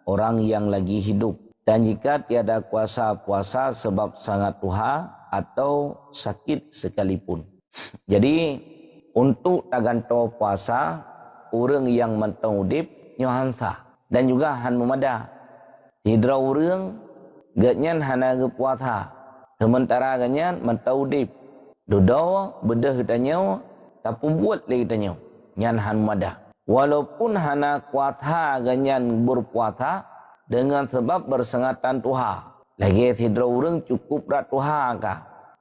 orang yang lagi hidup. Dan jika tiada kuasa puasa sebab sangat tuha atau sakit sekalipun. Jadi untuk taganto puasa orang yang mentang udip nyo hansa dan juga han memada. Hidra orang ganyan hana ge puasa. Sementara ganyan mentang udip. Dodo bedah tanyo tapi buat lagi tanyo nyan han memada. Walaupun hana kuasa ganyan berpuasa dengan sebab bersengatan tuha. Lagi hidra orang cukup rat tuha kah?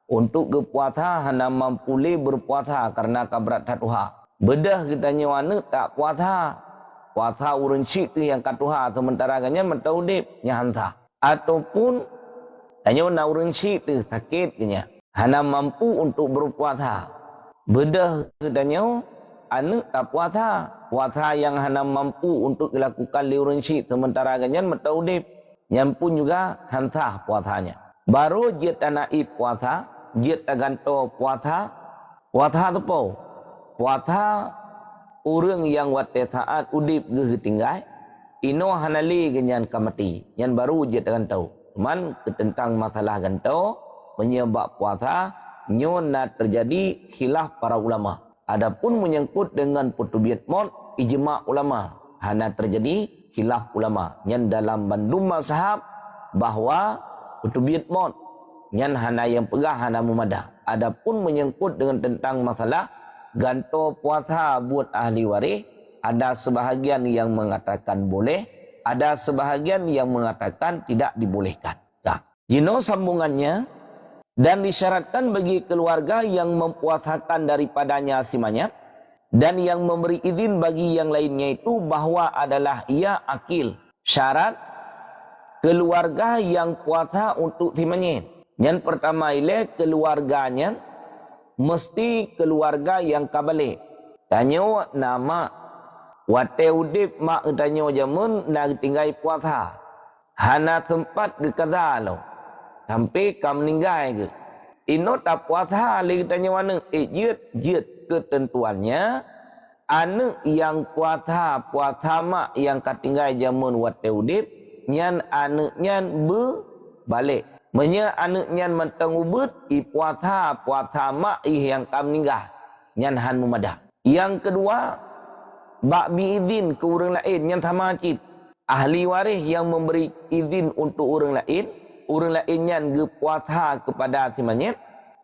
Untuk ke puasa hana mampu le berpuasa karena kabrat tuha. Bedah kitanya wana tak puasa. Puasa urun syik tu yang kat tuha. Sementara kanya mentau dip nyahanta. Ataupun tanya wana urun syik tu sakit kanya. Hana mampu untuk berpuasa. Bedah kitanya anu tak puasa. Puasa yang hana mampu untuk dilakukan le urun syik. Sementara kanya mentau dip. Yang pun juga hantah puasanya. Baru dia tanaib puasa. Dia taganto puasa. Puasa tu po. Puasa orang yang wate saat udip ge tinggal. Ino hanali genyan kamati. Yang baru dia taganto. Cuman tentang masalah ganto menyebab puasa nyo nak terjadi khilaf para ulama. Adapun menyangkut dengan putubiat maut ijma ulama. Hana terjadi khilaf ulama. Yang dalam bandum mazhab bahawa putubiat maut nyan hana yang pegah hana memadah. Adapun menyangkut dengan tentang masalah ganto puasa buat ahli waris, ada sebahagian yang mengatakan boleh, ada sebahagian yang mengatakan tidak dibolehkan. Nah, jino sambungannya dan disyaratkan bagi keluarga yang mempuasakan daripadanya si mayat dan yang memberi izin bagi yang lainnya itu bahawa adalah ia akil. Syarat keluarga yang puasa untuk si mayat. Yang pertama ialah keluarganya mesti keluarga yang kabalik. Tanyo nama wate udip mak tanyo jamun nak tinggal puasa. Hana tempat ke kaza lo. Sampai kam meninggal ke. Ino tak puasa lagi tanyo mana. Jut ketentuannya. Anak yang puasa mak yang katinggal jamun wate udip. Nyan anaknya berbalik. Menya anaknya mentang ubud i puasa mak yang kam meninggal nyan han memadah. Yang kedua bak bi izin ke orang lain yang sama cit ahli waris yang memberi izin untuk orang lain yang ge puasa kepada si mayat,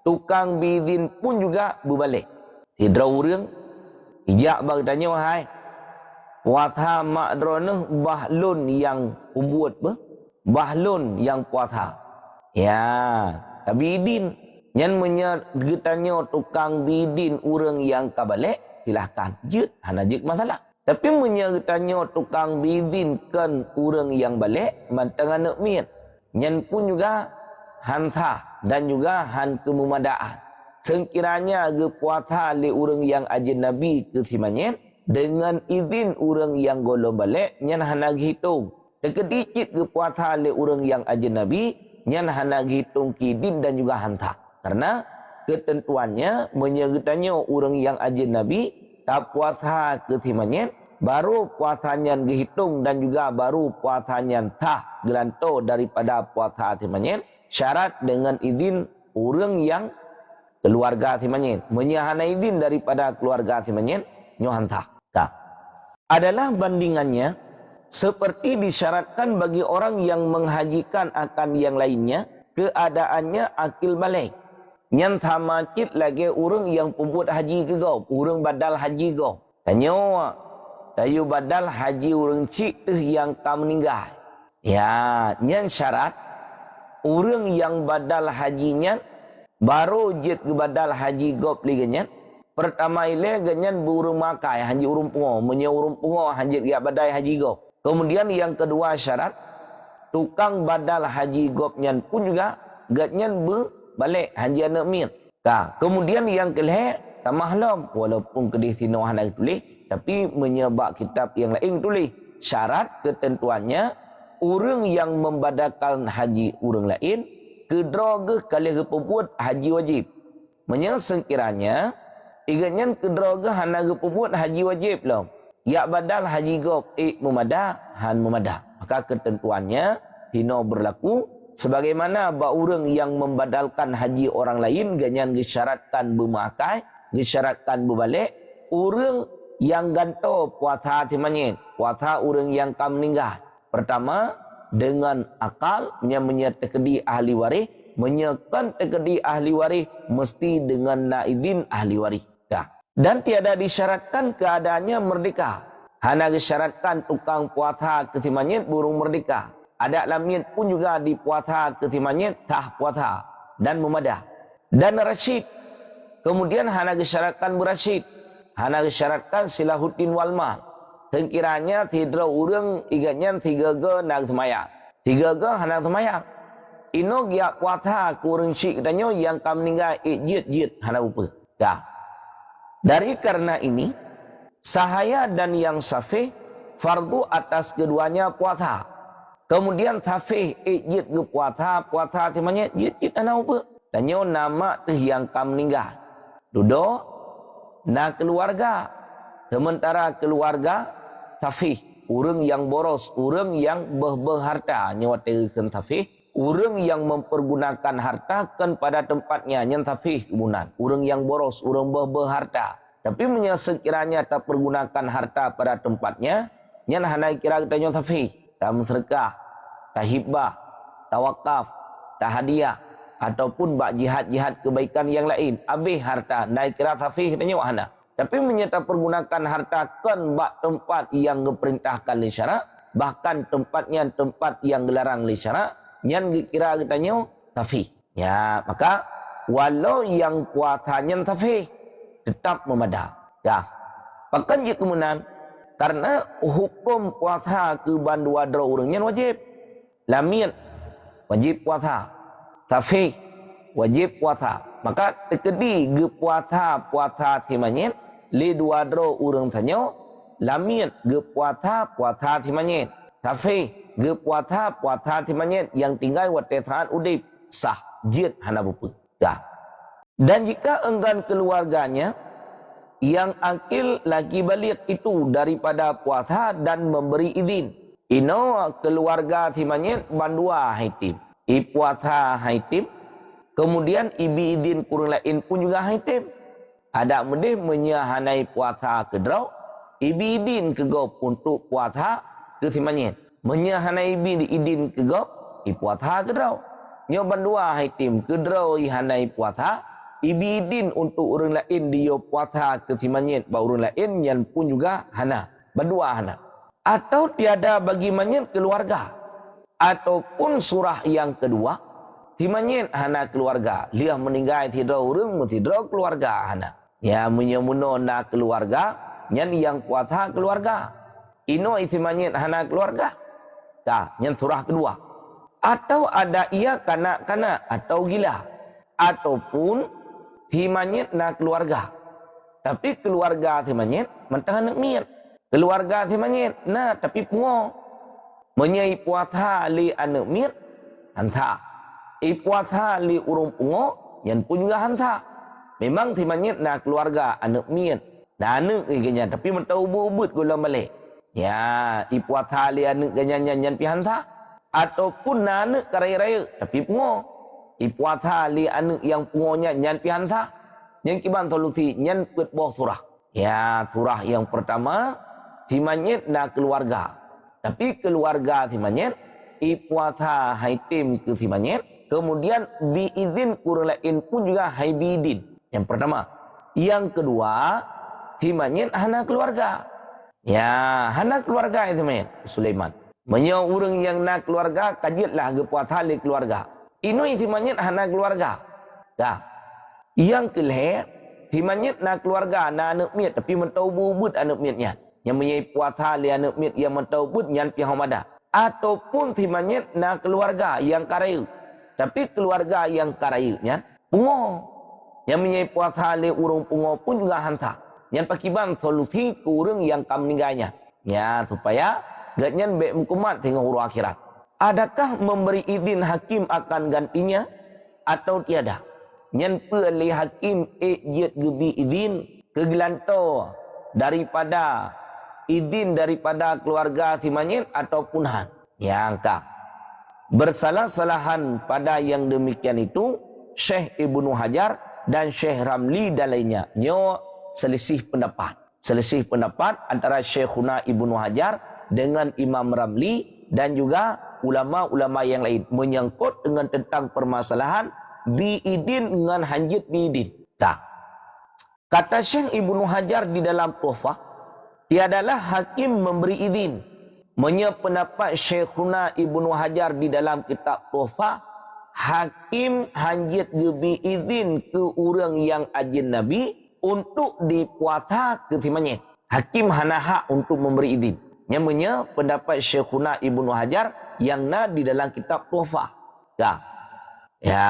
tukang bi izin pun juga berbalik. Sidra urang ijak bag tanya wahai puasa mak droneh bahlun yang ubud bahlun yang puasa. Ya, bidin yang menyegetanya tukang bidin orang yang kabalik silahkan jut hana jut masalah. Tapi menyegetanya tukang bidin kan orang yang balik mantang anak miat. Yang pun juga hantah dan juga han kemumadaan. Sekiranya ge puasa le orang yang ajin nabi ke simanyet dengan izin orang yang golong balik nyan hana hitung. Dekedikit ge puasa le orang yang ajin nabi nyan hana hitung kidin dan juga hanta. Karena ketentuannya menyegetanya orang yang ajin nabi tak puasa ketimanya baru puasanya dihitung dan juga baru puasanya tah gelanto daripada puasa timanya syarat dengan izin orang yang keluarga timanya menyahana izin daripada keluarga timanya nyo hanta. Adalah bandingannya seperti disyaratkan bagi orang yang menghajikan akan yang lainnya, keadaannya akil balik. Yang sama cit lagi orang yang pembuat haji ke kau, orang badal haji kau. Tanya, tayu badal haji orang cik tu yang kam meninggal. Ya, yang syarat, orang yang badal hajinya, baru jet ke badal haji kau liganya. Pertama ile ganyan burung makai haji urung pungo, menye urung pungo haji dia badai haji kau. Kemudian yang kedua syarat, tukang badal haji gopnyan pun juga gatnyan balik haji anak mir. Kemudian yang kelih, tamahlam walaupun kedih sino hendak tulis, tapi menyebab kitab yang lain tulis. Syarat ketentuannya, orang yang membadalkan haji orang lain, kedroge kali kepebuat haji wajib. Menyesengkiranya, iganyan kedroge hana kepebuat haji wajib lah. Ya badal haji gop memadah han memadah. maka ketentuannya tino berlaku sebagaimana ba orang yang membadalkan haji orang lain ganyan disyaratkan bermakai, disyaratkan berbalik, orang yang ganto puasa timanya, puasa orang yang kam meninggal. Pertama dengan akal menyertai ahli waris, menyekan tekedi ahli waris mesti dengan naidin ahli waris. Dan tiada disyaratkan keadaannya merdeka. Hanya disyaratkan tukang puasa ketimanya burung merdeka. Ada lamien pun juga di puasa ketimanya tah puasa dan memadah. Dan rasyid. Kemudian hanya disyaratkan berasyid. Hanya disyaratkan silahuddin walmal. Tengkiranya tidak urang iganya tiga ge nak semaya. Tiga ge hanya semaya. Ino gia puasa kurang syik danyo yang kam meninggal jit hanya upa. Dari karena ini, sahaya dan yang safih, fardu atas keduanya puasa. Kemudian safih, jit ke puasa timanya, jit anak apa? Dan nyo nama tu yang kam meninggal. Duduk, na keluarga. Sementara keluarga, safih. Orang yang boros, orang yang berharta. Nyo terken safih. Orang yang mempergunakan harta kan pada tempatnya yang tafih kebunan. Orang yang boros, orang berharta. Tapi sekiranya tak pergunakan harta pada tempatnya, yang hanya kira kita yang tafih. Tak sedekah, tak hibah, tak wakaf, tak hadiah. Ataupun bak jihad-jihad kebaikan yang lain. Habis harta, naik kira tafih kita hana. Tapi tak pergunakan harta kan bak tempat yang diperintahkan li syarak. Bahkan tempatnya tempat yang dilarang li syarak. Yang kira katanya tafih. Ya, maka walau yang puasanya tafih tetap memadah. Ya. Bahkan jika kemudian karena hukum puasa ke bandua dra orangnya wajib. Lamien wajib puasa. Tafih wajib puasa. Maka tekedi ge puasa timanya li dua dra orang tanya lamien ge puasa timanya. Tafih ge puasa timanya yang tinggal watetan udip sah jid hana bupu. Dan jika enggan keluarganya yang akil lagi balik itu daripada puasa dan memberi izin. Ino keluarga timanya bandua haitim. I puasa haitim. Kemudian ibi izin kurang lain pun juga haitim. Ada mendih menyahanai puasa kedrau. Ibi izin kegop untuk puasa ketimanya. Menyahanai ibi izin kegop. I puasa kedrau. Nyo bandua haitim kedrau ihanai puasa. Ibi izin untuk orang lain dia puasa ketimanya. Bahawa orang lain yang pun juga hana. Bandua hana. Atau tiada bagi manyet keluarga. Ataupun surah yang kedua. Timanyet hana keluarga. Liah meninggal tidak orang, tidak keluarga hana. Ya menyemuno na keluarga. Yang puasa keluarga. Ino itimanyet hana keluarga. Yang surah kedua. Atau ada ia kanak-kanak atau gila. Ataupun timanyet na keluarga. Tapi keluarga timanyet mentah anak miat. Keluarga timanyet na tapi pungo. Menyai puasa li anak miat hanta. Puasa li urung pungo yang pun juga hanta. Memang timanyet na keluarga anak miat. Na anak iganya tapi mentah ubut-ubut gula balik. Ya, puasa li anak ganyan yang pi hanta. Ataupun na anak karaya-raya tapi pungo. Puasa li anak yang pungonya nyan pi hanta. Yang kiban toluti nyan put boh surah. Ya, surah yang pertama timanyet na keluarga. Tapi keluarga timanyet puasa haitim ke timanyet. Kemudian biizin kurang lain pun juga hai biidin. Yang pertama. Yang kedua timanyet hana keluarga. Ya, hana keluarga itu timanyet Sulaiman. Menyo orang yang nak keluarga kajilah ke puasa li keluarga. Ino timanyet hana keluarga. Dah. Yang kelih timanyet nak keluarga na anak miat tapi mentau bubut anak miatnya. Yang menyai puasa li anak miat yang mentau bubut yang pihak mada. Ataupun timanyet na keluarga yang karayu. Tapi keluarga yang karayunya pungo. Yang menyai puasa li urung pungo pun juga hanta. Yang pakiban solusi ke urung yang kam meninggalnya. Ya, supaya gatnyan be mkumat tengok huru akhirat. Adakah memberi izin hakim akan gantinya atau tiada? Nyan pe hakim ejit gebi izin kegelanto daripada izin daripada keluarga si manyet ataupun han. Yang bersalah-salahan pada yang demikian itu Syekh Ibnu Hajar dan Syekh Ramli dan lainnya. Nyo selisih pendapat. Selisih pendapat antara Syekhuna Ibnu Hajar dengan Imam Ramli dan juga ulama-ulama yang lain menyangkut dengan tentang permasalahan biidin dengan hanjit biidin. Kata Syekh Ibnu Hajar di dalam Tuhfah, tiadalah hakim memberi izin. Menurut pendapat Syekhuna Ibnu Hajar di dalam kitab Tuhfah, hakim hanjit gebi izin ke orang yang ajin Nabi untuk dipuasa ke timanya. Hakim hana hak untuk memberi izin. Namanya pendapat Syekhuna Ibnu Hajar yang di dalam kitab Tuhfah. Ya.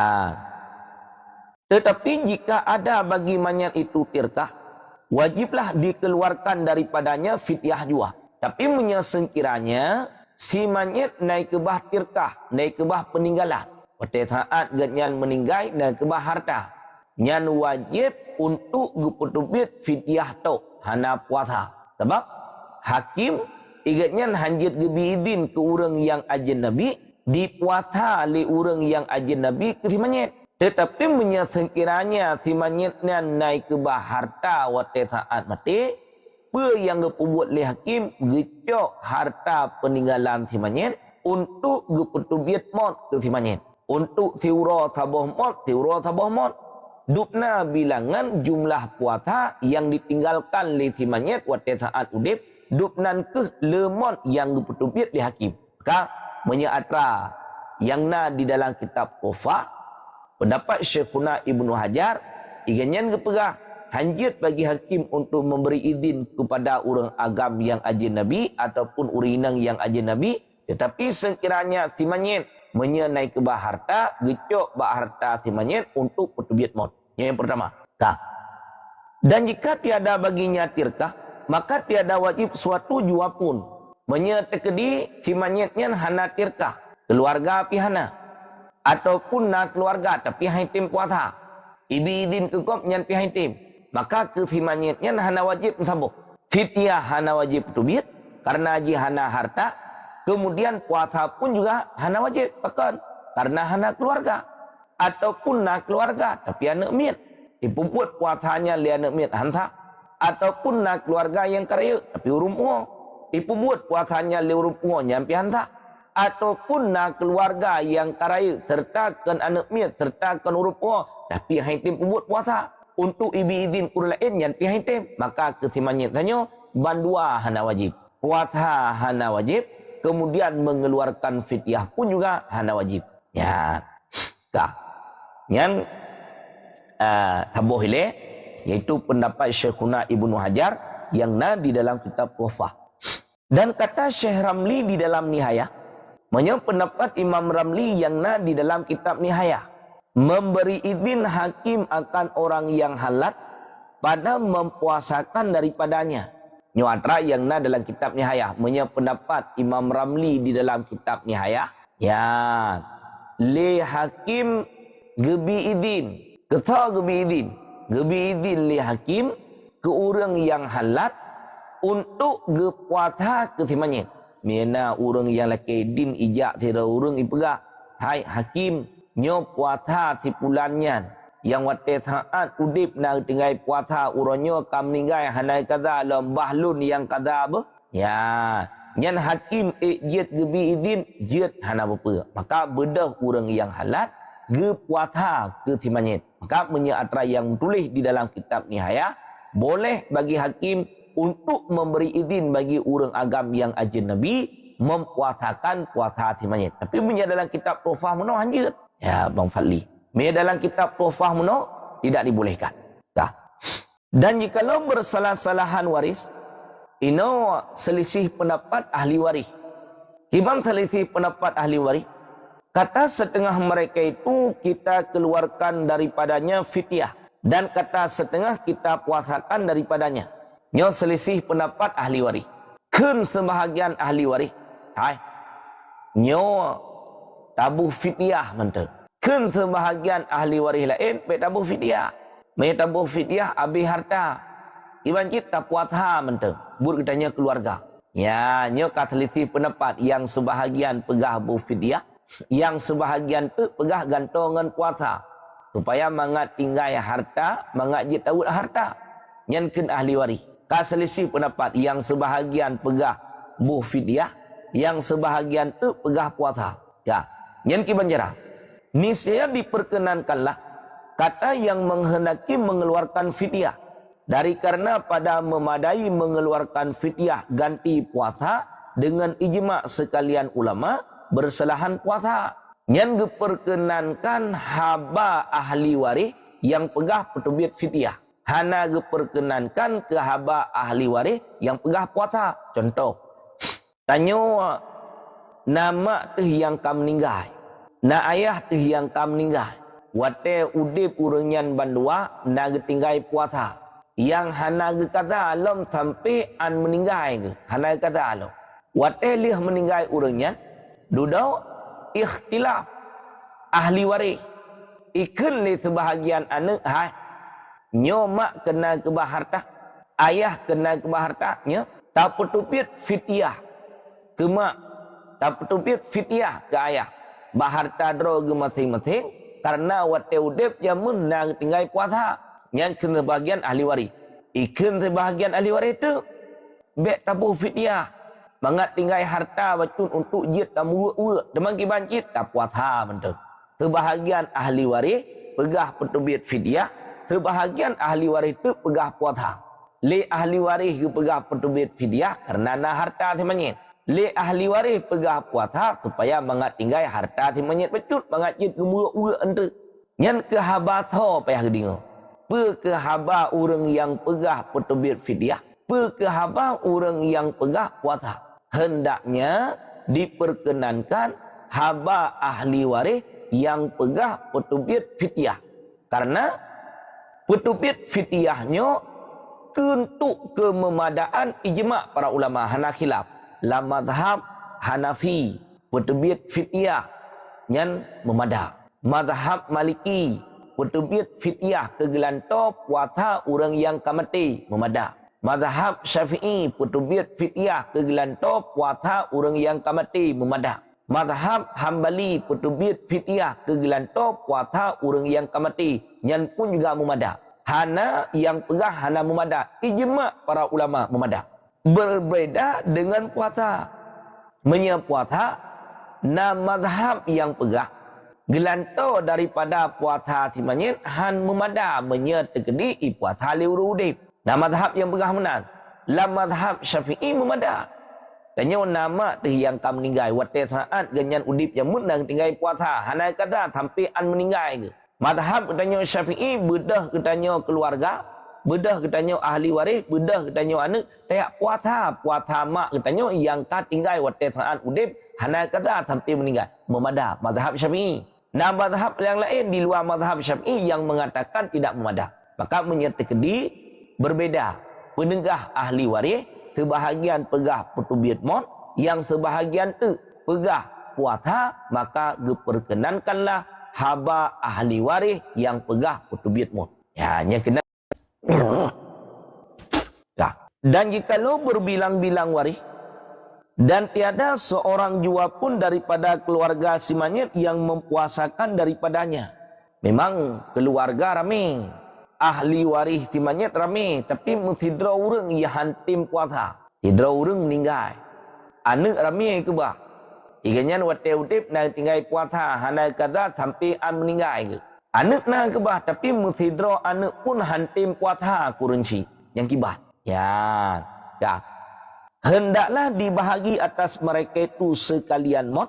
Tetapi jika ada bagi mayat itu tirkah, wajiblah dikeluarkan daripadanya fidyah juga. Tapi sekiranya si mayat naik ke bah tirkah, naik ke bah peninggalan. Pada saat ganyan meninggal naik ke bah harta. Nyan wajib untuk guputubit fidyah tu hana puasa. Sebab hakim igatnya hanjit gebi izin ke orang yang ajin Nabi dipuasa oleh orang yang ajin Nabi ke si mayat. Tetapi sekiranya si mayatnya naik ke bah harta pada saat mati, apa yang diperbuat oleh hakim gecok harta peninggalan si mayat untuk geputubit maut ke si mayat. Untuk siura sabah maut, dupna bilangan jumlah puasa yang ditinggalkan oleh si mayat pada saat udip, dupnan ke lemot yang geputubit oleh hakim. Maka menyatra yang di dalam kitab Tuhfah, pendapat Syekhuna Ibnu Hajar, iganyan kepegah hanjit bagi hakim untuk memberi izin kepada orang agam yang ajin Nabi ataupun urinang yang ajin Nabi. Tetapi sekiranya si mayat menyenai ke bah harta, gecok bah harta si mayat untuk petubit maut. Yang pertama. Dan jika tiada baginya tirkah, maka tiada wajib suatu jua pun. Menyetekedi si mayatnya hana tirkah, keluarga pihana. Ataupun nak keluarga tapi haitim puasa. Ibi izin kekop nyan pi haitim. Maka kesimanyitnya hana wajib sabuh. Fidyah hana wajib tubit karena haji hana harta. Kemudian puasa pun juga hana wajib pakan karena hana keluarga. Ataupun nak keluarga tapi anak miat. Ibu buat puasanya li anak miat hanta. Ataupun nak keluarga yang karaya tapi urung uang. Ibu buat puasanya li urung uang nyampi hanta. Ataupun nak keluarga yang karaya sertakan anak miat sertakan urup Allah tapi haitim pembuat puasa untuk ibi izin urut lain yang pi haitim, maka kesimanya tanya bandua hana wajib, puasa hana wajib, kemudian mengeluarkan fidyah pun juga hana wajib. Ya yang tabuh ile yaitu pendapat Syekhuna Ibnu Hajar yang di dalam kitab Tuhfah. Dan kata Syekh Ramli di dalam Nihayah, menurut pendapat Imam Ramli yang di dalam kitab Nihayah, memberi izin hakim akan orang yang halat pada mempuasakan daripadanya. Nyuatra yang dalam kitab Nihayah, menurut pendapat Imam Ramli di dalam kitab Nihayah, ya, li hakim gebi izin, kata gebi izin li hakim ke orang yang halat untuk gepuasa kesimanya. Mina orang yang laki din ijak tira orang ipegah. Hai hakim nyo puasa si pulannya yang wate saat udip na tinggai puasa uronyo kam ninggai hanai kaza lam bahlun yang kaza apa? Ya, nyan hakim ejit gebi idin jit hana apa. Maka bedah orang yang halat ge puasa ke timanyet. Maka menyatra yang tulis di dalam kitab Nihayah, boleh bagi hakim untuk memberi izin bagi orang agam yang ajin Nabi mempuasakan puasa timanya. Tapi punya dalam kitab Tuhfah muno hanjit. Ya Bang Fadli. Punya dalam kitab Tuhfah muno tidak dibolehkan. Dan jikalau bersalah-salahan waris, ino selisih pendapat ahli waris. Kibang selisih pendapat ahli waris, kata setengah mereka itu kita keluarkan daripadanya fidyah dan kata setengah kita puasakan daripadanya. Nyo selisih pendapat ahli waris. Kun sebahagian ahli waris, hai, nyo tabuh fidyah mentah. Kun sebahagian ahli waris lain pe tabuh fidyah. Me tabuh fidyah habis harta. Iban kita puasa mentah. Bur kitanya keluarga. Ya, nyo kateliti pendapat yang sebahagian pegah bufidyah, yang sebahagian tu pegah gantongan puasa supaya mangat tinggai harta, mangat je tahu harta. Nyen ken ahli waris. Kaselisih pendapat yang sebahagian pegah bufidyah, yang sebahagian tu pegah puasa. Ya, nyen ki banjara. Niscaya diperkenankanlah kata yang menghendaki mengeluarkan fidyah. Dari karena pada memadai mengeluarkan fidyah ganti puasa dengan ijma' sekalian ulama berselahan puasa. Yang diperkenankan haba ahli waris yang pegah petubit fidyah. Hana diperkenankan ke haba ahli waris yang pegah puasa. Contoh, tanya nama tu yang kam meninggal. Na ayah tu yang kam meninggal. Wate udip urenyan bandua na tinggai puasa. Yang hana kata alam sampai an meninggal ke. Hana kata alam. Wate lih meninggal urenyan. Dudau ikhtilaf ahli waris. Ikun li sebahagian anak hai. Nyo mak kena kebah harta. Ayah kena kebah harta. Nyo tak petupit fidyah ke mak. Tak petupit fidyah ke ayah. Baharta dro ke masing-masing. Karena wate udip jamun na tinggal puasa. Yang kena bahagian ahli waris. Ikan sebahagian ahli waris itu bek tabuh fidyah. Mangat tinggal harta bacun untuk jid tamu urut. Demang ki bancit tak puasa bentuk. Sebahagian ahli waris pegah petubit fidyah. Sebahagian ahli waris itu pegah puasa. Le ahli waris ke pegah petubit fidyah karena na harta semanyit. Le ahli waris pegah puasa supaya mangat tinggal harta semanyit bacun. Mangat jid gemuruk urut ente. Nyan ke habatho payah kedingo. Pe haba orang yang pegah petubit fidyah, pe haba orang yang pegah puasa. Hendaknya diperkenankan haba ahli waris yang pegah petubit fidyah. Karena petubit fidyahnya untuk kememadaan ijma' para ulama hana khilaf. La madhab Hanafi petubit fidyah nyan memada. Madhab Maliki petubit fidyah kegelanto puasa orang yang kamati memada. Mazhab Syafi'i petubit fidyah kegelanto puasa orang yang kamati memada. Mazhab Hambali petubit fidyah kegelanto puasa orang yang kamati nyan pun juga memada. Hana yang pegah hana memada. Ijma' para ulama memada. Berbeda dengan puasa. Menyepuasa na mazhab yang pegah gelanto daripada puasa simanyit han memada menyetekedi puasa liurudip. Nama mazhab yang pegah menang. La mazhab Syafi'i memada. Tanya nama tu yang kam meninggal wate saat ganyan udip yang munang tinggal puasa. Hana kata sampai an meninggal ke. Mazhab katanya Syafi'i bedah katanya keluarga, bedah katanya ahli waris, bedah katanya anak. Tayak puasa mak katanya yang ka tinggal wate saat udip hana kata sampai meninggal. Memada mazhab Syafi'i. Nah, mazhab yang lain di luar mazhab Syafi'i yang mengatakan tidak memadah. Maka menyertakedi berbeda. Penegah ahli waris, sebahagian pegah petubit maut, yang sebahagian tu pegah puasa, maka diperkenankanlah haba ahli waris yang pegah petubit maut. Ya, hanya kena. Dan jikalau berbilang-bilang waris, dan tiada seorang jua pun daripada keluarga si mayit yang mempuasakan daripadanya. Memang keluarga ramai, ahli waris si mayit ramai, tapi mustidra orang ia hantim puasa. Tidra orang meninggal. Anak ramai ke bah? Iganya wate udip nak tinggal puasa, hana kata sampai an meninggal ke. Anak nak ke bah, tapi mustidra anak pun hantim puasa kurunci yang kibat. Ya, dah. Hendaklah dibahagi atas mereka itu sekalian maut,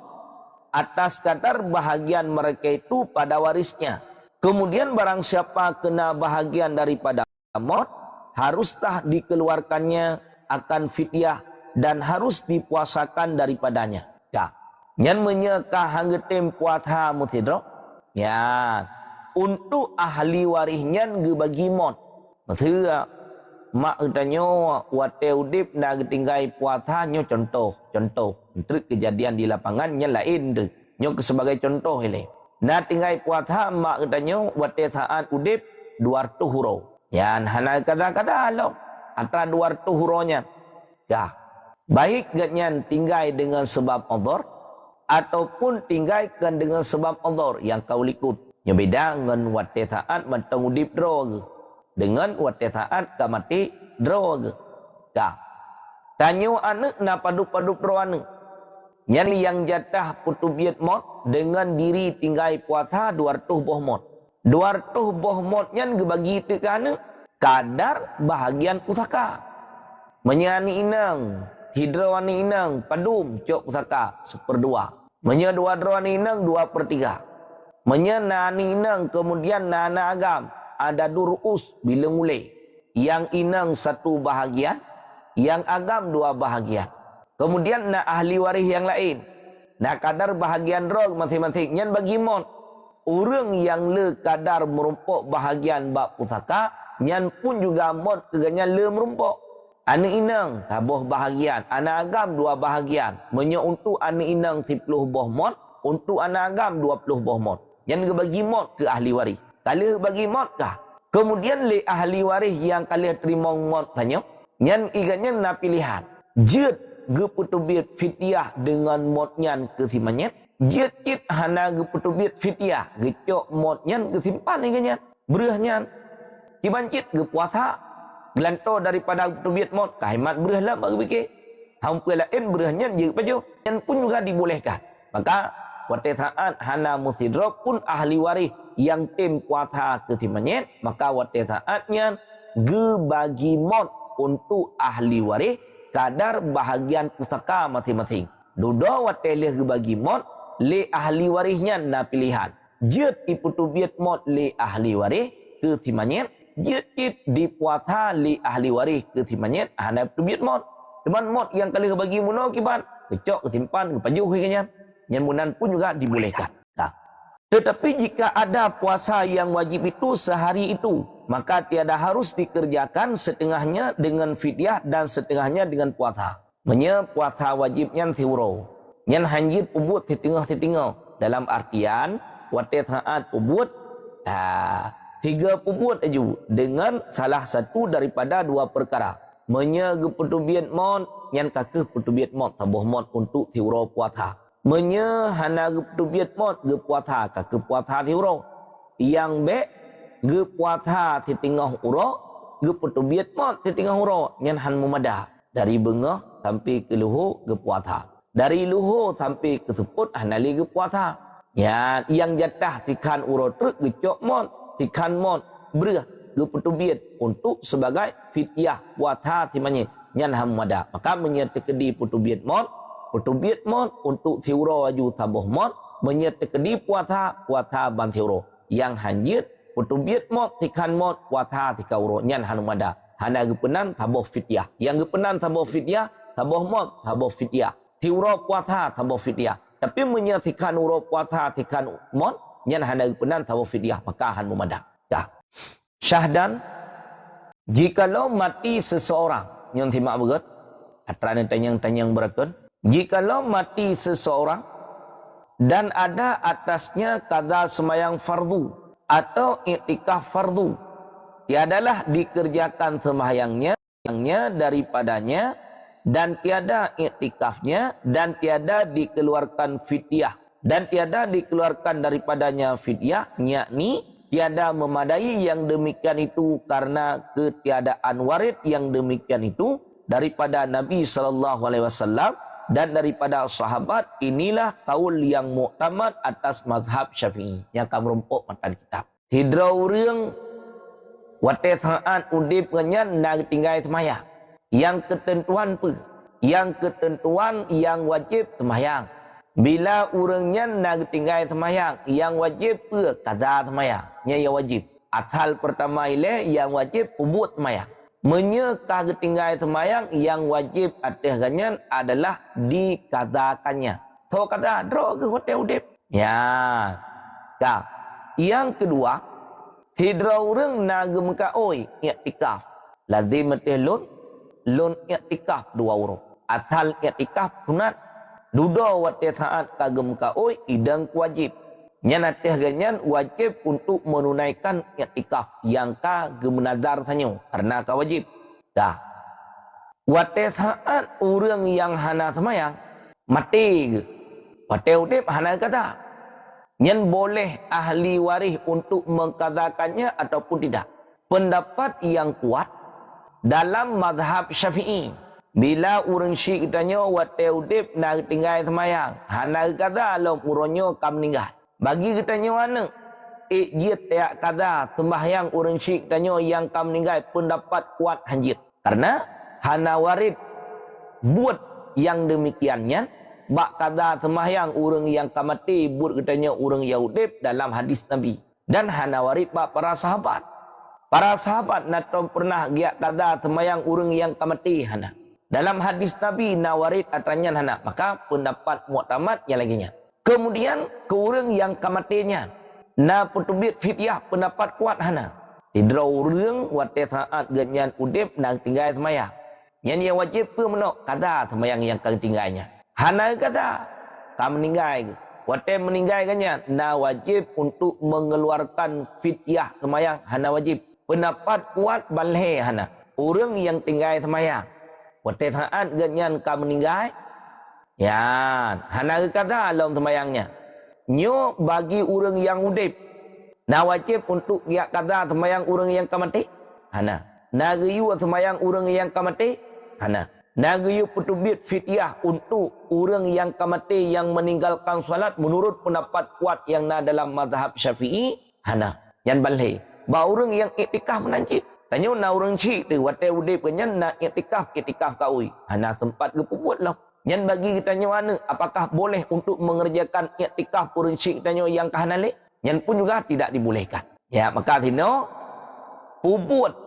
atas kadar bahagian mereka itu pada warisnya. Kemudian barang siapa kena bahagian daripada maut, haruslah dikeluarkannya akan fidyah dan harus dipuasakan daripadanya. Ya, nyan menyeka hanggetem puasa mutidro. Ya, untuk ahli warisnya gebagi maut. Maksudnya mak katanya wate udip nak tinggal puasa nyo contoh untuk kejadian di lapangan nya lain tu nyo sebagai contoh ini nak tinggal puasa mak katanya wate saat udip 200 huro ya hana kata-kata lo antara 200 huronya ya Baik ganyan tinggal dengan sebab udhur ataupun tinggalkan dengan sebab udhur yang kau likut. Yang beda dengan wate taat matang udip drog. Dengan wate taat ka mati drog. Ka. Tanyo anak na padu-padu pro anak. Yang jatah putubiat mot dengan diri tinggal puasa 200 boh mot. 200 boh mot yang gebagi itu kana kadar bahagian pusaka. Menyani inang, hidrawani inang, padum cok pusaka 1/2. Menya 2 drawani inang 2/3. Menya nani inang kemudian nana agam ada durus bila mulai. Yang inang 1 bahagian, yang agam 2 bahagian. Kemudian na ahli waris yang lain. Na kadar bahagian rog masing-masing. Yang bagi mon. Orang yang le kadar merumpuk bahagian bak pusaka. Yang pun juga mon keganya le merumpuk. Anak inang tabuh bahagian. Anak agam 2 bahagian. Menya untuk anak inang 10 boh mon. Untuk anak agam 20 boh mon. Yang bagi mon ke ahli waris. Kali bagi mon kah? Kemudian le ahli waris yang kalian terima mon tanya. Yang iganya na pilihan. Jed geputubit fitiah dengan modnyan kesimanya. Jit hana geputubit fitiah. Gecok modnyan kesimpan iganya. Berahnya. Kibancit gepuasa. Gelanto daripada geputubit mod. Kahimat berah lah bagi fikir. Hampir lain berahnya je baju. Yang pun juga dibolehkan. Maka wate taat hana musidrok pun ahli waris yang tim puasa kesimanya. Maka wate taatnya gebagi mod untuk ahli waris kadar bahagian pusaka masing-masing. Dudo watelih bagi mod le ahli warisnya na pilihan. Jet iputubiat mod le ahli waris ke timanya. Jet di puasa le ahli waris ke timanya. Hana putubiat mod. Teman mod yang kali bagi muno kiban. Kecok ketimpan kepajuh kayaknya. Yang munan pun juga dibolehkan. Nah. Tetapi jika ada puasa yang wajib itu sehari itu, maka tiada harus dikerjakan setengahnya dengan fidyah dan setengahnya dengan puasa. Menya puasa wajibnya thiuro. Nyan hanjir ubud titinggal. Dalam artian wate taat ubud 3 ubud aja dengan salah satu daripada 2 perkara. Menya geputubiat mon nyan kakeh putubiat mon tabuh mon untuk thiuro puasa. Menya hana geputubiat mon gepuasa kakeh puasa thiuro. Yang be gepuasa titinggal uro, geputubiat mod titinggal uro, nyan han memada. Dari bengah sampai ke luhur gepuasa. Dari luhur sampai ke seput hanali gepuasa. Ya, yang jatah tikan uro truk gecok mod, tikan mod berah geputubiat untuk sebagai fidyah puasa timanya nyan han memada. Maka menyertakedi putubiat mod untuk thiuro waju tabuh mod, menyertakedi puasa ban thiuro. Yang hanjir putubiat mod tikan mod puasa tika uro nyan hanumada. Hana gepenan tabuh fidyah. Yang gepenan tabuh fidyah, tabuh mod tabuh fidyah. Tiuro puasa tabuh fidyah. Tapi menyatikan uro puasa tikan mod nyan hana gepenan tabuh fidyah, maka hanumada. Ya. Syahdan, jikalau mati seseorang, yang timak berat, atrana tanyang-tanyang berakun. Jikalau mati seseorang dan ada atasnya qada semayang fardu atau iktikaf fardu, tiadalah dikerjakan sembahyangnya daripadanya dan tiada iktikafnya dan tiada dikeluarkan fidyah dan tiada dikeluarkan daripadanya fidyah, yakni tiada memadai yang demikian itu karena ketiadaan warid yang demikian itu daripada Nabi SAW dan daripada sahabat. Inilah kaul yang muktamad atas mazhab Syafi'i yang kamu rumpuk matan kitab. Hidrau reung wate taat udip ngenyan nak tinggal semayang. Yang ketentuan pe, yang ketentuan yang wajib semayang. Bila urangnya nak tinggal semayang, yang wajib pe kaza semayang, nya yang wajib. Asal pertama ile yang wajib ubud semayang. Menyekah ketinggal semayang yang wajib atas ganyan adalah dikazakannya. So kata dro ke hotel udip. Ya. Kak. Yang kedua, tidra urang nagem ka oi i'tikaf. Lazim teh lun i'tikaf 2 urang. Asal i'tikaf sunat dudo wate saat kagem ka oi idang wajib. Nyan ateh ganyan wajib untuk menunaikan i'tikaf yang ka gemenazar sanyo karena ka wajib. Dah. Wate saat orang yang hana semayang mati ke, wate udip hana kata, nyen boleh ahli waris untuk mengkatakannya ataupun tidak. Pendapat yang kuat dalam mazhab Syafi'i, bila orang syik tanya wate udip nak tinggal semayang, hana kata alam uronyo kam meninggal. Bagi kitanya mana? Ijit tak kata sembahyang orang syik tanya yang kam meninggal pendapat kuat hanjit. Karena hana warid buat yang demikiannya bak kada sembahyang orang yang kamati buat katanya orang Yahudib dalam hadis Nabi. Dan hana warid bak para sahabat. Para sahabat nato pernah giat kada sembahyang orang yang kamati hana. Dalam hadis Nabi nawarid atanya hana. Maka pendapat mu'tamad yang laginya. Kemudian ke orang yang kamatinya na petubit fityah pendapat kuat hana. Tidra orang wate saat ganyan udip nang tinggal sembahyang. Yang dia wajib pun menok kata sembahyang yang kau tinggalnya. Hana kata, kam meninggal. Wate meninggalkannya, na wajib untuk mengeluarkan fidyah sembahyang. Hana wajib. Pendapat kuat balhe hana. Orang yang tinggal sembahyang. Wate saat ganyan kam meninggal. Ya, hana kata dalam sembahyangnya. Nyo bagi orang yang udip. Na wajib untuk dia kata sembahyang orang yang kamati. Hana. Na riyu sembahyang orang yang kamati. Hana. Nagayu petubit fityah untuk orang yang kamati yang meninggalkan salat menurut pendapat kuat yang na dalam mazhab Syafi'i. Hana. Yang balhe. Ba orang yang iktikaf menancit. Tanya na orang syik tu wate udip kenyan na iktikaf kaui. Hana sempat kepubuat lah. Yang bagi kitanya mana apakah boleh untuk mengerjakan iktikaf orang syik tanya yang kahanale? Yang pun juga tidak dibolehkan. Ya, maka tino pubuat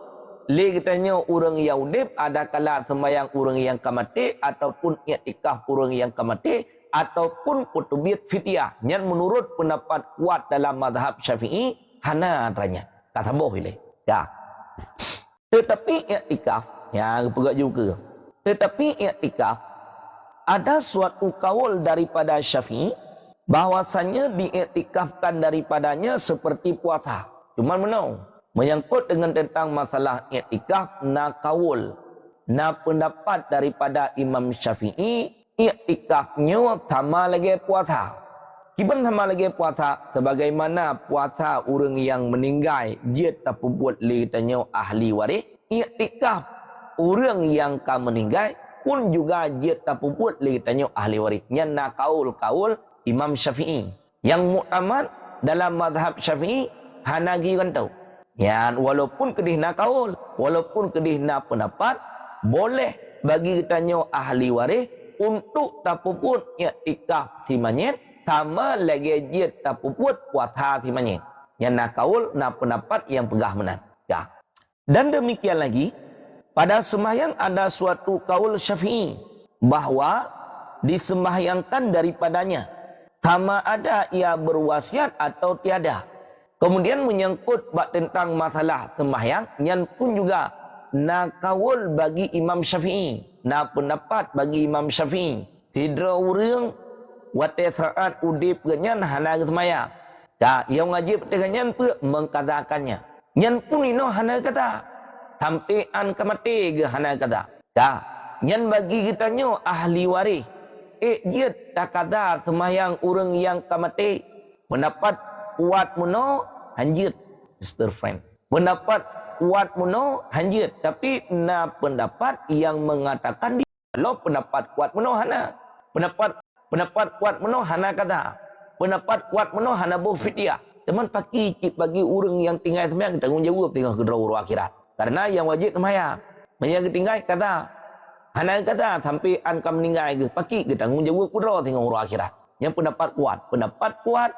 le katanya orang Yahudib ada kala sembahyang orang yang kamati ataupun i'tikaf orang yang kamati ataupun kutubit fityah yang menurut pendapat kuat dalam mazhab Syafi'i hana antaranya kata boleh ya. Tetapi i'tikaf ya pegak juga. Tetapi i'tikaf ada suatu kaul daripada Syafi'i bahwasanya diiktikafkan daripadanya seperti puasa. Cuma menau menyangkut dengan tentang masalah i'tikaf na kaul na pendapat daripada Imam Syafi'i i'tikafnya sama lagi puasa. Kiban sama lagi puasa sebagaimana puasa orang yang meninggal dia tak buat li tanya ahli waris. I'tikaf orang yang kam meninggal pun juga dia tak buat li tanya ahli waris. Nya na kaul Imam Syafi'i yang mu'tamad dalam mazhab Syafi'i hanagi kan tahu. Ya, walaupun kedih na kaul, walaupun kedih na pendapat, boleh bagi kitanya ahli waris untuk tapuput i'tikaf si manyet sama lagi dia tapuput puasa si manyet. Yang na kaul, na pendapat yang pegah menan. Ya. Dan demikian lagi, pada sembahyang ada suatu kaul Syafi'i bahwa disembahyangkan daripadanya sama ada ia berwasiat atau tiada. Kemudian menyangkut bab tentang masalah sembahyang yang pun juga na kaul bagi Imam Syafi'i, na pendapat bagi Imam Syafi'i. Tidra urang wate saat udip ganyan hana sembahyang. Ya, yang wajib ganyan pun mengkatakannya. Yang pun ino hana kata sampean kamati ge hana kata. Ya, yang bagi kitanya ahli waris dia tak kata sembahyang orang yang kamati pendapat kuat muno hanjit Mr. Friend. Pendapat kuat muno hanjit. Tapi na pendapat yang mengatakan kalau pendapat kuat muno hana. Pendapat kuat muno hana kata. Pendapat kuat muno hana buh fidyah. Teman bagi orang yang tinggal sembahyang tanggungjawab tinggal ke daurah akhirat. Karena yang wajib sembahyang. Yang tinggal kata hana kata sampai angka meninggal ke pagi ke tanggungjawab ke daurah akhirat. Yang pendapat kuat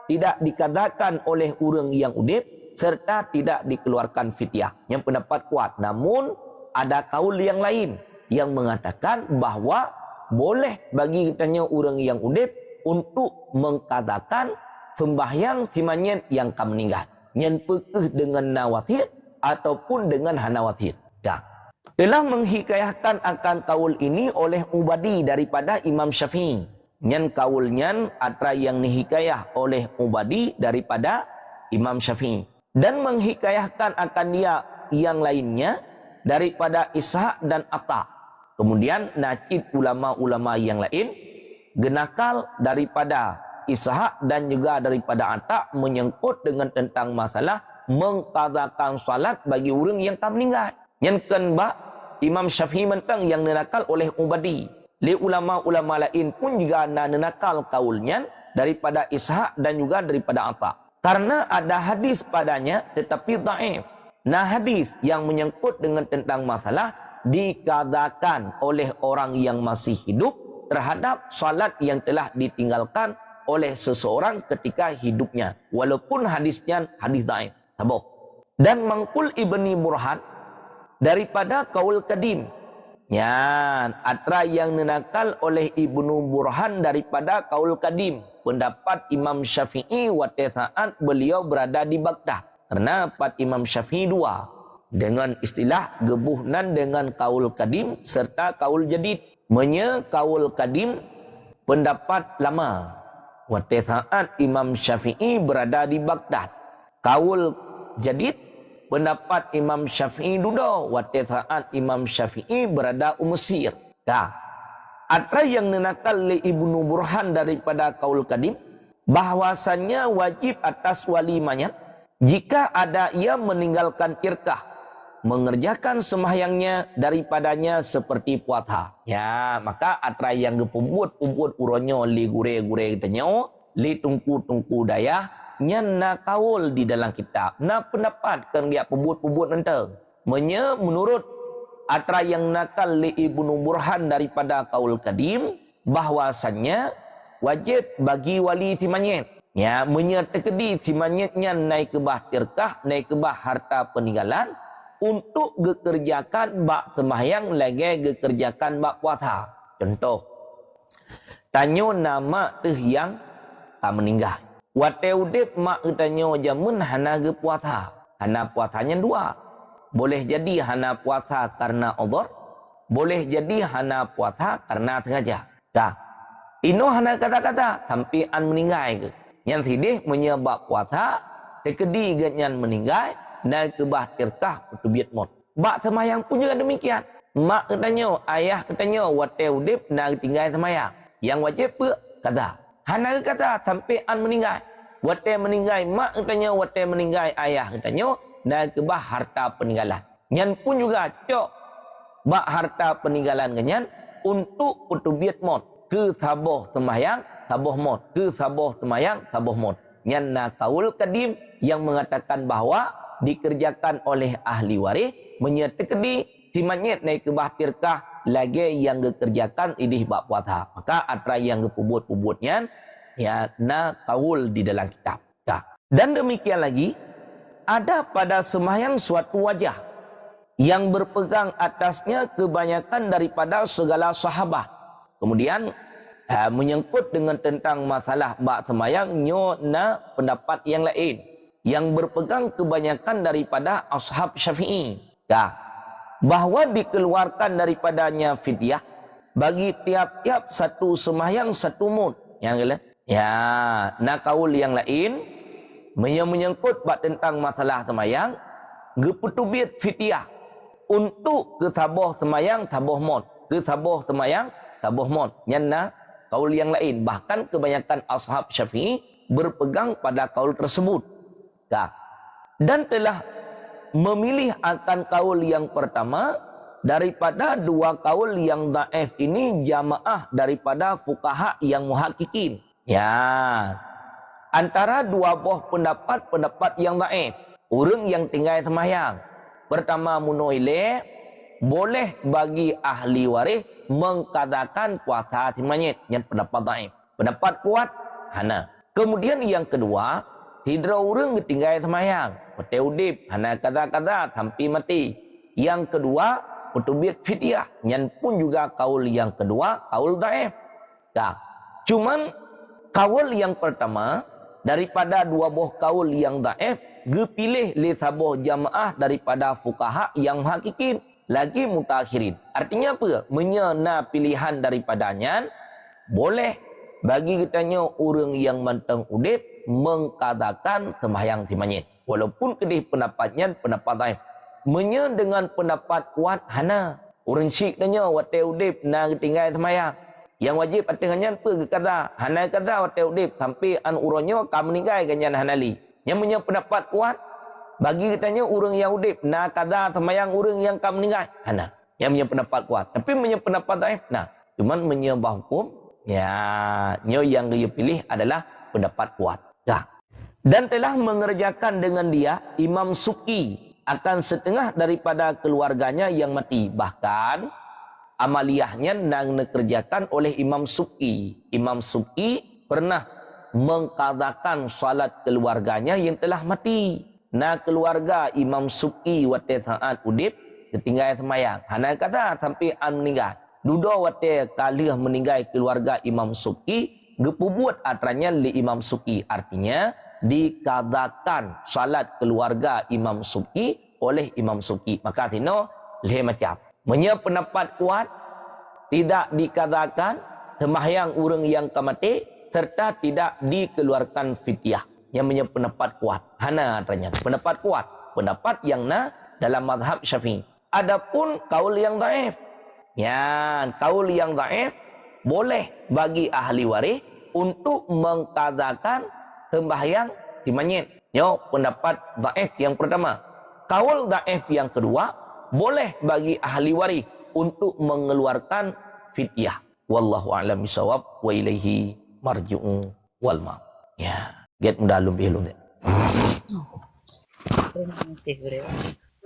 tidak dikatakan oleh orang yang udip serta tidak dikeluarkan fidyah. Yang pendapat kuat. Namun ada kaul yang lain yang mengatakan bahwa boleh bagi kitanya orang yang udip untuk mengkatakan sembahyang simanyet yang kam meninggal. Yang pekeh dengan nawatir ataupun dengan hanawatir. Ya. Telah menghikayahkan akan kaul ini oleh Ubadi daripada Imam Syafi'i. Nyan kaulnya atra yang dihikayah oleh Ubadi daripada Imam Syafi'i. Dan menghikayahkan akan dia yang lainnya daripada Ishaq dan Atta. Kemudian nakid ulama-ulama yang lain genakal daripada Ishaq dan juga daripada Atta menyangkut dengan tentang masalah mengqadakan salat bagi orang yang tak meninggal. Yang kedua, Imam Syafi'i mentang yang dinakal oleh Ubadi. Li ulama-ulama lain pun juga dinakal kaulnya daripada Ishaq dan juga daripada Atta. Karena ada hadis padanya tetapi dhaif. Nah, hadis yang menyangkut dengan tentang masalah dikadakan oleh orang yang masih hidup terhadap salat yang telah ditinggalkan oleh seseorang ketika hidupnya, walaupun hadisnya hadis dhaif. Tabuh. Dan mangkul Ibni Burhan daripada kaul kadim. Yan, atra yang dinakal oleh Ibnu Burhan daripada kaul kadim. Pendapat Imam Syafi'i waktu saat beliau berada di Baghdad. Karena pendapat Imam Syafi'i dua. Dengan istilah gebuhnan dengan kaul kadim serta kaul jadid. Menye kaul kadim pendapat lama. Waktu saat Imam Syafi'i berada di Baghdad. Kaul jadid pendapat Imam Syafi'i dulu waktu saat Imam Syafi'i berada di Mesir. Ada yang dinakal oleh Ibnu Burhan daripada kaul kadim bahwasannya wajib atas wali mayat jika ada ia meninggalkan tirkah mengerjakan sembahyangnya daripadanya seperti puasa. Ya, maka atra yang gepumbut-pumbut uronyo li gure-gure tanyo, li tungku-tungku daya, nyana kaul di dalam kitab. Na pendapat kan dia pumbut-pumbut nanti. Menurut atra yang nakal li Ibnu Burhan daripada kaul kadim, bahwasannya wajib bagi wali timanyet. Ya, menyertekedi timanyetnya naik ke bah tirkah, naik ke bah harta peninggalan, untuk gekerjakan bak sembahyang lagi gekerjakan bak puasa. Contoh, tanyo nama teh yang tak meninggal. Wate udip mak tanyo jamun hana ge puasa. Hana puasanya dua. Boleh jadi hana puasa karena udhur, boleh jadi hana puasa karena sengaja. Dah. Ino hana kata-kata tampian meninggal ke. Yang sidih menyebab puasa tekedi genyan meninggal naik ke bah tirkah kutubiat mot. Bak semayang pun juga demikian. Mak katanya, ayah katanya, wate udip nak tinggal semayang. Yang wajib pe kata. Hana kata sampean meninggal. Wate meninggal mak katanya, wate meninggal ayah katanya, naik ke bah harta peninggalan. Nyan pun juga cok bak harta peninggalan genyan untuk kutubiat mot. Ke saboh semayang, saboh mot. Ke saboh semayang, saboh mot. Nyan na kaul kadim yang mengatakan bahawa dikerjakan oleh ahli waris menyertekedi simanyet naik ke bah tirkah lagi yang dikerjakan idih bak puasa. Maka atra yang kepubut-pubutnya ya na kaul di dalam kitab. Dan demikian lagi ada pada sembahyang suatu wajah yang berpegang atasnya kebanyakan daripada segala sahabat. Kemudian menyangkut dengan tentang masalah bak sembahyang nyo na pendapat yang lain yang berpegang kebanyakan daripada ashab Syafi'i. Bahawa dikeluarkan daripadanya fidyah bagi tiap-tiap satu sembahyang satu mud. Yang kalian? Ya, nak kaul yang lain menyangkut bab tentang masalah sembahyang geputubit fidyah untuk ke taboh sembahyang taboh mud, ke taboh sembahyang taboh mud. Yang kaul yang lain bahkan kebanyakan ashab Syafi'i berpegang pada kaul tersebut. Dan telah memilih akan kaul yang pertama daripada dua kaul yang dhaif ini jamaah daripada fuqaha yang muhaqqiqin. Ya, antara dua buah pendapat yang dhaif, orang yang tinggal sembahyang. Pertama munoile boleh bagi ahli waris mengqadakan puasa timanyet, yang pendapat dhaif. Pendapat kuat hana. Kemudian yang kedua, hidra orang tinggal semayang. Pete udip, hana kata-kata sampai mati. Yang kedua, kutubit fidyah. Yang pun juga kaul yang kedua, kaul dhaif. Cuman kaul yang pertama, daripada dua buah kaul yang dhaif, gepilih li sabuh jamaah daripada fuqaha yang hakikin. Lagi mutakhirin. Artinya apa? Menyena pilihan daripadanya, boleh bagi kitanya orang yang mantang udip mengkadakan sembahyang timanyet. Walaupun kedih pendapatnya pendapat dhaif. Dengan pendapat kuat hana. Urang syik tanya wate udip na tinggal semayang. Yang wajib atengannya pergi kada. Hanai kada wate udip sampai an uronyo kam meninggal ganyan hanali. Yang punya pendapat kuat bagi katanya urang yang udip na kada semayang urang yang kam meninggal. Hana. Yang punya pendapat kuat. Tapi punya pendapat daif. Nah, cuman menyembah hukum ya nyo yang dia pilih adalah pendapat kuat. Ya. Dan telah mengerjakan dengan dia Imam Suki akan setengah daripada keluarganya yang mati. Bahkan amaliyahnya yang dikerjakan oleh Imam Suki. Imam Suki pernah mengqadakan salat keluarganya yang telah mati. Nah keluarga Imam Suki wate saat udip ketinggalan semayang. Hana kata sampai an meninggal. Duda wate kalih meninggal keluarga Imam Suki, gepubuat atranya li Imam Suki. Artinya dikadakan salat keluarga Imam Suki oleh Imam Suki. Maka tino leh macam. Punya pendapat kuat tidak dikadakan sembahyang urang yang kamati serta tidak dikeluarkan fidyah. Yang punya pendapat kuat. Hana tanya. Pendapat kuat. Pendapat yang na dalam mazhab Syafi'i. Adapun kaul yang dhaif. Ya, kaul yang dhaif boleh bagi ahli waris untuk mengqadakan sembahyang si mayit. Yo, pendapat dhaif yang pertama. Kaul dhaif yang kedua, boleh bagi ahli waris untuk mengeluarkan fidyah. Wallahu a'lam bishawab wa ilaihi marji'u wal ma'ab. Ya, get mudah belum. Terima kasih, Bro.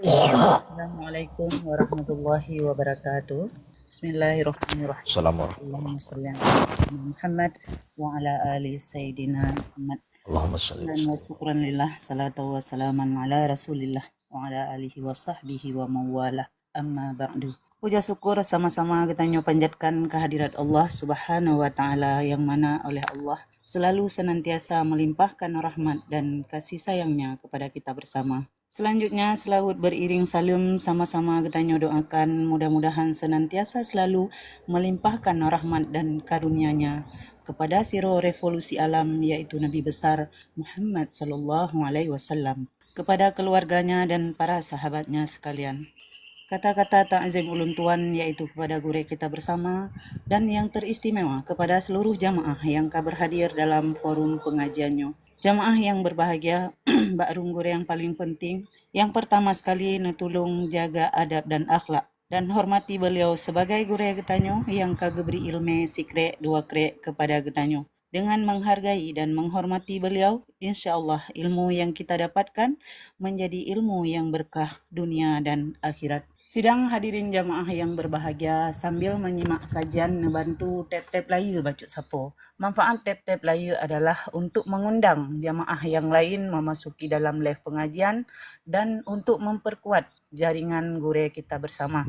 Assalamualaikum warahmatullahi wabarakatuh. Bismillahirrahmanirrahim. Allahumma salli ala Muhammad wa ala ali sayyidina Muhammad. Allahumma salli wa syukran lillah, salatu wa salaman ala rasulillah wa ala alihi wa sahbihi wa mawala. Amma ba'du. Puja syukur sama-sama kita panjatkan kehadirat Allah Subhanahu wa taala yang mana oleh Allah selalu senantiasa melimpahkan rahmat dan kasih sayangnya kepada kita bersama. Selanjutnya selawat beriring salam sama-sama kita doakan mudah-mudahan senantiasa selalu melimpahkan rahmat dan karunia-Nya kepada siro revolusi alam yaitu Nabi besar Muhammad sallallahu alaihi wasallam, kepada keluarganya dan para sahabatnya sekalian. Kata-kata ta'zim ulun tuan yaitu kepada guru kita bersama dan yang teristimewa kepada seluruh jamaah yang berhadir dalam forum pengajiannya. Jamaah yang berbahagia, bakrum guru yang paling penting, yang pertama sekali netulung jaga adab dan akhlak dan hormati beliau sebagai guru getanyo yang kageberi ilmu sikre dua kre kepada getanyo. Dengan menghargai dan menghormati beliau, insyaAllah ilmu yang kita dapatkan menjadi ilmu yang berkah dunia dan akhirat. Sidang hadirin jamaah yang berbahagia, sambil menyimak kajian nebantu tap-tap layu bacuk sapo. Manfaat tap-tap layu adalah untuk mengundang jamaah yang lain memasuki dalam live pengajian dan untuk memperkuat jaringan gure kita bersama.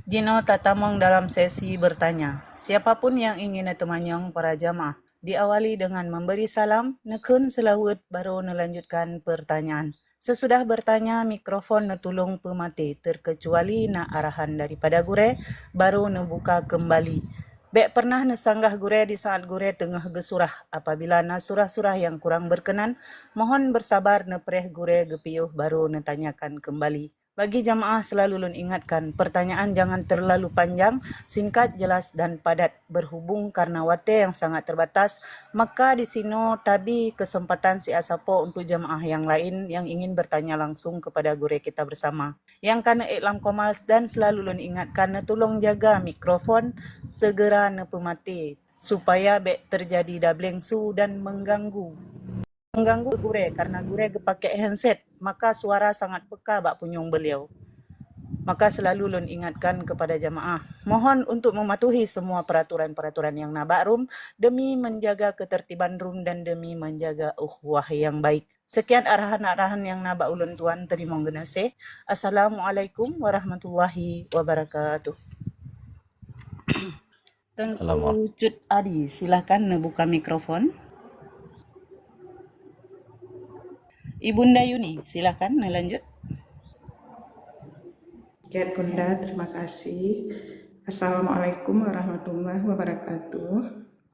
Jino tatamong dalam sesi bertanya. Siapapun yang ingin temanyong para jamaah, diawali dengan memberi salam, nekun selawat baru melanjutkan pertanyaan. Sesudah bertanya, mikrofon netulung pemati, terkecuali na arahan daripada gure, baru nebuka kembali. Bek pernah nesanggah gure di saat gure tengah gesurah. Apabila na surah-surah yang kurang berkenan, mohon bersabar nepreh gure gepiuh baru netanyakan kembali. Bagi jamaah selalu lun ingatkan, pertanyaan jangan terlalu panjang, singkat, jelas dan padat. Berhubung karena wate yang sangat terbatas, maka di sini tabi kesempatan si asapo untuk jamaah yang lain yang ingin bertanya langsung kepada guru kita bersama. Yang karena iklam komal dan selalu lun ingatkan, tolong jaga mikrofon, segera nepemati supaya bek terjadi doubling su dan mengganggu gure karena gure pakai handset, maka suara sangat peka bak punyung beliau. Maka selalu lun ingatkan kepada jamaah, mohon untuk mematuhi semua peraturan-peraturan yang nabak rum demi menjaga ketertiban rum dan demi menjaga ukhuwah yang baik. Sekian arahan-arahan yang nabak ulun tuan, terima kasih. Assalamualaikum warahmatullahi wabarakatuh. Tengku Cut Adi, silakan buka mikrofon. Ibunda Yuni, silakan lanjut. Ya Bunda, terima kasih. Assalamualaikum warahmatullahi wabarakatuh.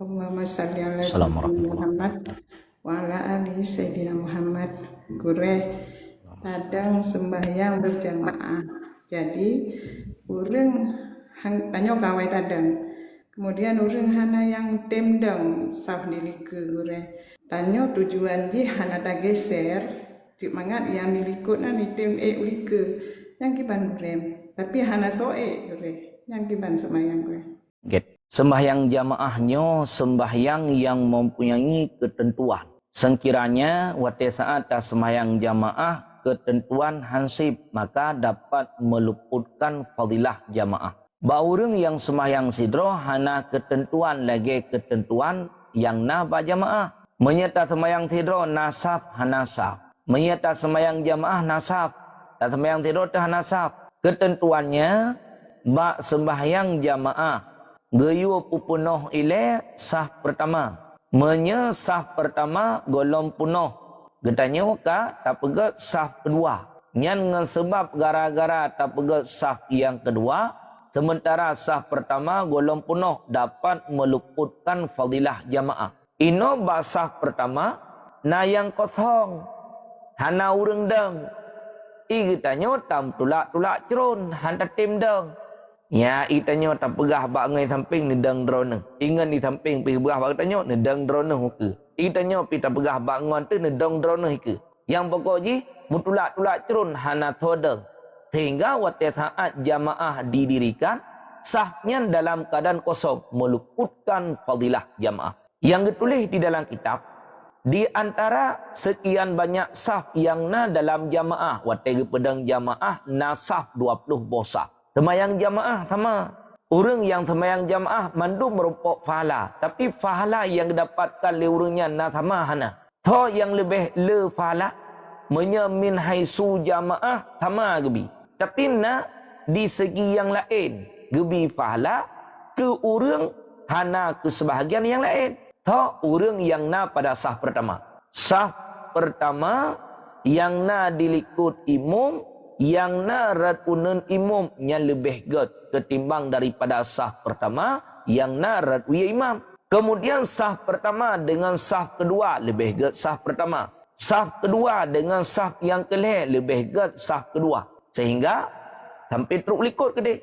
Allahumma shalli ala sayyidina Muhammad wa ala ali sayyidina Muhammad. Gure kadang sembahyang berjamaah. Jadi Urang tanya kawai dadang. Kemudian urang hana yang temdang sah dilike urang. Tanya tujuan ji hana da geser. Cik mangat yang dilikut na ni tem ulike. Yang kiban urang. Tapi hana soe urang. Yang kiban semayang urang. Sembahyang jamaahnya sembahyang yang mempunyai ketentuan. Sekiranya wate saat sembahyang jamaah ketentuan hansib, maka dapat meluputkan fadilah jamaah. Baurang yang sembahyang sidro hana ketentuan lagi ketentuan yang na ba jamaah. Menyata sembahyang sidro nasab hanasab. Menyata sembahyang jamaah nasab. Dan sembahyang sidro tah nasab. Ketentuannya ba sembahyang jamaah gayu pupunoh ile sah pertama. Menye sah pertama golong punoh. Getanya ka tak pegat sah kedua. Nyan ngan sebab gara-gara tak pegat sah yang kedua. Sementara sah pertama golong punoh dapat meluputkan fadilah jamaah. Ino basah pertama na yang kosong. Hana urang deng. Getanya tam tulak-tulak cerun. Hanta tim deng. Ya, itanya tak pegah bak ngai samping ni dang drone. Ingan ni samping pi pegah bak tanya ni dang drone ke. Itanya pi tak pegah bak ngon tu ni dang drone ke. Yang pokok ji mutulak-tulak cerun hana thodeng. Sehingga wate saat jamaah didirikan sahnya dalam keadaan kosong meluputkan fadilah jamaah. Yang ditulis di dalam kitab di antara sekian banyak saf yang na dalam jamaah wate pedang jamaah na saf 20 bosa. Semayang jamaah sama. Orang yang semayang jamaah mandu merupakan fahala. Tapi fahala yang didapatkan oleh orangnya na sama hana. Tho yang lebih le fahala. Menyamin haisu jamaah sama gebi. Tapi na di segi yang lain. Gebi fahala ke orang hana ke sebahagian yang lain. Tho orang yang na pada sah pertama. Sah pertama yang na dilikut imum. Yang na ratunan imamnya lebih ged ketimbang daripada sah pertama yang na ratu imam. Kemudian sah pertama dengan sah kedua lebih ged sah pertama. Sah kedua dengan sah yang kelih lebih ged sah kedua. Sehingga sampai truk likut ke dia.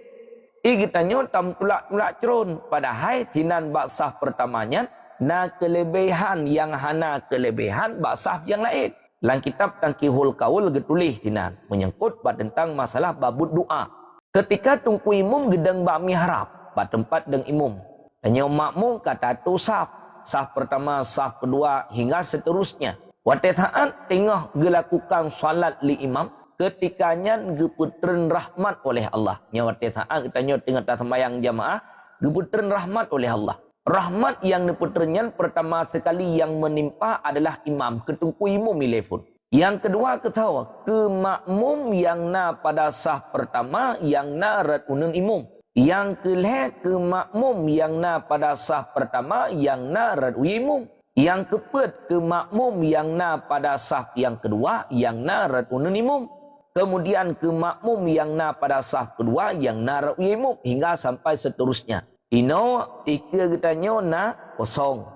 Kitanya tam tulak-tulak cerun. Padahal tinan bak sah pertamanya na kelebihan yang hana kelebihan bak sah yang lain. Dalam kitab Tangkihul Kaul getulis tinan menyangkut tentang masalah babut doa. Ketika tungku imum gedang bak mihrab, bak tempat deng imum. Tanya makmum kata tu saf, saf pertama, saf kedua hingga seterusnya. Wate saat tengah dilakukan salat li imam, ketikanya geputren rahmat oleh Allah. Nya wate saat tanya tengah sembahyang jamaah, geputren rahmat oleh Allah. Rahmat yang diputernya pertama sekali yang menimpa adalah imam. Ketungku imam telefon. Yang kedua ketawa. Ke makmum yang na pada sah pertama yang na ratunan imam. Yang kelih ke makmum yang na pada sah pertama yang na ratunan imam. Yang keempat ke makmum yang na pada sah yang kedua yang na ratunan imam. Kemudian ke makmum yang na pada sah kedua yang na ratunan imam. Hingga sampai seterusnya. Ino ikir getanya na kosong.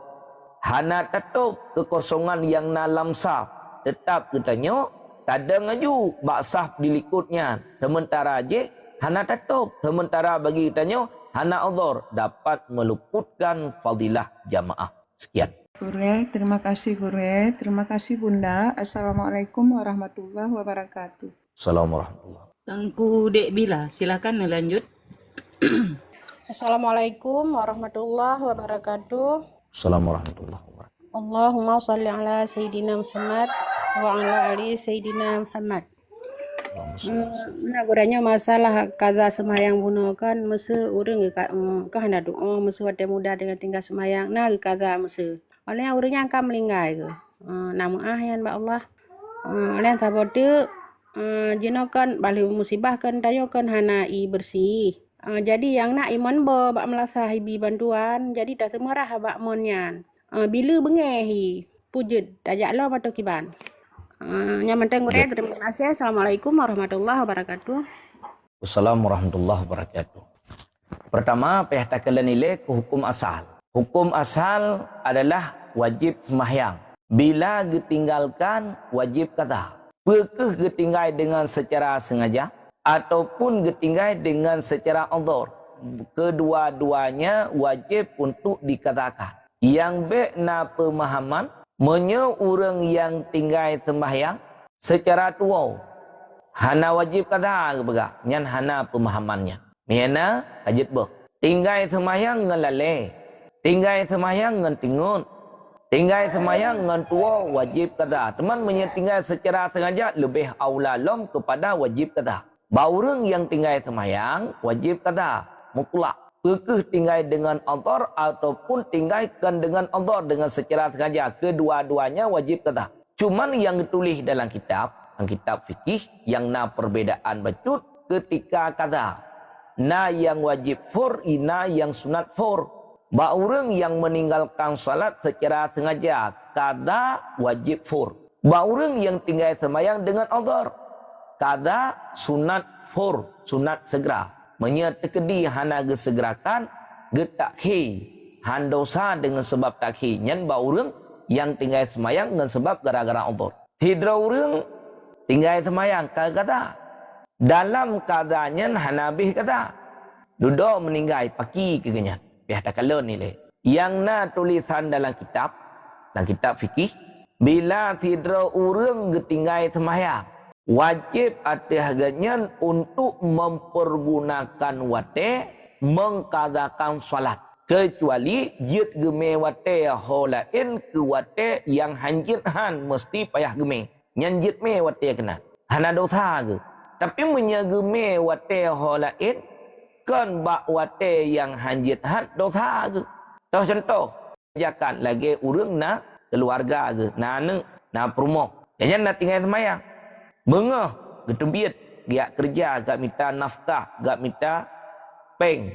Hana tutup kekosongan yang na lam saf. Tetap getanya kadang aju bak saf dilikutnya. Sementara je hana tutup. Sementara bagi getanya hana uzur dapat meluputkan fadilah jamaah. Sekian. Fure, terima kasih Fure. Terima kasih Bunda. Assalamualaikum warahmatullahi wabarakatuh. Assalamualaikum warahmatullahi wabarakatuh. Tangku Dek Bila, silakan lanjut. Assalamualaikum warahmatullahi wabarakatuh. Assalamualaikum warahmatullahi wabarakatuh. Allahumma salli ala Sayyidina Muhammad wa ala ali Sayyidina Muhammad. Nak guranya masalah kaza semayang bunuh kan masa orang ke hana doa masa ada muda dengan tinggal semayang nah kaza masa. Oleh orangnya akan melinggai ke. Nama ahyan ba Allah. Oleh tabote jenokan balik musibah kan tayo kan hana i bersih. Jadi yang nak iman bo bak melasa hibi bantuan jadi tak semerah bak monyan. Bila bengehi pujud tajak lo patok kiban. Nyaman tengure terima kasih. Assalamualaikum warahmatullahi wabarakatuh. Assalamualaikum warahmatullahi wabarakatuh. Pertama pihak takalan nilai ke hukum asal. Hukum asal adalah wajib sembahyang. Bila ditinggalkan wajib qada. Pekeh ditinggal dengan secara sengaja ataupun getinggai dengan secara udhur. Kedua-duanya wajib untuk dikatakan. Yang bekna pemahaman, menyo orang yang tinggal sembahyang secara tua, hana wajib kata ke begak, nyan hana pemahamannya. Miana kajit boh. Tinggal sembahyang ngelale, tinggal sembahyang ngentingun, tinggal sembahyang ngentua wajib kata. Teman menyetinggal secara sengaja lebih aulalom kepada wajib kata. Baurang yang tinggal sembahyang wajib kata mutlak. Kekeh tinggal dengan udhur ataupun tinggalkan dengan udhur dengan secara sengaja, kedua-duanya wajib kata. Cuman yang ditulis dalam kitab fikih yang na perbedaan bacut ketika kata na yang wajib fur, ina yang sunat fur. Baurang yang meninggalkan salat secara sengaja kada wajib fur. Baurang yang tinggal sembahyang dengan udhur kada sunat fur, sunat segera. Menyetekedi hana gesegerakan getakhi han dosa dengan sebab takhi nyan baurang yang tinggal semayang dengan sebab gara-gara udhur. Hidra urang tinggal semayang kata dalam keadaannya hanabih kata duduk meninggal pagi kegenya pihak takalon ni le yang na tulisan dalam kitab fikih bila hidra urang getinggal semayang wajib atas untuk mempergunakan wate mengkadakan salat kecuali jid geme wate holain ke wate yang hanjit han mesti payah geme nyanjit me wate kena hana dosa ke tapi menyageme wate holain kan bak wate yang hanjit han dosa ke tahu contoh jakan lagi urang na keluarga ke na perumah jangan nak tinggal semayang mengah getebiat dia kerja gak minta nafkah gak minta peng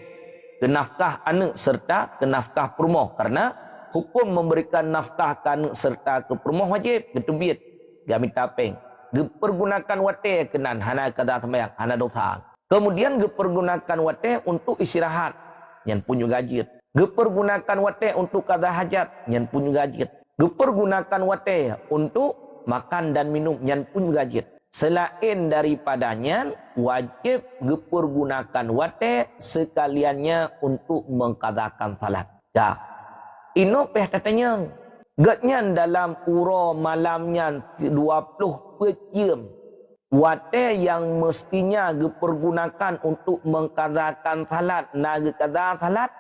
ke nafkah anak serta ke nafkah perumah karena hukum memberikan nafkah ke anak serta ke perumah wajib getebiat gak minta peng gepergunakan wate kenan hana kada sembahyang hana dosa kemudian gepergunakan wate untuk istirahat nyan punyu gajit gepergunakan wate untuk kada hajat nyan punyu gajit gepergunakan wate untuk makan dan minum nyan punyu gajit. Selain daripadanya wajib gepergunakan wate sekaliannya untuk mengqadakan salat. Ya. Ino peh tatanya gatnya dalam uro malamnya 20 jam. Wate yang mestinya gepergunakan untuk mengqadakan salat na gekada salat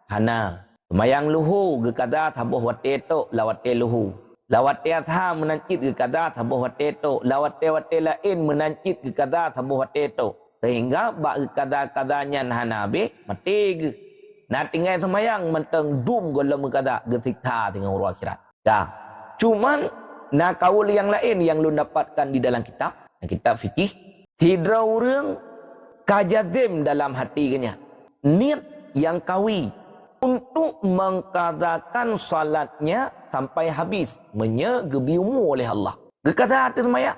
hana. Semayang luhu gekada tabuh wate tok lawate luhu. Lawat tiatha menancit ke kada tabuh wate to lawat wate lain menancit ke kada tabuh wate to sehingga bak ke kada-kadanya hanabe mati ge na tinggal semayang menteng dum golem kada getikha dengan urang akhirat dah cuman na kaul yang lain yang lu dapatkan di dalam kitab fikih hidra urang kajazim dalam hati genya niat yang kawi untuk mengqadakan salatnya sampai habis menyegebiumu oleh Allah. Gekata hati semaya.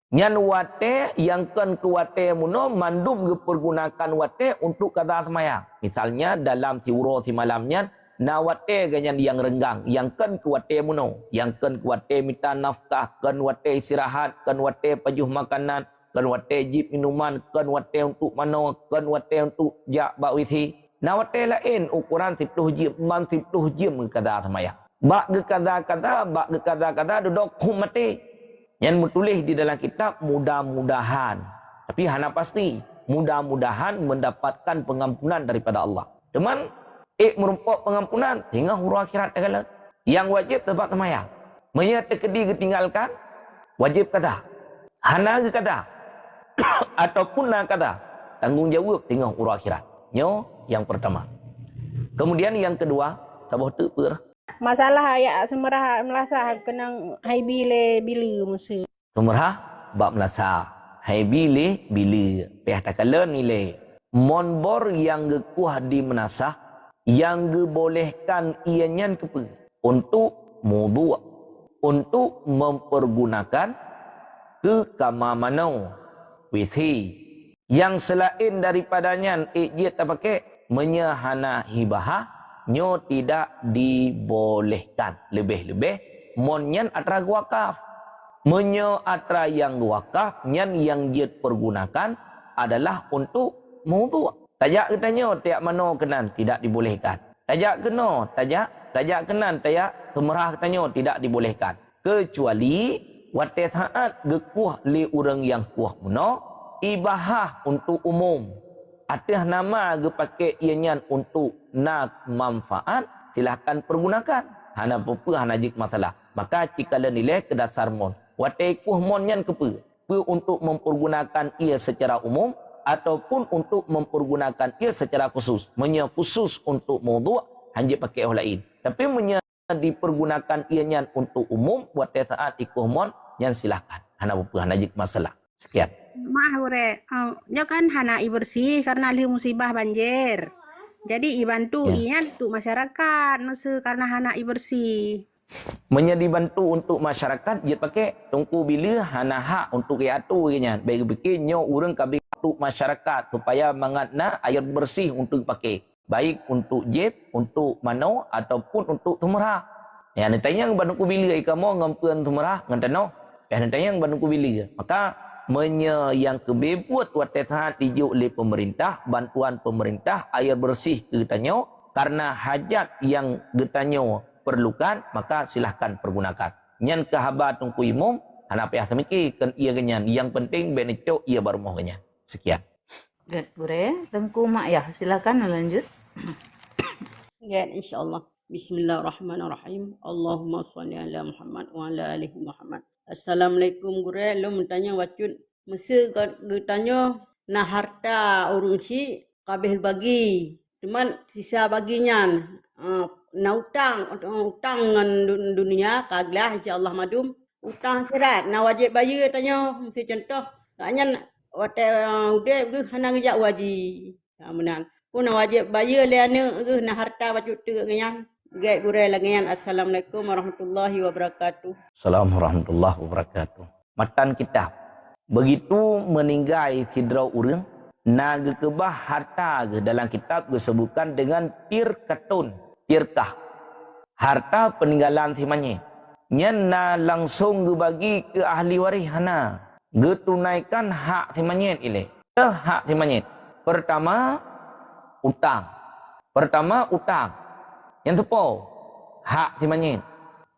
Nyan wate yang kan ke wate muno mandum gepergunakan wate untuk kada semaya. Misalnya dalam tiuro si malamnya na wate ganyan yang renggang, yang kan ke wate muno, yang kan ke wate minta nafkah, kan wate istirahat, kan wate pajuh makanan, kan wate jip minuman, kan wate untuk mano, kan wate untuk jak bakwisi. Nawate lain ukuran 10 jam, man 10 jam kada semaya. Bak gekada duduk mati. Yang menulis di dalam kitab mudah-mudahan. Tapi hana pasti. Mudah-mudahan mendapatkan pengampunan daripada Allah. Teman, merumpok pengampunan. Hingga huruf akhirat. Yang wajib tempat semaya. Menyetekedi ketinggalkan. Wajib kata. Hana kata. Ataupun nak kata. Tanggungjawab tinggal huruf akhirat. Nyo yang pertama. Kemudian yang kedua. Tabuh tepur. Masalah ayat semerah melasa kenang hai bile bila masa. Semerah bab melasa. Hai bile bila. Peh takalan nilai. Monbor yang gekuah di menasah. Yang gebolehkan ianya kepa. Untuk mudu'. Untuk mempergunakan kekamamano. Wisi. Yang selain daripadanya dia tak pakai menyahana hibahah nyo tidak dibolehkan lebih-lebih monyan atra wakaf menyo atra yang wakaf nyan yang dia pergunakan adalah untuk mawdu'. Tajak katanya tiap mana kenan tidak dibolehkan. Tajak kena, tajak kenan, tajak temerah katanya tidak dibolehkan. Kecuali wate saat gekuah li orang yang kuah muno ibahah untuk umum. Atas nama ge pakai ianya untuk nak manfaat, silahkan pergunakan. Hana apa hana jik masalah. Maka jika le nilai ke dasar mon. Wate kuah mon yan kepe. Pe untuk mempergunakan ia secara umum ataupun untuk mempergunakan ia secara khusus. Menya khusus untuk mawdu' hanya pakai orang lain. Tapi menya dipergunakan ianya untuk umum wate saat ikuh mon yan silahkan. Hana apa hana jik masalah. Sekian. Maaf ure, dia kan hana i bersih karena li musibah banjir. Jadi i bantu Ya. inya untuk masyarakat, masa karena hana i bersih. Menjadi bantu untuk masyarakat dia pakai tungku bila hana hak untuk iatu nya. Baik fikir nyo urang kabeh untuk masyarakat supaya mangana air bersih untuk pakai. Baik untuk jeb, untuk mano ataupun untuk tumerah. Ya tanya bantu bila kamu ngampeun tumerah ngantano. Ya tanya bantu bila. Maka yang kebebuat watehat dijuk oleh pemerintah, bantuan pemerintah air bersih ketanyo karena hajat yang getanyo perlukan, maka silahkan pergunakan. Nyan kehabat tungku imum, hana payah semiki kan ia genyan. Yang penting beneco ia baru mau genyan. Sekian. Good, Bure. Tengku Mak ya, silakan lanjut. Ya, insyaallah. Bismillahirrahmanirrahim. Allahumma shalli ala Muhammad wa ala alihi Muhammad. Assalamualaikum gure, lu mentanya wacut. Masa getanya nah harta urung si kabeh bagi. Cuman sisa baginya na utang ngan dunia kaglah insyaallah madum. Utang akhirat na wajib bayar tanya mesti contoh. Taknya wate ude ge hana ngejak wajib. Menan. Pun wajib bayar le ane ge na harta wacut tu ngan. Gai gure langian. Assalamualaikum warahmatullahi wabarakatuh. Assalamualaikum warahmatullahi wabarakatuh. Matan kitab. Begitu meninggai sidra urang, naga kebah harta dalam kitab disebutkan dengan tirkatun, tirkah. Harta peninggalan simanye. Nyana langsung bagi ke ahli waris hana. Getunaikan hak simanye ile. Hak simanye. Pertama utang. Yang tepo hak simanye.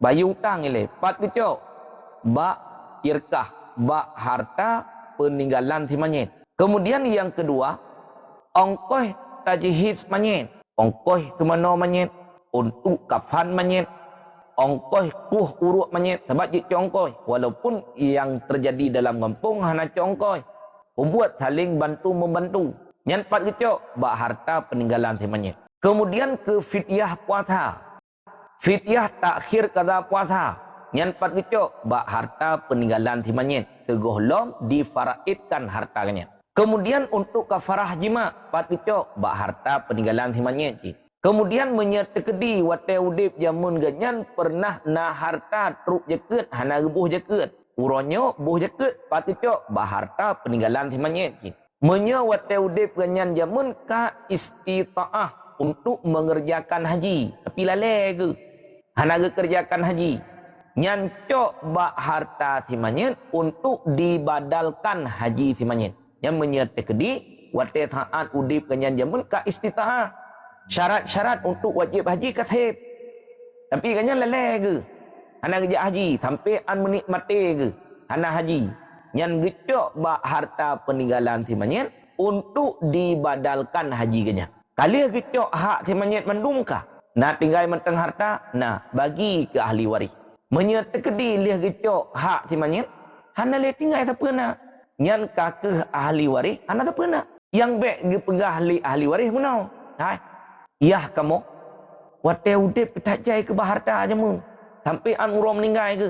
Bayu utang ile. Pat kecok. Bak tirkah. Bak harta peninggalan simanye. Kemudian yang kedua, ongkoh tajhiz manyet. Ongkoh semano manyet. Untuk kafan manyet. Ongkoh kuh urut manyet. Sebab jik ongkoh. Walaupun yang terjadi dalam kampung hana ongkoh. Membuat saling bantu-membantu. Yang empat kecok, bak harta peninggalan simanye. Kemudian ke fidyah puasa. Fidyah takhir kada puasa. Yang empat kecok, bak harta peninggalan simanye. Tegohlom difaraidkan hartanya. Kemudian untuk kafarah jima, pat kecok, bak harta peninggalan simanye. Kemudian menyertekedi wate udip jamun ganyan pernah na harta truk jeket, hana rebuh jeket. Uronyo buh jeket, pat kecok, bak harta peninggalan simanye. Menya wate udip ganyan jamun ka istita'ah untuk mengerjakan haji. Tapi lalai ke? Hana kerjakan haji. Nyancok bak harta simanye untuk dibadalkan haji simanye. Yang menyertekedi wate saat udip ganyan jamun ka istita'ah. Syarat-syarat untuk wajib haji katib. Tapi ganyan lalai ke? Hana kerja haji sampai an menikmati ke? Hana haji. Yang gecok bak harta peninggalan simanye untuk dibadalkan haji ganyan. Kali gecok hak simanye mandumkah? Nak tinggal menteng harta, nah bagi ke ahli waris. Menyertekedi liah gecok hak simanye, hana le tinggal tak pernah. Nyan kakeh ahli waris, hana tak pernah. Yang baik ge pegah ahli waris punau. Hai. Iyah kamu. Wate udip tak jai ke harta aja mu. Sampai an uram meninggal ke.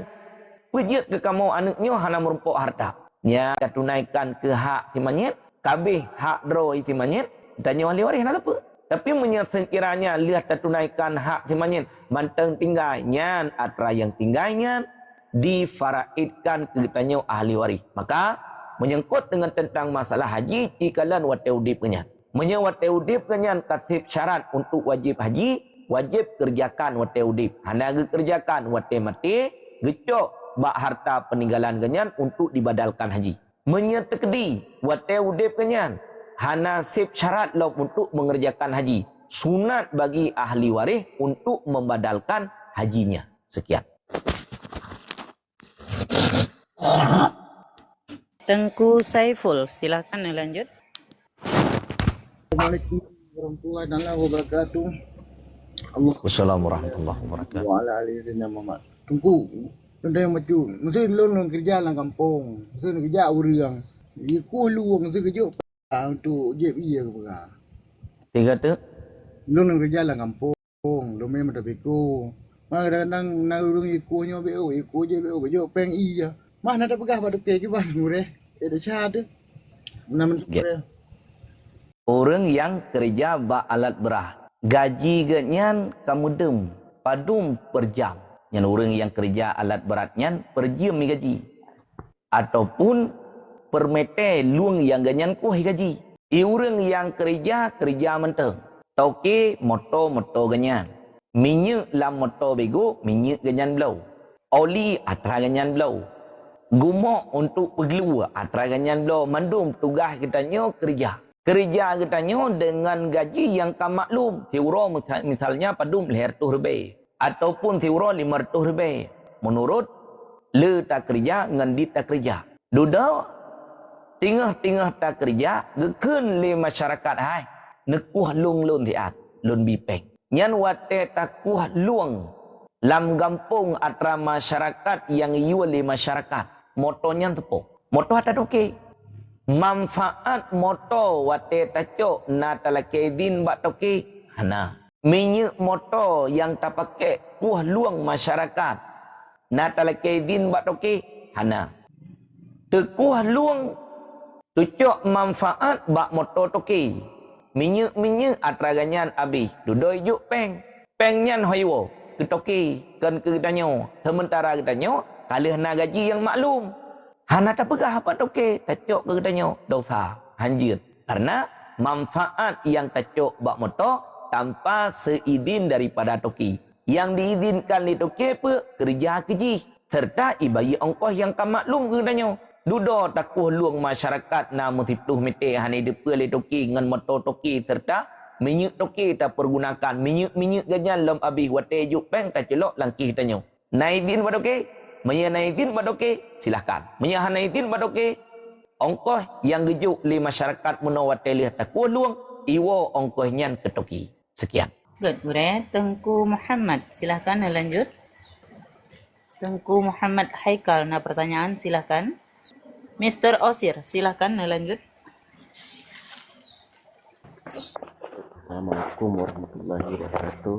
Pejit ke kamu anaknya hana merumpok harta. Nya tunaikan ke hak simanye, kabeh hak dro simanye, tanya ahli waris hana apa. Tapi sekiranya lihat tunaikan hak simanye, manteng tinggalnya, atra yang tinggalnya difaraidkan ke tanya ahli waris. Maka menyangkut dengan tentang masalah haji cikalan wate udip kenyan. Wate udip kenyan kasih syarat untuk wajib haji, wajib kerjakan wate udip. Hana kerjakan wate mati, gecok bak harta peninggalan kenyan untuk dibadalkan haji. Menyetekdi wate udip kenyan. Hana sip syarat lo untuk mengerjakan haji. Sunat bagi ahli waris untuk membadalkan hajinya. Sekian. Tengku Saiful, silakan lanjut. Assalamualaikum warahmatullahi wabarakatuh. Wassalamualaikum warahmatullahi wabarakatuh. Wa ala alihi sayyidina Muhammad. Tunggu. Tunda yang maju. Mesti lu kerja lang kampung. Mesti kerja urang. Iku luang mesti kerja untuk je iya ke perang. Tiga tu. Lu kerja lang kampung. Lu memang tak beko. Mah kadang-kadang nak urang ikunya beko, iku je beko kerja peng iya. Mana tak pegah pada ke ke ban mureh. Ada syada. Menamen Yeah. Orang yang kerja ba alat berat. Gaji genyan kamu dem. Padum per jam. Yang orang yang kerja alat beratnya per jam gaji. Ataupun per mete luang yang genyan kuh gaji. Orang yang kerja menteng. Toke moto genyan. Minyak lam moto bego, minyak genyan belau. Oli atra genyan belau. Gumok untuk perlu atra genyan belau. Mandum tugas kitanya kerja. Kerja katanya dengan gaji yang kamaklum. Tiura misalnya padum leher tuh rebe. Ataupun tiura 500 rebe. Menurut le tak kerja, ngendi tak kerja. Duda, tingah tak kerja, gekun le masyarakat hai. Nekuh lung tiat, lun bipeng. Nyan wate takuh luang. Lam gampung atra masyarakat yang iwa le masyarakat. Motonya tepuk. Moto hata doke. Manfaat moto wate taco na talakedin bak toke hana minyak moto yang tak pakai kuah luang masyarakat na talakedin bak toke hana tekuah luang tucok manfaat bak moto toke minyak atraganyan abi dudoi juk pengnyan hoiwo ke toke kan ke danyo sementara danyo kalih na gaji yang maklum. Hana tak pegah apa toke, tacok ke katanya dosa, hanjir. Karena manfaat yang tacok bak moto tanpa seizin daripada toke. Yang diizinkan di toke apa? Kerja keji. Serta ibayi ongkos yang tak maklum ke katanya. Dudo takuh luang masyarakat na musibtuh mete hana depa le toke dengan moto toke serta minyak toke tak pergunakan. Minyak ganyan lam abih wate juk peng tak celok langkih katanya. Naidin ba toke? Menyanaitin badoke silahkan. Menyanaitin badoke ongkoh yang gejuk li masyarakat menawate lihat takwa luang iwo ongkohnya ketoki. Sekian. Good, Gure. Tengku Muhammad, silahkan lanjut. Tengku Muhammad Haikal, nah pertanyaan silahkan. Mr. Osir, silahkan lanjut. Assalamualaikum warahmatullahi wabarakatuh.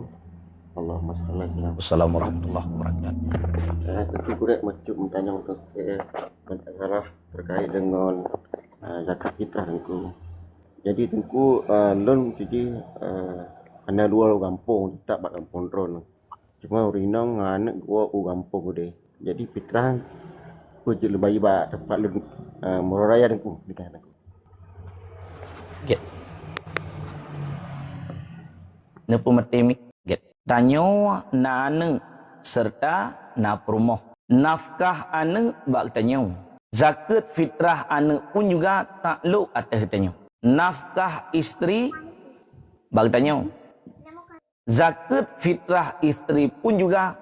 Allahumma shalli ala sayyidina. Wassalamualaikum warahmatullahi wabarakatuh. Tentu kurek macam bertanya untuk masalah terkait dengan zakat fitrah tentu. Jadi tentu lon jadi hanya dua kampung tak bak kampung dron. Cuma urinong anak gua kampung gede. Jadi fitrah pujul bayi bak tempat lon meraya tentu nikah aku. Get. Nepu matemik get. Tanyo na ane serta na perumoh. Nafkah ane bak tanyo. Zakat fitrah ane pun juga takluk atas tanyo. Nafkah istri bak tanyo. Zakat fitrah istri pun juga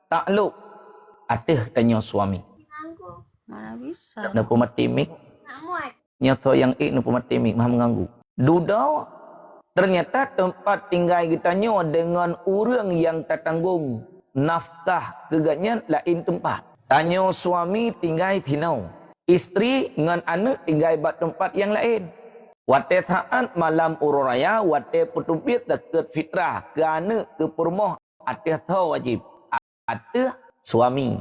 takluk atas tanyo suami. Mana bisa? Nepu matemik. Nyato yang nepu matemik maha mengganggu. Duda ternyata tempat tinggal kitanya dengan orang yang tak tanggung nafkah kegatnya lain tempat. Tanya suami tinggal tinau. Isteri dengan anak tinggal bat tempat yang lain. Wate saat malam ururaya, wate petumpit dekat fitrah ke anak ke permoh atas tahu wajib. Atas suami.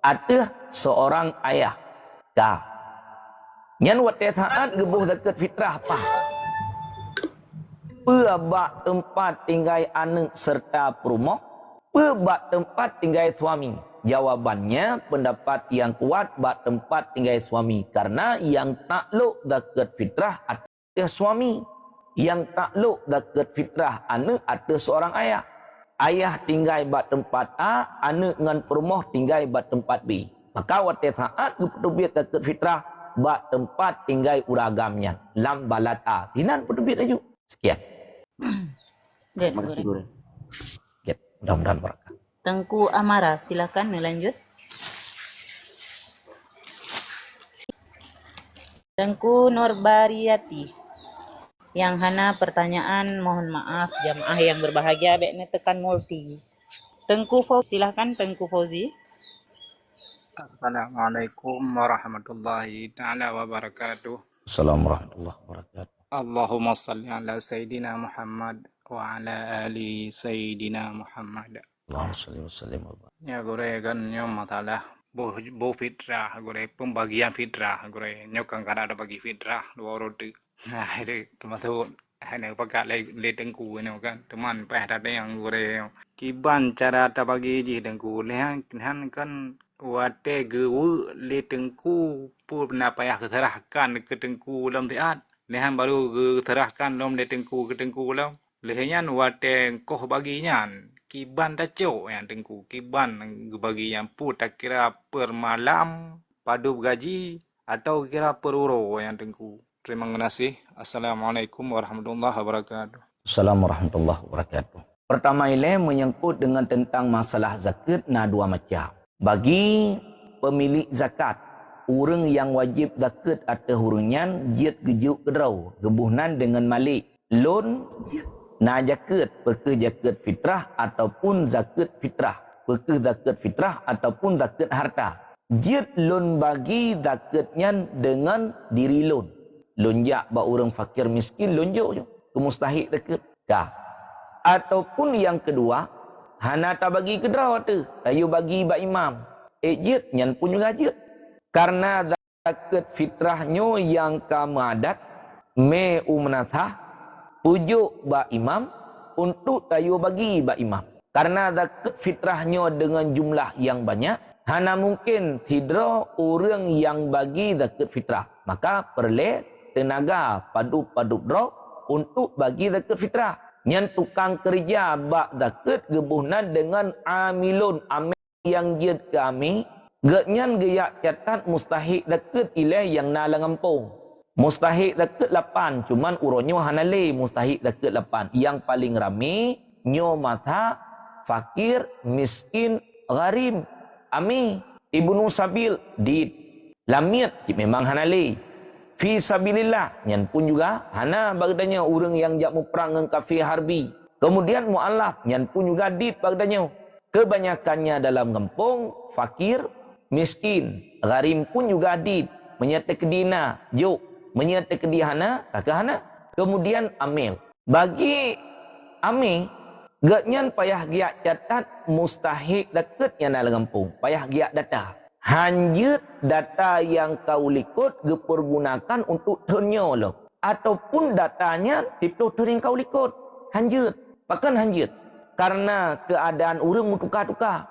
Atas seorang ayah. Kah. Nyan wate saat gebuh dekat fitrah apa? Pebak tempat tinggal anak serta perumoh, pebak tempat tinggal suami. Jawabannya pendapat yang kuat bak tempat tinggal suami. Karena yang takluk dekat fitrah atas suami. Yang takluk dekat fitrah anak atas seorang ayah. Ayah tinggal bak tempat A, anak dengan perumoh tinggal bak tempat B. Maka waktu saat kepetubiat dekat fitrah, bak tempat tinggal uragamnya lam balad a. Tinan pun debit aja. Sekian. Get, Terima kasih Gure. Gure. Sekian. Mudah-mudahan berkah. Tengku Amara, silakan lanjut. Tengku Norbariyati. Yang hana pertanyaan, mohon maaf jamaah yang berbahagia, bekne tekan multi. Tengku Fauzi, silakan Tengku Fauzi. Assalamualaikum warahmatullahi ta'ala wabarakatuh. Assalamualaikum warahmatullahi wabarakatuh. Allahumma salli ala Sayyidina Muhammad wa ala ali Sayyidina Muhammad. Allahumma salli wa sallim wa barik. Ya gore kan nyom matalah bo fitrah gore pembagian fitrah gore nyokang kada ada bagi fitrah dua roti. Nah itu termasuk hanya pakai le tengku ini kan teman ada yang gore kiban cara tak bagi ji tengku lehan kan wate gewu le tengku pun napa ya keterahkan ke tengku dalam tiat lehan baru keterahkan dalam le tengku ke tengku dalam lehannya wate koh baginya kiban daco yang tengku kiban bagi yang pun tak kira per malam padu gaji atau kira per uro yang tengku. Terima kasih. Assalamualaikum warahmatullahi wabarakatuh. Assalamualaikum warahmatullahi wabarakatuh. Pertama ini menyangkut dengan tentang masalah zakat na dua macam. Bagi pemilik zakat, orang yang wajib zakat atau hurunyan jiat gejuk kedrau, gebuhnan dengan malik. Loan na zakat, peke zakat fitrah ataupun zakat fitrah. Peke zakat fitrah ataupun zakat harta. Jiat loan bagi zakatnya dengan diri loan. Lonjak ba orang fakir miskin lonjok je ke mustahik dekat dah. Ataupun yang kedua hana tak bagi kedraw tu ayo bagi ba imam ejit nyan pun juga jit karena zakat fitrahnya yang kamadat me umnathah pujuk ba imam untuk tayo bagi ba imam karena zakat fitrahnya dengan jumlah yang banyak hana mungkin tidra orang yang bagi zakat fitrah maka perlu tenaga padu draw untuk bagi zakat fitrah. Nyan tukang kerja bak zakat gebuhnan dengan amilun amil yang jid kami genyan geyak catat mustahik zakat ileh yang na langampung. Mustahik zakat 8 cuman uronyo hanale mustahik zakat 8. Yang paling rame nyo mata fakir, miskin, gharim, ami, ibnu sabil dit. Lamit memang hanale. Fi sabilillah nyan pun juga hana bagdanya orang yang jak mu perang dengan kafir harbi. Kemudian mualaf nyan pun juga dit bagdanya. Kebanyakannya dalam kampung fakir, miskin, gharim pun juga dit, menyata kedina, juk, menyata kedihana, kakahana. Kemudian amil. Bagi amil gatnyan payah giat catat mustahik dekat yang dalam kampung. Payah giat data. Hanjut data yang kau likut dipergunakan untuk ternyol ataupun datanya tipto yang kau likut hanjut bahkan hanjut karena keadaan orang tukar-tukar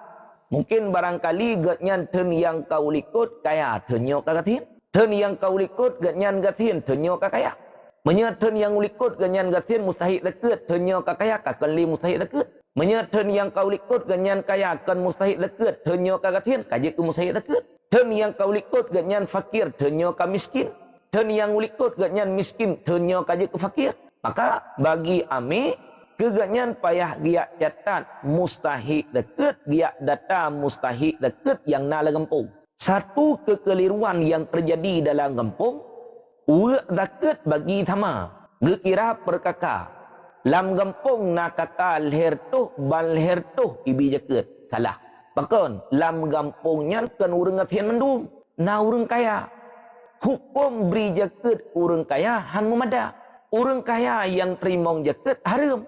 mungkin barangkali gatnyan ten yang kau likut kaya ternyo kagatin ten yang kau likut gatnyan gatin ternyo kaya menyatan yang likut gatnyan gatin mustahik dekat ternyo kaya kakali mustahik dekat menyatan yang kau likut ganyan kaya akan mustahik dekat ternyo kagatin kajik ke mustahik dekat ten yang kau likut ganyan fakir ternyo ka miskin ten yang likut ganyan miskin ternyo kajik ke fakir maka bagi ame keganyan payah giat catat mustahik dekat giat data mustahik dekat yang na kampung satu kekeliruan yang terjadi dalam kampung uak zakat bagi thama gekira perkaka lam gampung nak kata leher tuh ban leher tuh ibi jaket salah bahkan lam gampungnya kan urang ngatian mendum na urang kaya hukum beri jaket urang kaya han memada urang kaya yang terima jaket haram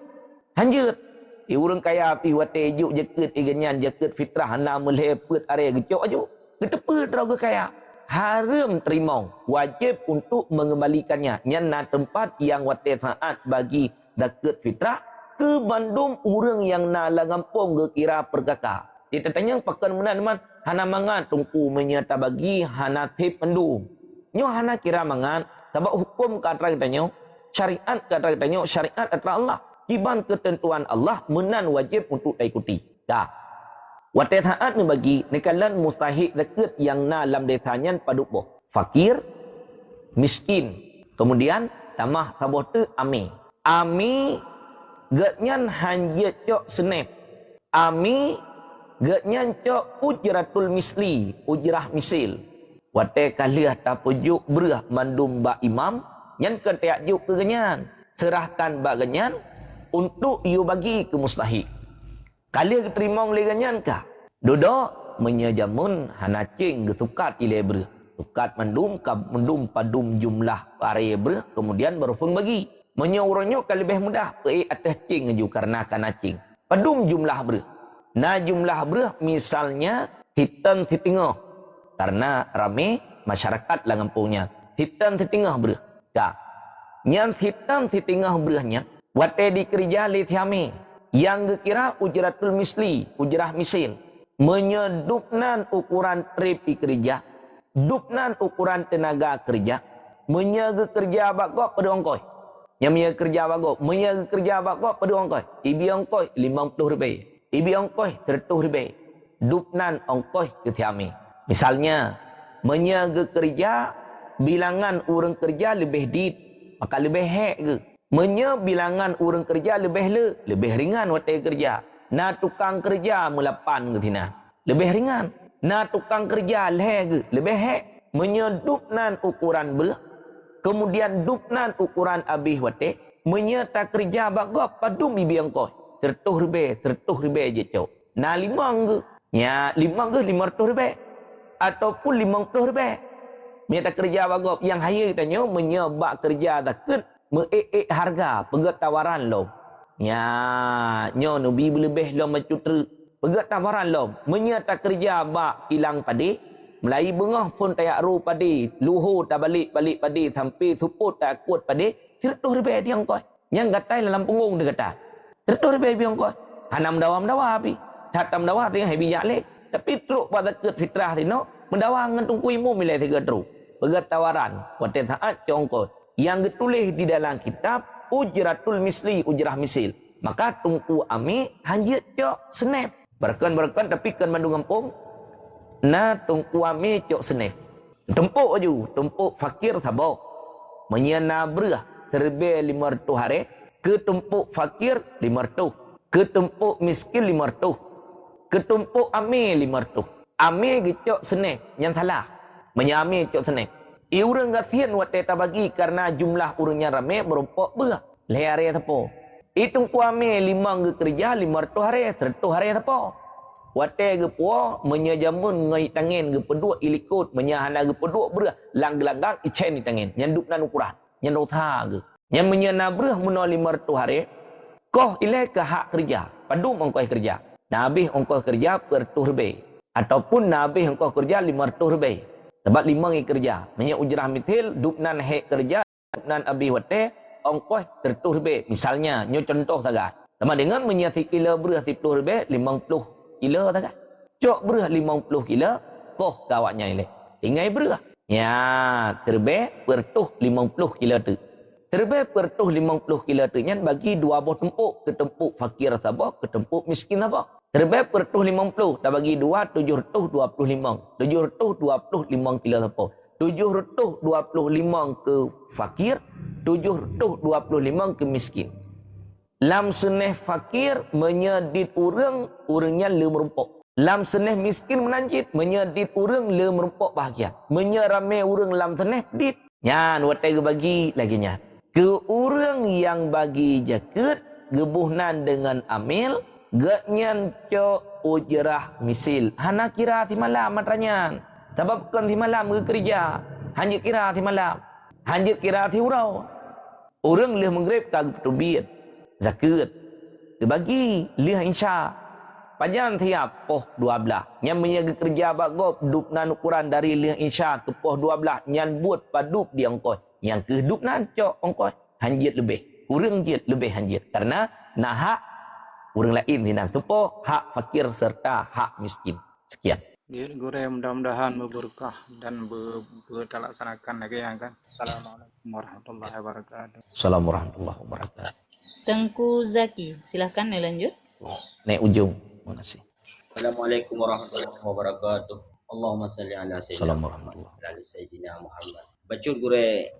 hanjut urang kaya pi wate juk jaket iganyan jaket fitrah na melhepet are gecok aju getepet raga kaya haram terima wajib untuk mengembalikannya nyan na tempat yang wate saat bagi zakat fitrah ke bandung orang yang na langampung ke kira perkaka. Dia tanya pakan menan hana mangan tungku menyata bagi hana tip mendung. Nyo hana kira mangan sebab hukum kata kita syariat kata kita syariat adalah Allah. Kiban ketentuan Allah menan wajib untuk diikuti. Dah. Wate taat ni bagi nekalan mustahik zakat yang na lam detanyan paduk boh. Fakir, miskin. Kemudian tamah taboh tu ami. Ami gatnyan hanjit cok senep. Ami gatnyan cok ujratul misli, ujrah misil. Wate kaliah tapujuk berah mandum ba imam, nyan ke tiajuk ke ganyan. Serahkan ba ganyan untuk you bagi ke mustahik. Kaliah terima oleh ganyan kah? Duduk menyajamun hanacing getukat ile berah. Tukat mandum padum jumlah are berah kemudian berfung bagi. Menyorongnya kalau lebih mudah atas cing ju karena kana cing. Padum jumlah berah. Nah jumlah berah misalnya hitam titingah. Karena rame masyarakat lah ngampungnya. Hitam titingah berah. Kak. Yang hitam titingah berahnya. Wate di kerja lithiame. Yang kira ujratul misli. Ujrah misil. Menyedupnan ukuran trip di kerja. Dupnan ukuran tenaga kerja. Menyaga kerja bakok pada ongkoi. Yang menyaga kerja bakok. Menyaga kerja bakok pada ongkoi. Ibi ongkoi 50 ribu. Ibi ongkoi 100 ribu. Dupnan ongkoi ketiami. Misalnya, menyaga kerja, bilangan orang kerja lebih dit, maka lebih hek ke. Bilangan orang kerja lebih ringan waktu kerja. Nah tukang kerja melapan ke tina. Lebih ringan. Nah tukang kerja lebih hek. Dupnan ukuran belah. Kemudian dupnan ukuran abih waktu. Menyerta kerja bagop padum ibi angkoi. 100 ribu je cok. Nah 5 ke. Ya 5 ke 500 ribu. Ataupun 50 ribu. Minta kerja bagop yang haya tanya menyebab kerja takut harga pegat tawaran lo. Ya nyo nubi lebih lo macutru pegat tawaran lo. Menyata kerja bak kilang padi Melai bengah pun tayak ru padi luhur tak balik padi sampai suput tak kuat padi 100 ribu dia angkoi. Yang gatai dalam punggung dia kata 100 ribu dia angkoi. Hanam dawam api. Tatam dawa tengah bijak lek. Tapi truk pada ket fitrah tino mendawa ngan tungku imu milai tiga truk. Pegat tawaran waten taat congkoi. Yang ditulis di dalam kitab ujratul misli, ujrah misil. Maka tungku ami hanjit cok senep. Berkan tapi kan mandung kampung. Na tungku ami cok senep. Tempuk aju, tempuk fakir sabok. Menyana berah terbe 500 hari. Ke tempuk fakir 500. Ke tempuk miskin 500. Ke tempuk ami 500. Ami gecok senep. Yang salah. Menyami cok senep. Orang gatian waktu tak bagi karena jumlah orangnya ramai merumpok berah. Leh hari apa? Itu kuame 5 ke kerja 500 hari 100 hari apa? Waktu ke puak menyajamun ngai tangan ke pedua ilikut menyahana ke pedua berah lang-langgang icen di tangan. Yang dupnan ukuran. Yang rotha ke. Yang menyana berah menol 500 hari. Koh ilai ke hak kerja. Padum ongkoi kerja. Nabih ongkoi kerja per 100 ribu. Ataupun nabih ongkoi kerja 500 ribu. Sebab 5 ngi kerja. Menyak ujrah mitil, dupnan hek kerja, dupnan abih wate, ongkoh 100 ribu. Misalnya, nyo contoh saja. Sama dengan menyati kilo berah 10 ribu, 50 kilo saja. Cok berah 50 kilo, koh kawaknya ini. Ingai berah. Ya, terbe pertuh 50 kilo tu. Terbe pertuh 50 kilo tu, nyan bagi 2 buah tempuk. Ke tempuk fakir sabah, ke tempuk miskin sabah. Terbaik pertuh 50. Dah bagi 2, 725. 725 kilo apa? 725 ke fakir. 725 ke miskin. Lam seneh fakir menyedit orangnya le merumpok. Lam seneh miskin menanjit menyedit orang le merumpok bahagian. Menyerame orang lam seneh dit. Nyan watai bagi lagi nyan. Ke orang yang bagi jaket gebuhnan dengan amil. Gatnyan cok ujrah misil. Hana kira ti malam matranyan. Sebabkan ti malam ke kerja. Hanjit kira ti malam. Hanjit kira ti urau. Orang leh mengrip kag petubit. Zakat. Dibagi leh insya. Panjang tiap poh 12. Yang menjaga kerja bagop dupnan ukuran dari leh insya ke poh 12. Yang buat padup di ongkoi. Yang ke dupnan cok ongkoi. Hanjit lebih. Orang jit lebih hanjit. Karena nahak orang lain tidak tupo hak fakir serta hak miskin. Sekian. Jadi gore mudah-mudahan berberkah dan terlaksanakan lagi yang kan. Assalamualaikum warahmatullahi wabarakatuh. Assalamualaikum warahmatullahi wabarakatuh. Tengku Zaki, silahkan lanjut. Naik ujung. Terima kasih. Assalamualaikum warahmatullahi wabarakatuh. Allahumma salli ala Assalamualaikum warahmatullahi Sayyidina Muhammad. bacut gure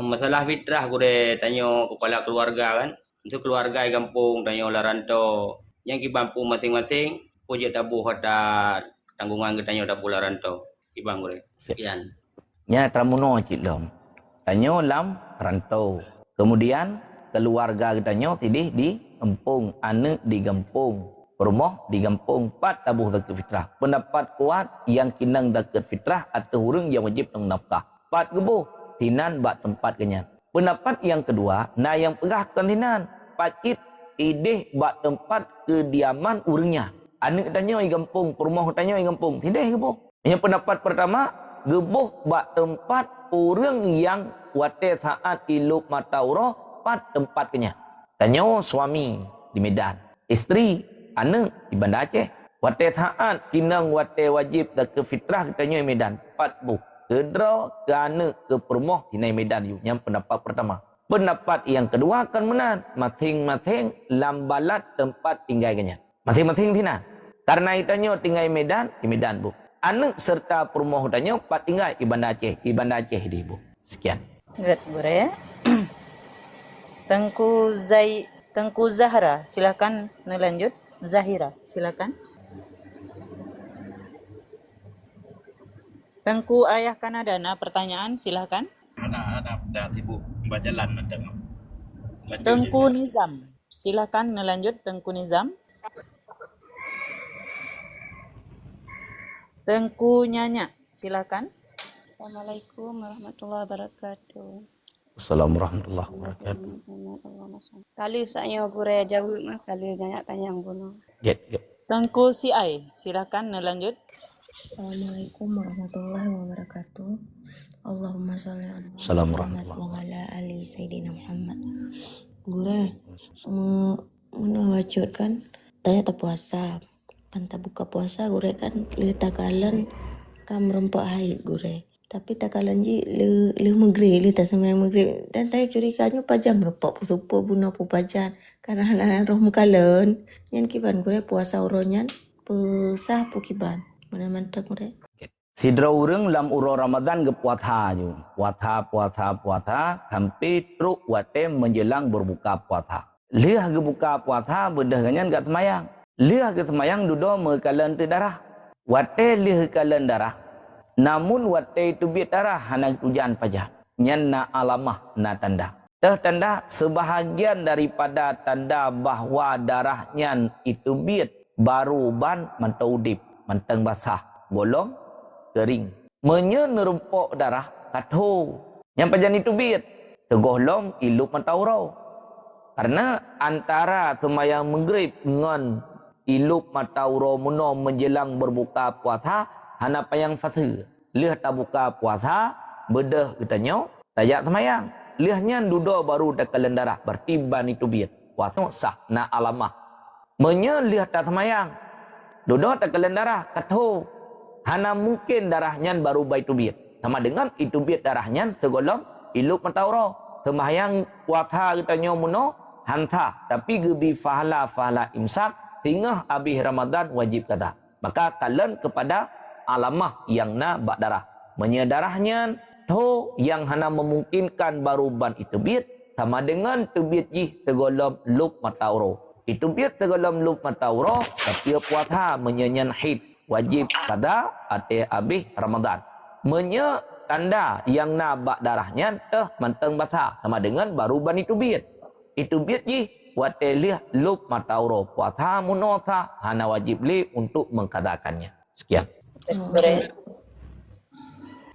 masalah fitrah gure tanyo kepala keluarga kan. Untuk keluarga di kampung tanyo lah rantau. Yang ki bampu masing-masing pojok tabuh ada tanggungan kita tanyo tabuh lah rantau. Ibang gure. Sekian. Nya tramuno cik lom. Tanyo lam rantau. Kemudian keluarga tanyo tidih di kampung, anak di kampung, rumah di kampung, pat tabuh zakat fitrah. Pendapat kuat yang kinang zakat fitrah atau orang yang wajib tang nafkah. Pat gebuh tinan bak tempat kenyat. Pendapat yang kedua, na yang pegahkan tinan, pacit ideh bak tempat kediaman urangnya. Anak tanyo di kampung, rumah tanyo di kampung, tidak gebuh. Yang pendapat pertama, gebuh bak tempat orang yang wate saat ilup matauro pat tempat kenyat. Tanyo suami di Medan, isteri, anak di Banda Aceh. Wate saat kinang wate wajib zakat fitrah tanyo di Medan, pat buh. Kedra ke anak ke permoh di Medan yu. Yang pendapat pertama. Pendapat yang kedua akan menan. Masing-masing lambalat tempat tinggalnya. Masing-masing tinan. Karena itanyo tinggal di Medan bu. Anak serta permoh tanyo pat tinggal di Banda Aceh. Di Banda Aceh di bu. Sekian. Berat gure. Tengku Zahra, silakan lanjut. Zahira, silakan. Tengku Ayah Kanada, pertanyaan silakan. Ada tibu bajalan macam. Tengku Nizam, silakan lanjut. Tengku Nizam. Tengku Nyanya, silakan. Assalamualaikum warahmatullahi wabarakatuh. Assalamualaikum warahmatullahi wabarakatuh. Kali saya gure jawab mah kali nanya tanya yang bunuh. Get. Tengku CI, silakan lanjut. Assalamualaikum warahmatullahi wabarakatuh. Allahumma sholli ala Assalamualaikum Muhammad wa ala ali Sayyidina Muhammad. Gure menawajud kan tanya tak puasa. Panta buka puasa gure kan le takalan kam rempok haid gure. Tapi takalan ji le maghrib le tak sampai maghrib dan tanya curiganya pajam rempok pusupo buna pu pajan karena hanan roh mukalan nyan kiban gure puasa uronyan pesah pu kiban. Mana mantap gure. Sidra urang lam uro Ramadan ke puasa ju. Puasa sampai truk wate menjelang berbuka puasa. Liah ke buka puasa bedah ganyan kat semayang. Liah ke semayang dudo mekalan tu darah. Wate liah kalan darah. Namun wate itu biat darah hana hujan pajan. Nyan na alamah na tanda. Tanda sebahagian daripada tanda bahawa darahnya itu biat baru ban mantau udip. Manteng basah, golong, kering. Menyerumpok darah, katho. Yang pajan itu biat. Tegolong, ilup mataurau. Karena antara semayang maghrib dengan ilup mataurau muno menjelang berbuka puasa, hana payang fase. Lihat tak buka puasa, bedah katanya, tayak semayang. Lihatnya dudo baru dakalan darah, bertiban itu biat. Puasa sah, na alamah. Lihat tak semayang. Dodo tekalan darah katho hana mungkin darahnya baru baitu biat sama dengan itu biat darahnya segolong ilup matauro sembahyang puasa katanya muno hanta tapi gebi fahala imsak hingga habis Ramadan wajib kata maka kalian kepada alamah yang na bak darah menyedarahnya to yang hana memungkinkan baru ban itu biat sama dengan tu biat jih segolong lup matauro. Itu biar tergolong lup matauro tapi puasa menyanyian haid wajib pada ate habis Ramadan. Tanda yang nabak darahnya manteng basah sama dengan baru ban itu biar. Itu biar ji wate liah lup matauro puasa munosa hana wajib li untuk mengkadakannya. Sekian.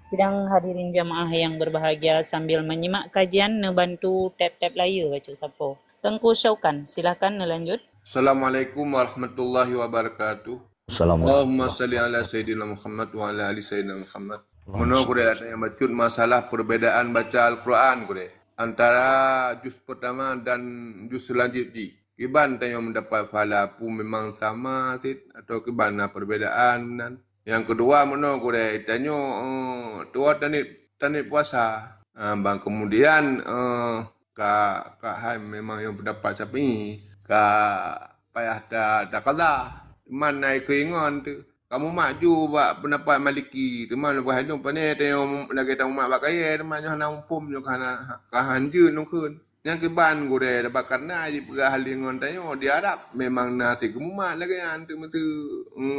Sidang hadirin jamaah yang berbahagia sambil menyimak kajian nebantu tap-tap layar baca sapo. Tengku Syaukan, silakan lanjut. Assalamualaikum warahmatullahi wabarakatuh. Allahumma salli ala Sayyidina Muhammad wa ala ali Sayyidina Muhammad. Menurut gure ada yang bacut masalah perbedaan baca Al-Quran gure. Antara juz pertama dan juz selanjutnya. Kiban tanya mendapat pahala pun memang sama sit atau kiban perbedaan. Yang kedua menurut gure tanya tua tanit puasa. Bang kemudian Kak Hai memang yang pendapat sapi Kak payah dah kalah man naik keingon tu Kamu maju bak pendapat Maliki, teman lepas halung pane tengok lagi tahu mak bak kaya teman nyo hana umpum nyo kana kahanjeun nong keun. Yang ke ban gore dapat karena aji pegah halingon tanyo diharap memang nasi kemumat lagi yang tu mesti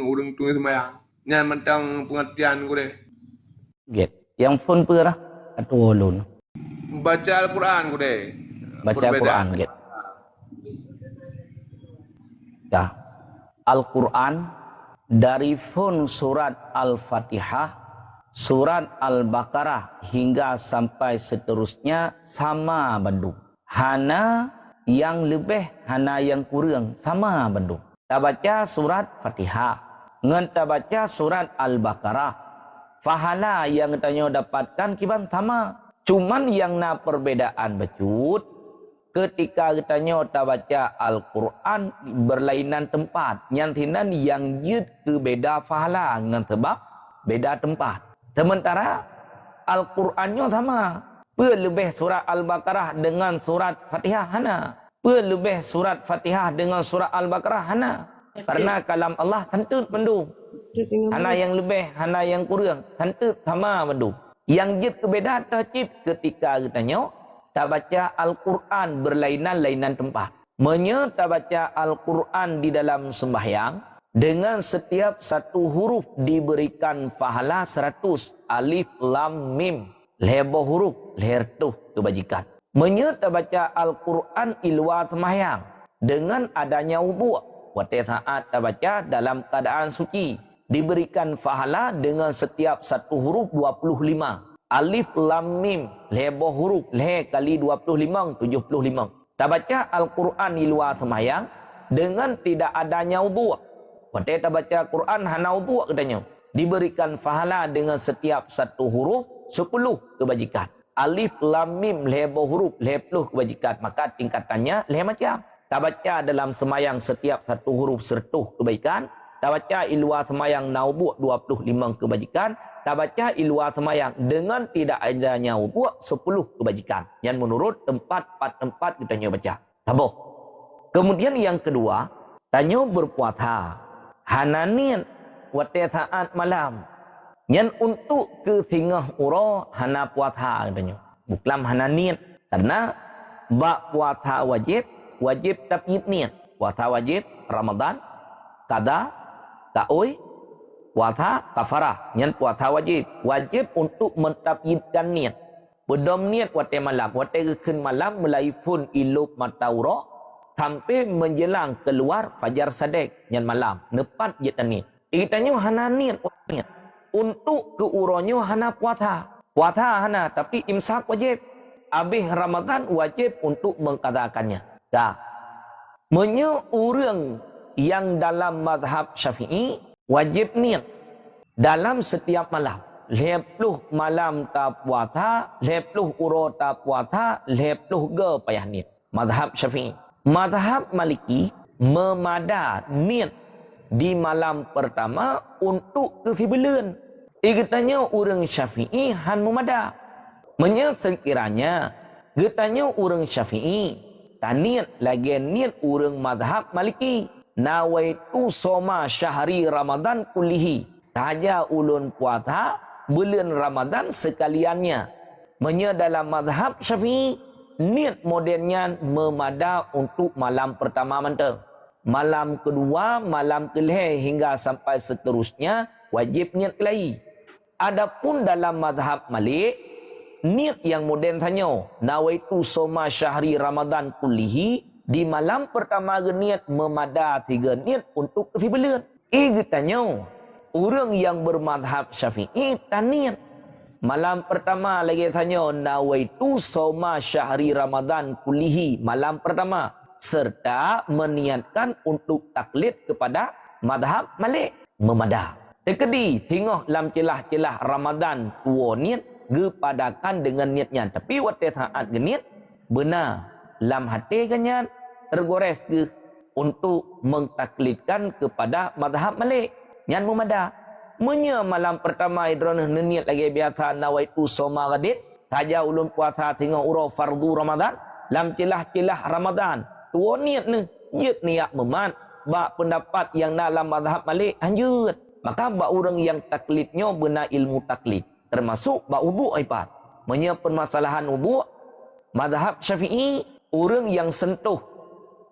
urang tu semayang. Nyan mentang pengertian gore. Get. Yang phone perah atau ulun. Baca Al-Quran gore. Baca Quran get. Ya. Al-Quran dari phone surat Al-Fatihah, surat Al-Baqarah hingga sampai seterusnya sama bandung. Hana yang lebih, hana yang kurang sama bandung. Ta baca surat Fatihah, ngan ta baca surat Al-Baqarah. Fahala yang tanya dapatkan kiban sama. Cuman yang na perbedaan becut ketika kitanya ta baca Al-Quran berlainan tempat. Nyantinan yang jid ke beda fahala ngan sebab beda tempat. Sementara Al-Qurannya sama. Pe lebih surat Al-Baqarah dengan surat Fatihah hana. Pe lebih surat Fatihah dengan surat Al-Baqarah hana. Karena kalam Allah tentu pendu. Hana yang lebih, hana yang kurang. Tentu sama pendu. Yang jid kebeda tajid ketika kitanya ta baca Al-Quran berlainan-lainan tempat. Ta baca Al-Quran di dalam sembahyang dengan setiap satu huruf diberikan pahala 100. Alif, lam, mim. Lebo huruf, leher tuh kebajikan. Ta baca Al-Quran ilwa sembahyang dengan adanya wudu. Waktu saat ta baca dalam keadaan suci diberikan pahala dengan setiap satu huruf 25. Alif, lam, mim, lebo huruf, le kali 25, 75. Ta baca Al-Quran di luar semayang dengan tidak adanya wudu. Waktu ta baca Quran hana wudu katanya. Diberikan pahala dengan setiap satu huruf 10 kebajikan. Alif, lam, mim, lebo huruf, 10 kebajikan. Maka tingkatannya le macam. Ta baca dalam semayang setiap satu huruf 100 kebaikan. Ta baca ilwa semayang naudhu 25 kebajikan. Ta baca ilwa semayang dengan tidak adanya wudu 10 kebajikan. Yang menurut tempat kita baca. Taboh. Kemudian yang kedua, tanya berpuasa. Hananin waktu saat malam. Yang untuk ke singah uro hana puasa katanya. Bukan hananin. Karena bak puasa wajib tabyid niat. Puasa wajib Ramadan, qada, ta'uy, puasa kafarah. Yang puasa wajib untuk mentabyidkan niat. Bedom niat waktu malam. Waktu kekin malam melaifun ilup matauro sampai menjelang keluar fajar sadek yang malam. Nepat jitan niat. Itanya hana niat. Untuk keuronyo hana puasa. Puasa hana tapi imsak wajib. Habis Ramadan wajib untuk mengkadakannya. Dah. Orang yang dalam mazhab Syafi'i wajib niat dalam setiap malam. 10 malam ta puasa, 10 uro ta puasa, 10 ge payah niat. Mazhab Syafi'i. Mazhab Maliki memada niat di malam pertama untuk kesibulan. Ikatanya orang Syafi'i han memada. Sekiranya getanya orang Syafi'i taniat lagi niat orang mazhab Maliki. Nawaitu soma syahri Ramadan kullihi. Taja ulun puasa bulan Ramadan sekaliannya. Dalam mazhab Syafi'i niat modennya memada untuk malam pertama mentah. Malam kedua, malam kelih hingga sampai seterusnya wajib niat kelahi. Adapun dalam mazhab Malik, niat yang moden tanya, nawaitu soma syahri Ramadan kullihi, di malam pertama niat memada 3 niat untuk kesibulan. Tanya, orang yang bermazhab Syafi'i taniat. Malam pertama lagi tanya, nawaitu soma syahri Ramadan kullihi, malam pertama. Serta meniatkan untuk taklid kepada mazhab Malik. Memada. Tekedi, tengok dalam celah-celah Ramadan tua niat, gepadakan dengan niatnya. Tapi waktu saat niat, benar. Dalam hati kanyan, tergores ke untuk mengtaklidkan kepada mazhab Malik. Yang memada. Malam pertama idronah niat lagi biasa nawaitu soma gadid. Taja ulun puasa tengok uro fardu Ramadan. Dalam celah-celah Ramadan. Tua niat ni, jid niat memat. Bak pendapat yang dalam mazhab Malik, anjut. Maka ba orang yang taklidnya benar ilmu taklid. Termasuk ba wudu ipat. Menya permasalahan wudu, mazhab Syafi'i, orang yang sentuh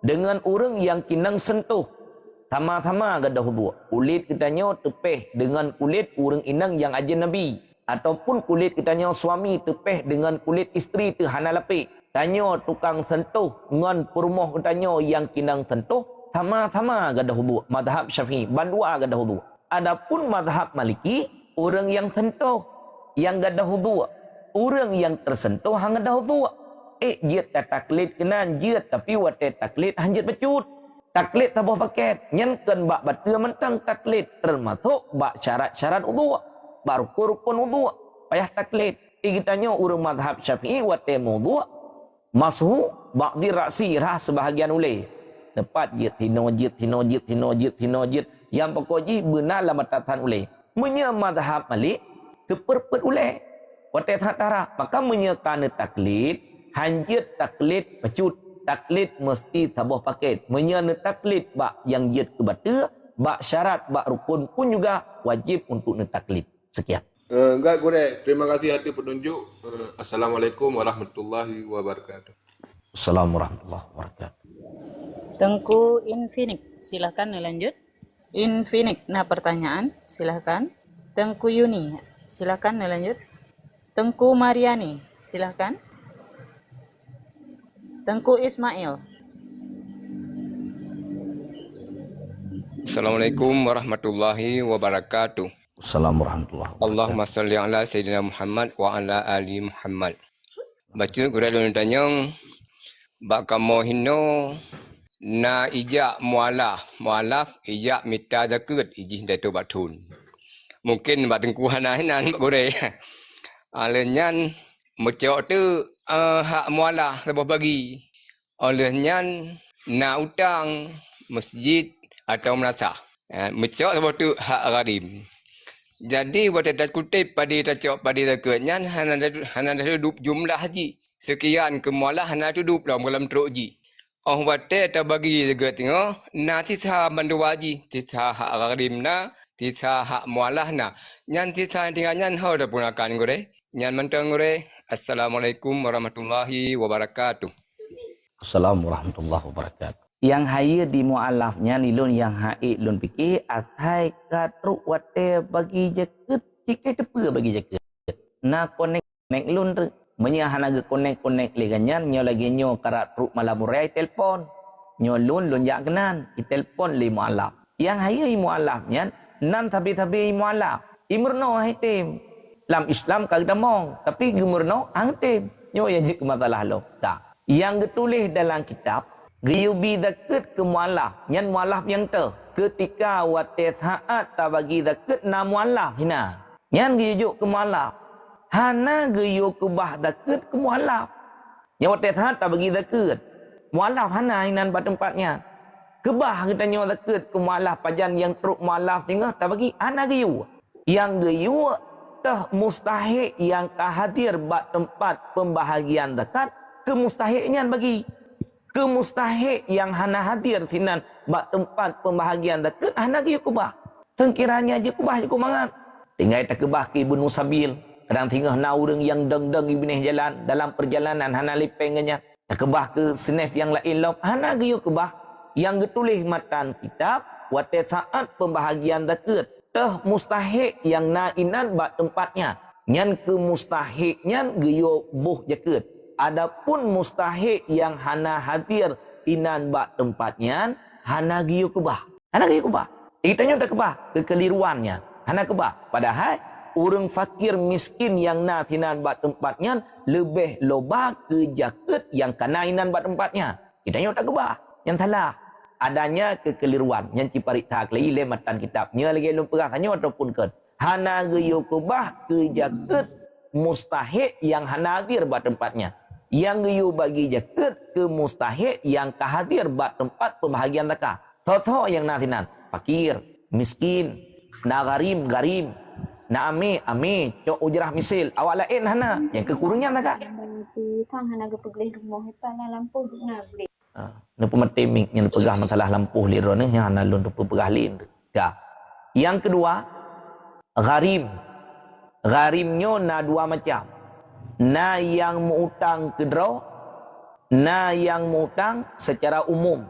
dengan orang yang kinang sentuh sama-sama gadah wudu. Kulit kitanya tepeh dengan kulit orang inang yang ajnabi, ataupun kulit kitanya suami tepeh dengan kulit isteri tu hana lapik. Tanya tukang sentuh dengan perumah kitanya yang kinang sentuh sama-sama gadah wudu. Mazhab Syafi'i bandua gadah wudu. Adapun mazhab Maliki, orang yang sentuh yang gadah wudu, orang yang tersentuh hang gadah wudu. Jiat tak taklid kenan jiat, tapi wate taklid hanjit becut. Taklid tabuh paket nyankan bak batua mentang taklid termasuk bak syarat-syarat wudu, bak rukun wudu payah taklid. Kitanya urang mazhab Syafi'i wate wudu mashu ba'di ra'si rah sebahagian ulai. Tepat jit hinojit yang pokoknya benar lah matatan ulai. Menya mazhab Malik seperpet ulai. Wate tara maka menyekana taklid hanjit taklid pecut. Taklid mesti tabuh paket. Menyana taklid bak yang jit ke bata, bak syarat, bak rukun pun juga wajib untuk netaklid. Sekian. Enggak Gure, terima kasih atas petunjuk. Assalamualaikum warahmatullahi wabarakatuh. Assalamualaikum warahmatullahi wabarakatuh. Tengku Infinik, silahkan lanjut. Infinik, nah pertanyaan, silahkan. Tengku Yuni, silahkan lanjut. Tengku Mariani, silahkan. Tengku Ismail. Assalamualaikum warahmatullahi wabarakatuh. Assalamualaikum warahmatullahi wabarakatuh. Allahumma salli ala Sayyidina Muhammad wa ala ali Muhammad. Baca gura dulu tanya, bak kamu hino na ijak mualaf ijak mita zakut ijih datu batun. Mungkin bak tengkuhan ahinan bak gura. Alenyan Mucok tu hak mualah lebih bagi. Olehnya nak utang masjid atau madrasah. Mucok sebab tu hak gharim. Jadi buat tak kutip pada tacok pada zakatnya hana hidup jumlah haji. Sekian kemualah hana hidup dalam teruk ji. Oh buat tak bagi zakat tengok na tisa bandu haji, tisa hak gharim na, tisa hak mualah na. Nyan tisa tinggalnya hau dah punakan gore. Nyan mentang gore. Assalamualaikum warahmatullahi wabarakatuh. Assalamualaikum warahmatullahi wabarakatuh. Yang haya di mu'alafnya lilun yang haid lun fikir atai katruk wate bagi jaket jika tepa bagi jaket. Na konek lun tu. Menyahanaga konek leganyan nyo lagi nyo karat truk malam murai telefon. Nyo lun jak kenan. I telefon li mu'alaf. Yang haya i mu'alafnya nan tabi-tabi i mu'alaf. Imrno haitim. Dalam Islam kagak mong, tapi gemurno angtem. Nyo yang jik masalah lo. Tak. Yang ditulis dalam kitab, giyubi zakat ke mualaf. Nyan mualaf yang tu. Ketika wate saat tak bagi zakat na mualaf hina. Nyan giyujuk ke mualaf. Hana giyuk ke bah zakat ke mualaf. Nyan wate saat tak bagi zakat. Mualaf hana hinan pada tempatnya. Kebah kita nyo zakat ke mualaf pajan yang truk mualaf tinggal tak bagi. Hana giyuk. Yang giyuk mustahik yang hadir bak tempat pembahagian zakat ke mustahiknya bagi ke mustahik yang hana hadir sinan bak tempat pembahagian zakat hana gi kubah tengkiranya je kubah je kumangat tinggal tak kebah ke ibnu sabil kadang tinggal na urang yang deng-deng ibnih jalan dalam perjalanan hana lipengnya tak kebah ke senef yang lain lop hana gi kubah yang getulis matan kitab wate saat pembahagian zakat mustahik yang nainan bak tempatnya nyan ke mustahiknya geyo buh jaket adapun mustahik yang hana hadir inan bak tempatnya hana geyo kebah kitanya tak kebah kekeliruannya hana kebah padahal orang fakir miskin yang natinan bak tempatnya lebih loba ke jaket yang kanainan bak tempatnya kitanya tak kebah yang salah adanya kekeliruan yang ciparik tak lagi lematan kitabnya lagi belum perasannya ataupun ke hana geyo kubah ke jaket mustahik yang hana hadir bak tempatnya yang geyo bagi jaket ke mustahik yang kahadir bak tempat pembahagian zakat toto yang natinan fakir miskin na garim na ame cok ujrah misil awak lain hana yang kekurungan zakat Kang hana gepegleh rumah ipana lampu na beli Napa matemik yang pegah masalah lampu liru ni yang ana lun tu pegah lin dah Yang kedua, gharim. Gharimnya na dua macam. Na yang mengutang kedera, na yang mengutang secara umum.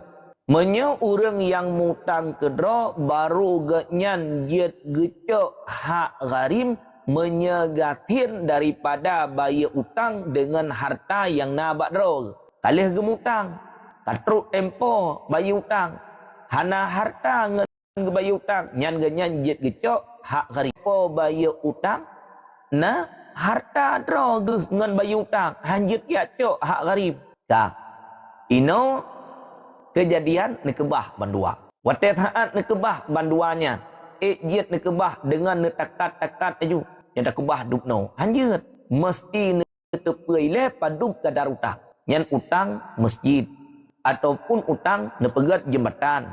Menyo orang yang mengutang kedera baru genyan jet gecok hak gharim menyegatin daripada bayar utang dengan harta yang na bakdera. Kalih gemutang, katruk tempo bayar utang. Hana harta ngen bayar utang, nyan genyan jet gecok hak gharim. Po bayar utang, na harta dera ngen bayar utang, hanjut gecok hak gharim. Dah. Ino kejadian nekebah bandua. Wate saat nekebah banduanya. Ejit nekebah dengan netakat-takat aju. Yang nekebah dupno. Hanjut. Mesti netepui le paduk kadar utang. Yang utang masjid. Ataupun utang nepegat jembatan.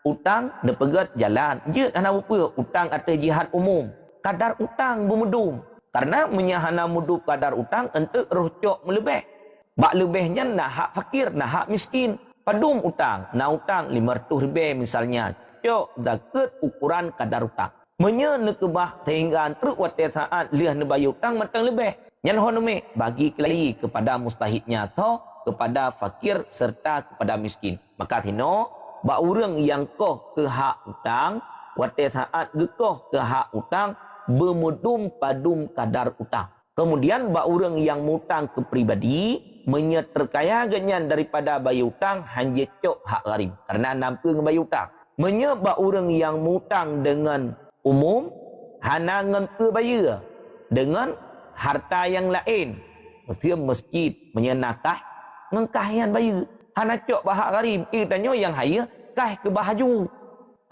Utang nepegat jalan. Jut anak apa? Utang atau jihad umum. Kadar utang bermudum. Karena menyahana mudup kadar utang untuk rohcok melebih. Bak lebihnya nak hak fakir, nak hak miskin. Padum utang, na utang 500 ribu misalnya. Cok zakat ukuran kadar utang. Menya nekebah sehingga truk wate saat liah nebayar utang matang lebih. Nyan honome bagi kelai kepada mustahiknya atau kepada fakir serta kepada miskin. Maka tino ba urang yang koh ke hak utang wate saat gekoh ke hak utang bermudum padum kadar utang. Kemudian ba urang yang mutang ke pribadi menyeterkaya genyan daripada bayar utang hanjit cok hak gharim karena nampu ngebayar utang. Menyebab orang yang mutang dengan umum hana ngempu bayar dengan harta yang lain. Mesti masjid menyenakah ngengkahian bayar. Hana cok bahak gharim. Tanya yang haya kah ke bahaju.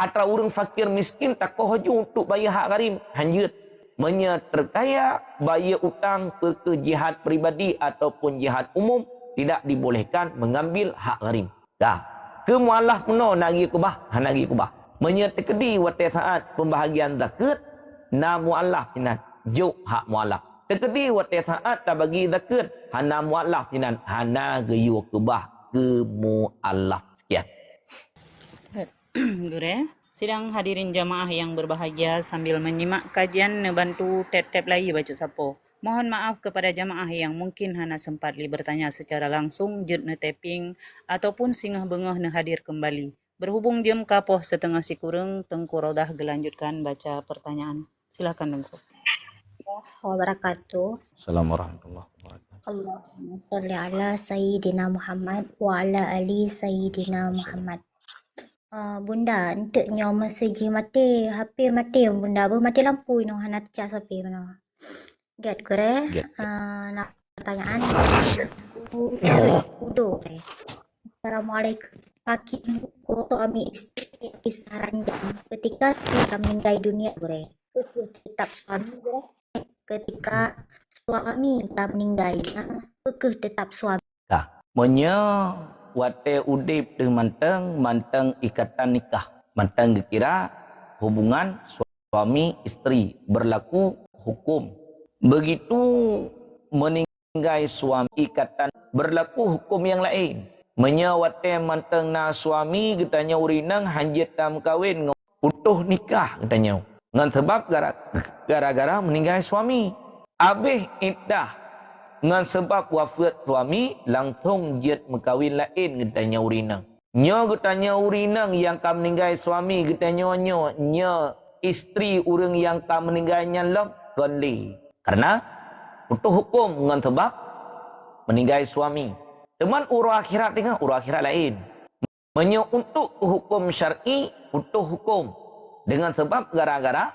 Atau orang fakir miskin tak kau haju untuk bayar hak gharim hanjit. Menyeterkaya bayar utang ke jihad pribadi ataupun jihad umum tidak dibolehkan mengambil hak gharim. Dah. Ke mualaf puno nagi kubah, hanagi kubah. Menyetekedi wate saat pembahagian zakat na mualaf tinan juk hak mualaf. Tekedi wate saat tak bagi zakat hana mualaf tinan hana geyu kubah ke mualaf. Sekian. Gure. Sidang hadirin jamaah yang berbahagia sambil menyimak kajian bantu tap-tap lagi baca sapo. Mohon maaf kepada jamaah yang mungkin hana sempat li bertanya secara langsung jut ne tapping ataupun singah bengah ne hadir kembali. Berhubung jam kapoh setengah si kurang Tengku Raudah gelanjutkan baca pertanyaan. Silakan Tengku. Wabarakatuh. Assalamualaikum warahmatullahi wabarakatuh. Allahumma salli ala Sayyidina Muhammad wa ala ali Sayyidina Muhammad. Bunda, enteknya meseji mati, HP mati bunda, mati lampu ino hana cas HP mana. Get kore, nak pertanyaan. Udo kore. Assalamualaikum. Pagi koto ami istri kisaran jam ketika kami meninggal dunia kore. Tetap suami kore. Ketika suami tak meninggal, tetap suami. Dah. Monya wate udip tu manteng ikatan nikah. Manteng dikira hubungan suami istri berlaku hukum. Begitu meninggal suami ikatan berlaku hukum yang lain. Menyawate manteng na suami katanya urinang hanjit tam kawin utuh nikah katanya. Ngan sebab gara-gara meninggal suami. Abih iddah ngan sebab wafat suami langsung jet mekawin lain katanya urinang. Nyo katanya urinang yang kam meninggal suami katanya nyo istri orang yang kam meninggalnya lom konli. Karena untuk hukum ngan sebab meninggal suami. Teman urus akhirat tengah urus akhirat lain. Menyo untuk hukum syar'i untuk hukum dengan sebab gara-gara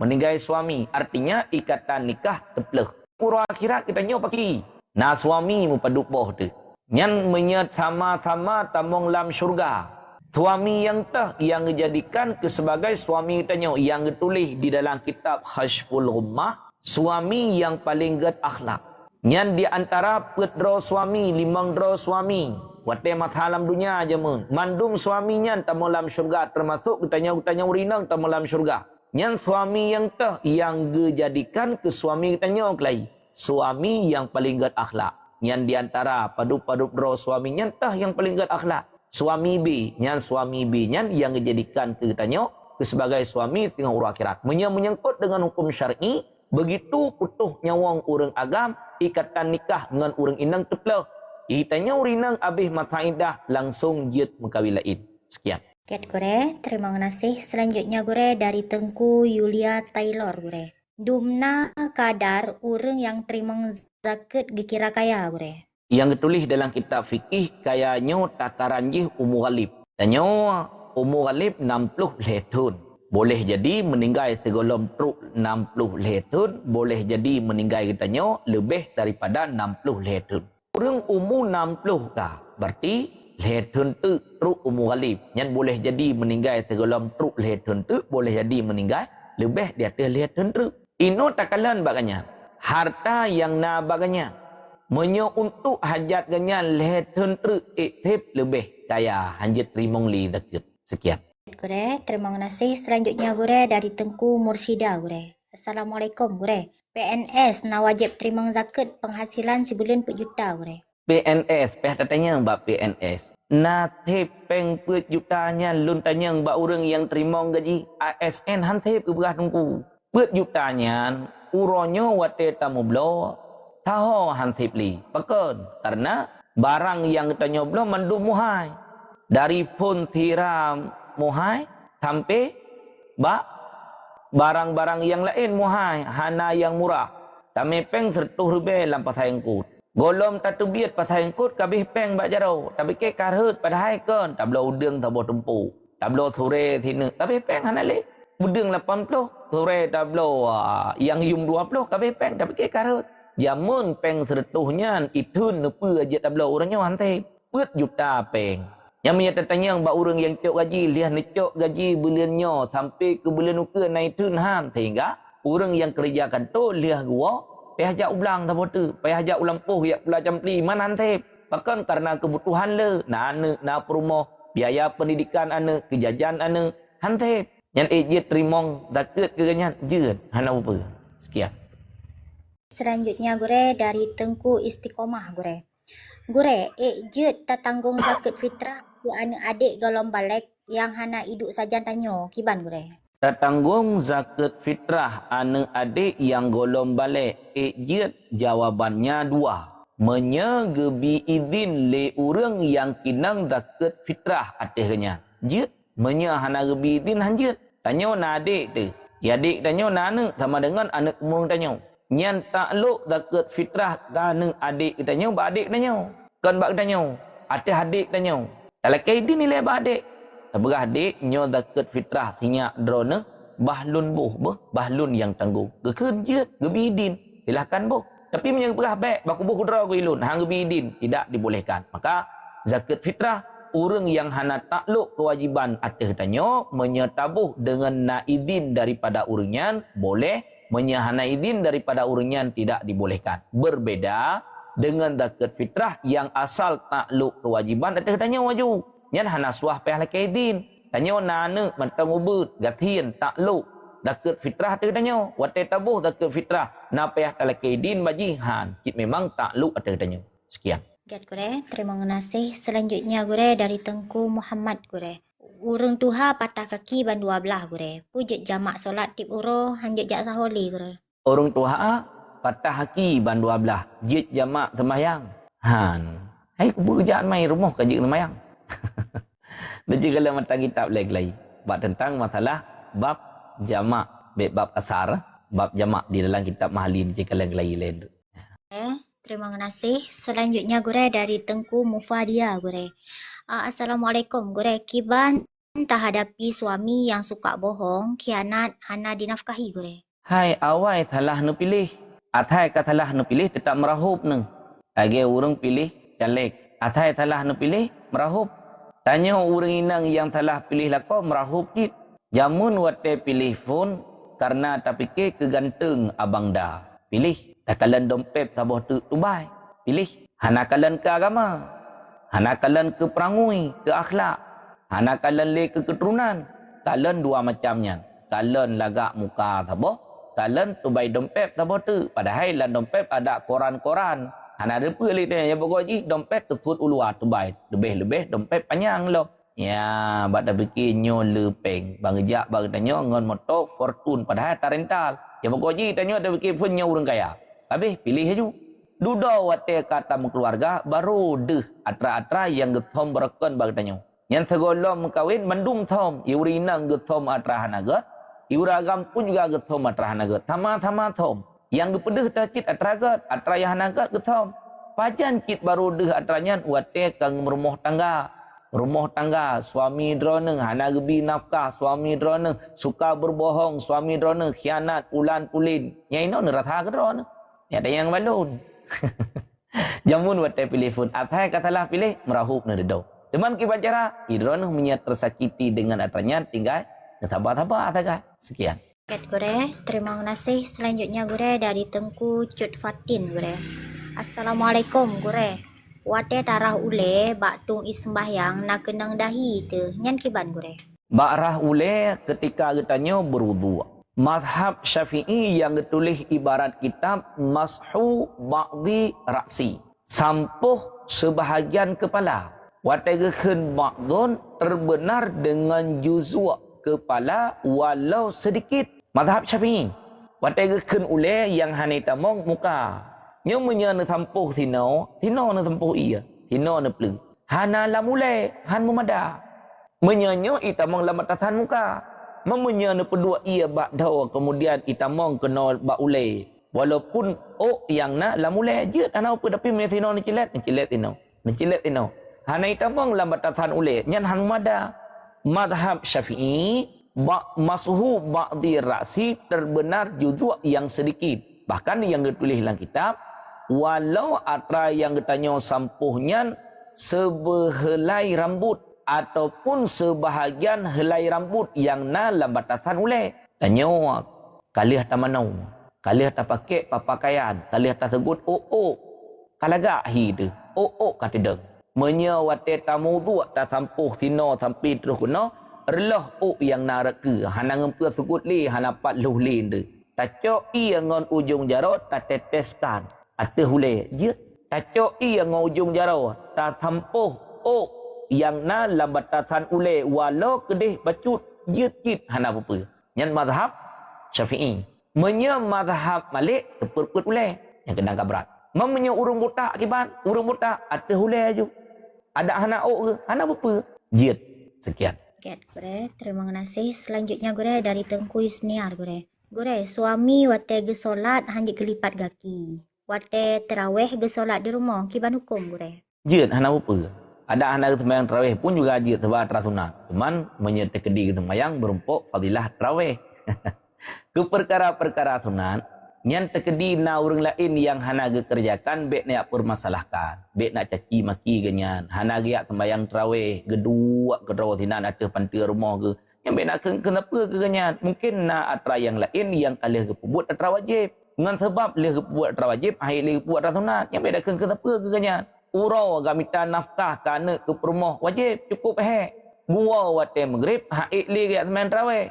meninggal suami artinya ikatan nikah tepleh. Urus akhirat kita nyo pagi. Na suami mu paduk boh tu. Nyan menyat sama-sama tamong lam syurga. Suami yang tah yang dijadikan ke sebagai suami kita nyo yang ditulis di dalam kitab Khashful Ghummah, suami yang paling gad akhlak. Nyan di antara pedro suami, limang dro suami. Wate masalam dunia aja mun. Mandum suaminya tamong lam syurga termasuk kita urinang tamong lam syurga. Yang suami yang tah yang dijadikan ke suami tanya kelai. Suami yang paling gad akhlak. Yang diantara padu-padu bro suaminya tah yang paling gad akhlak. Suami B, yang suami B yang dijadikan ke tanya sebagai suami tengah urang akhirat. Menyangkut dengan hukum syar'i, begitu putuh nyawang urang agam, ikatan nikah dengan urang inang teplah. Itanya urinang abih mataidah langsung jid mengkawin lain. Sekian. Ket Gure, terima kasih. Selanjutnya Gure dari Tengku Yulia Taylor Gure. Dumna kadar urang yang terima zakat dikira kaya Gure. Yang ditulis dalam kitab fikih kayanya tataran jih umur ghalib. Tanya umur ghalib 60 tahun. Boleh jadi meninggal segolom truk 60 tahun, boleh jadi meninggal katanya lebih daripada 60 tahun. Orang umur 60 kah? Berarti tahun tu truk umur ghalib. Yang boleh jadi meninggal segolom truk tahun tu, boleh jadi meninggal lebih di atas tahun tu. Ino takalan baganya. Harta yang na baganya. Menyo untuk hajat ganyan tahun tu iktib lebih kaya hanjit rimong li zakat. Sekian. Gure, terima kasih. Selanjutnya Gure dari Tengku Mursyida Gure. Assalamualaikum Gure. PNS na wajib terima zakat penghasilan sebulan 4 juta Gure. PNS, tanya mbak PNS. Natip peng 4 jutanya lun tanya mbak orang yang terima gaji ASN hantip ke berah tunggu. 4 jutanya uronyo wate tamu blo taho hantip li. Pakon karena barang yang tanya blo mandu muhai. Dari pun tiram muhai sampai barang-barang yang lain muhai, hana yang murah. Kami peng sertuh rube lampas hayangkut. Golom tatu biat pas hayangkut kabih peng bak jarau. Tapi ke karhut pada haikon. Tablo udeng tabo tempu. Tablo sore sini. Kabih peng hana le. Udeng 80. Sore tablo yang yum 20. Kabih peng. Tapi ke karhut. Jamun peng sertuhnya itun nepu aja tablo orangnya hantai. 4 juta peng. Yang menyatakannya mbak orang yang cok gaji, lihat ni cok gaji bulannya sampai ke bulan uka naik tun ham. Sehingga orang yang kerjakan tu lihat gua, payah jak ulang tak tu, payah jak ulang poh, ya pula jam 5 nanti. Bahkan karena kebutuhan le, na perumah, biaya pendidikan anak, kejajan anak, hantai. Yang ejit terimong zakat ke ganyan, jut, hana apa. Sekian. Selanjutnya Gure dari Tengku Istiqomah Gure. Gure, ejit tak tanggung zakat fitrah ke anak-adik golong balik yang hana hidup saja tanya. Kiban Gure? Tak tanggung zakat fitrah anak-adik yang golong balik. Ejit jawabannya 2. Menyegebi izin le orang yang kinang zakat fitrah atasnya. Jit, hana gebi izin hanjit. Tanya na adik tu. Ya adik tanya na anak sama dengan anak umur tanya. Nyan takluk zakat fitrah anak adik tanya, ba adik tanya. Kan bak tanya. Atas adik tanya. Kalau kaidin nilai ba adik. Seberah adik nyo zakat fitrah sinyak drone bahlun bahlun yang tanggung. Gekun jit gebi izin. Silakan boh. Tapi menyang berah baik baku boh kudra ku ilun hang gebi izin tidak dibolehkan. Maka zakat fitrah orang yang hana takluk kewajiban atas tanya menyetabuh dengan na izin daripada uringan boleh, menyahana izin daripada uringan tidak dibolehkan. Berbeda dengan zakat fitrah yang asal takluk kewajiban atas tanya wajib. Nyan hana suah payah laki izin. Tanya nana mentang ubud gatian takluk zakat fitrah atas tanya. Wate tabuh zakat fitrah na payah laki izin bajihan. Cik memang takluk atas tanya. Sekian. Gat Gure, terima kasih. Selanjutnya Gure dari Tengku Muhammad Gure. Urang tuha patah kaki ban 12 Gure. Pujut jamak solat tip uro hanjat jak saholi Gure. Urang tuha patah kaki ban 12. Jit jamak sembahyang. Han. Hai kubur kerjaan mai rumah kajik sembahyang. Baca kalau matang kitab lagi. Bab tentang masalah bab jamak, bab asar, bab jamak di dalam kitab Mahalin jika lain-lain. Terima kasih. Selanjutnya Gure dari Tengku Mufadia Gure. Assalamualaikum Gure. Kiban tak hadapi suami yang suka bohong, khianat, hana dinafkahi Gure. Hai awai thalah nu pilih. Athai ka thalah nu pilih tetap merahub neng. Age urang pilih caleg. Athai thalah nu pilih merahub. Tanya urang inang yang telah pilih lako merahub cit. Jamun wate pilih pun karena tak fikir keganteng abang dah. Pilih. Hakalan dompet taboh tu tubai. Pilih. Hanakalan ke agama. Hanakalan ke perangui, ke akhlak. Hanakalan le ke keturunan. Kalian dua macamnya. Kalian lagak muka taboh. Kalian tubai dompet taboh tu. Padahal lan dompet ada koran-koran. Hana ada pelih dia yang bergaji dompet tersebut ulua tubai. Lebih-lebih dompet panjang loh. Ya, bak dah fikir nyo lepeng. Bang ejak bang tanya ngon motor Fortune padahal tak rental. Ya pokok ji tanya dah fikir pun nyo orang kaya. Habis pilih aja. Duda wate kata keluarga baru deh atra-atra yang getom berkon bang tanya. Yang segolom kawin mendung tom. Iurina getom atra hanagat. Iuragam pun juga getom atra hanagat. Sama-sama tom. Yang gepedeh dah cit atra gat. Atra yang hanagat getom. Pajan cit baru deh atranya wate kang rumah tangga. Rumah tangga, suami droneng, hana gebi nafkah, suami droneng, suka berbohong, suami droneng, khianat, pulan pulin. Yang ini nerata ke droneng? Ya ada yang balon. Jamun wate pilih pun. Atai katalah pilih, merahup nedau. Demam kibacara, idroneng menyat tersakiti dengan atranya, tinggal ngetabah-tabah atai. Sekian. Gure, terima kasih. Selanjutnya gure dari Tengku Cut Fatin gure. Assalamualaikum gure. Wate tarah ule baktung ismbahyang nak kenang dahi tu nyan kiban gure. Bakrah ule ketika getanya berwudu. Mazhab Syafi'i yang ditulis ibarat kitab mashu ba'di ra'si. Sampuh sebahagian kepala. Wate geken ba'dun terbenar dengan juzuk kepala walau sedikit. Mazhab Syafi'i. Wate geken ule yang hanitamong muka. Nyo menyana sampuh tino na sampuh iya, tino na pleng. Hana lamule, han memada. Menyanyo itamong lamatatan muka. Memenyana pedua iya bak daw kemudian itamong kena bak ule. Walaupun yang na lamule je tanah apa tapi me tino na cilet tino. Hana itamong lamatatan ule, nyan han memada. Madhab Syafi'i masuhu ba'di ra'si terbenar juzuk yang sedikit. Bahkan yang ditulis dalam kitab walau atra yang ditanya sampuhnya sebehelai rambut ataupun sebahagian helai rambut yang na dalam batasan ule. Tanya kalih ta manau, kalih ta pakai pakaian, kalih ta tegut kalagak hide, kata deng. Menya wate tamu tu ta sampuh tino sampai terus kena relah yang narak ke hana ngempur segut li hana pat luh li de. Tacok ia ngon ujung jaro ta teteskan ateh hule je. Tacok ia ngon ujung jaro ta sampuh yang na dalam batasan ule walau kedih bacut jit hana apa. Nyan mazhab Syafi'i. Menya mazhab Malik keput ule yang kena kabrat. Memenya urung botak kiban, urung botak ateh hule aju. Ada hana ke hana apa. Jit. Sekian. Gure, terima kasih. Selanjutnya gure dari Tengku Isniar gure. Gure, suami wate ge solat hanya kelipat gaki. Wate terawih ge solat di rumah, kiban hukum gure. Jid hana apa. Ada anak sembahyang tarawih pun juga jid sebab sunat. Cuman menyertai kedi sembahyang berumpuk fadilah tarawih. Ke perkara-perkara sunat, nyan tekedi na orang lain yang hana ge kerjakan bek nak permasalahkan. Bek nak caci maki genyan. Hana ge sembahyang tarawih gedua kedua tinan ada pantai rumah ke. Yang bek nak kenapa ke genyan? Mungkin nak atra yang lain yang kalih ke buat atra wajib. Dengan sebab leh ke buat atra wajib, hai leh buat atra sunat. Yang bek nak kenapa ke genyan? Urau gamita nafkah kana ke perumah wajib cukup gua wate maghrib haik li ke sembahyang tarawih.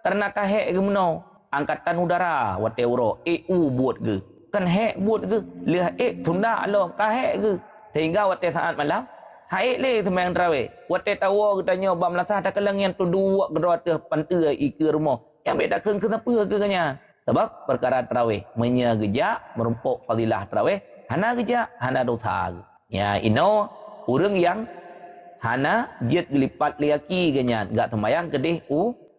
Karena kahek ke meno angkatan udara wate uro buat ke kan hek buat ke leh sunda lo kahek ke sehingga wate saat malam haik li sembahyang tarawih wate tawa katanya bam lasah tak kelang yang tu dua kedua pantai ke rumah yang beda kenapa ke kanya sebab perkara tarawih menyegejak merumpuk fadilah tarawih hana gejak hana dosa. Ya ino orang yang hana jid gelipat liaki genyan gak sembahyang kedih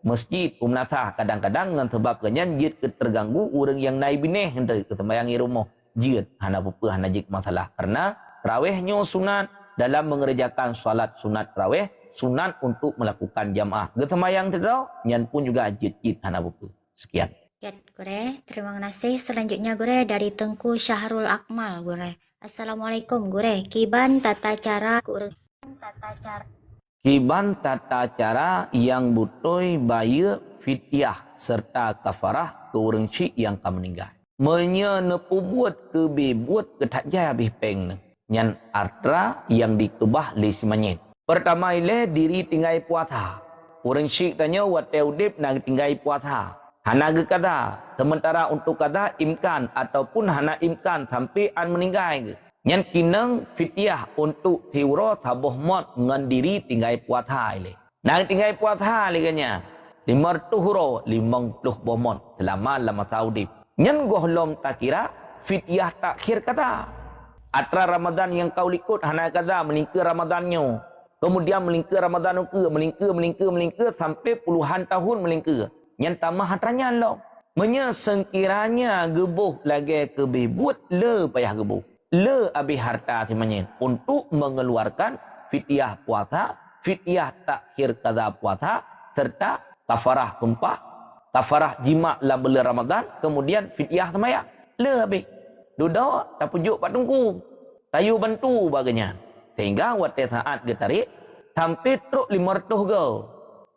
masjid nasah kadang-kadang dengan sebab genyan jid terganggu orang yang naik bineh hendak ke sembahyang di rumah jid hana apa hana jid masalah karena tarawihnya sunat dalam mengerjakan salat sunat tarawih sunat untuk melakukan jamaah ke sembahyang terau nyan pun juga jid hana apa. Sekian. Gure, terima kasih. Selanjutnya gure dari Tengku Syahrul Akmal gure. Assalamualaikum gure. Kiban tata cara Kiban tata cara yang butoi baya fidyah serta kafarah ke orang syik yang kam meninggal. Menya nepu buat ke bebuat ke tak jaya habis peng nyan artra yang dikebah li simanyet. Pertama ile diri tinggai puasa. Orang syik tanya wate udip nak tinggai puasa. Hana ge kada sementara untuk kada imkan ataupun hana imkan sampai an meninggal ke. Nyan kineng fitiah untuk tiuro tabuh mot ngan diri tinggai puasa ile. Nang tinggai puasa ile kanya. 50 euro 50 bomon selama lama taudip. Nyan gohlom tak kira fitiah takhir kata. Atra Ramadan yang kau likut hana kata melingkar Ramadannya. Kemudian melingkar Ramadan ke melingkar sampai puluhan tahun melingkar. Nyan tamah hatranya lo. Menyesengkiranya gebuh lagi kebebut le payah gebuh. Le habis harta semuanya untuk mengeluarkan fitiah puasa, fitiah takhir qada puasa serta kafarah tumpah, kafarah jima dalam bulan Ramadan, kemudian fitiah semaya. Le habis. Duduk tak pujuk pak tungku. Tayu bantu baganya. Sehingga waktu saat getarik sampai truk 500 go.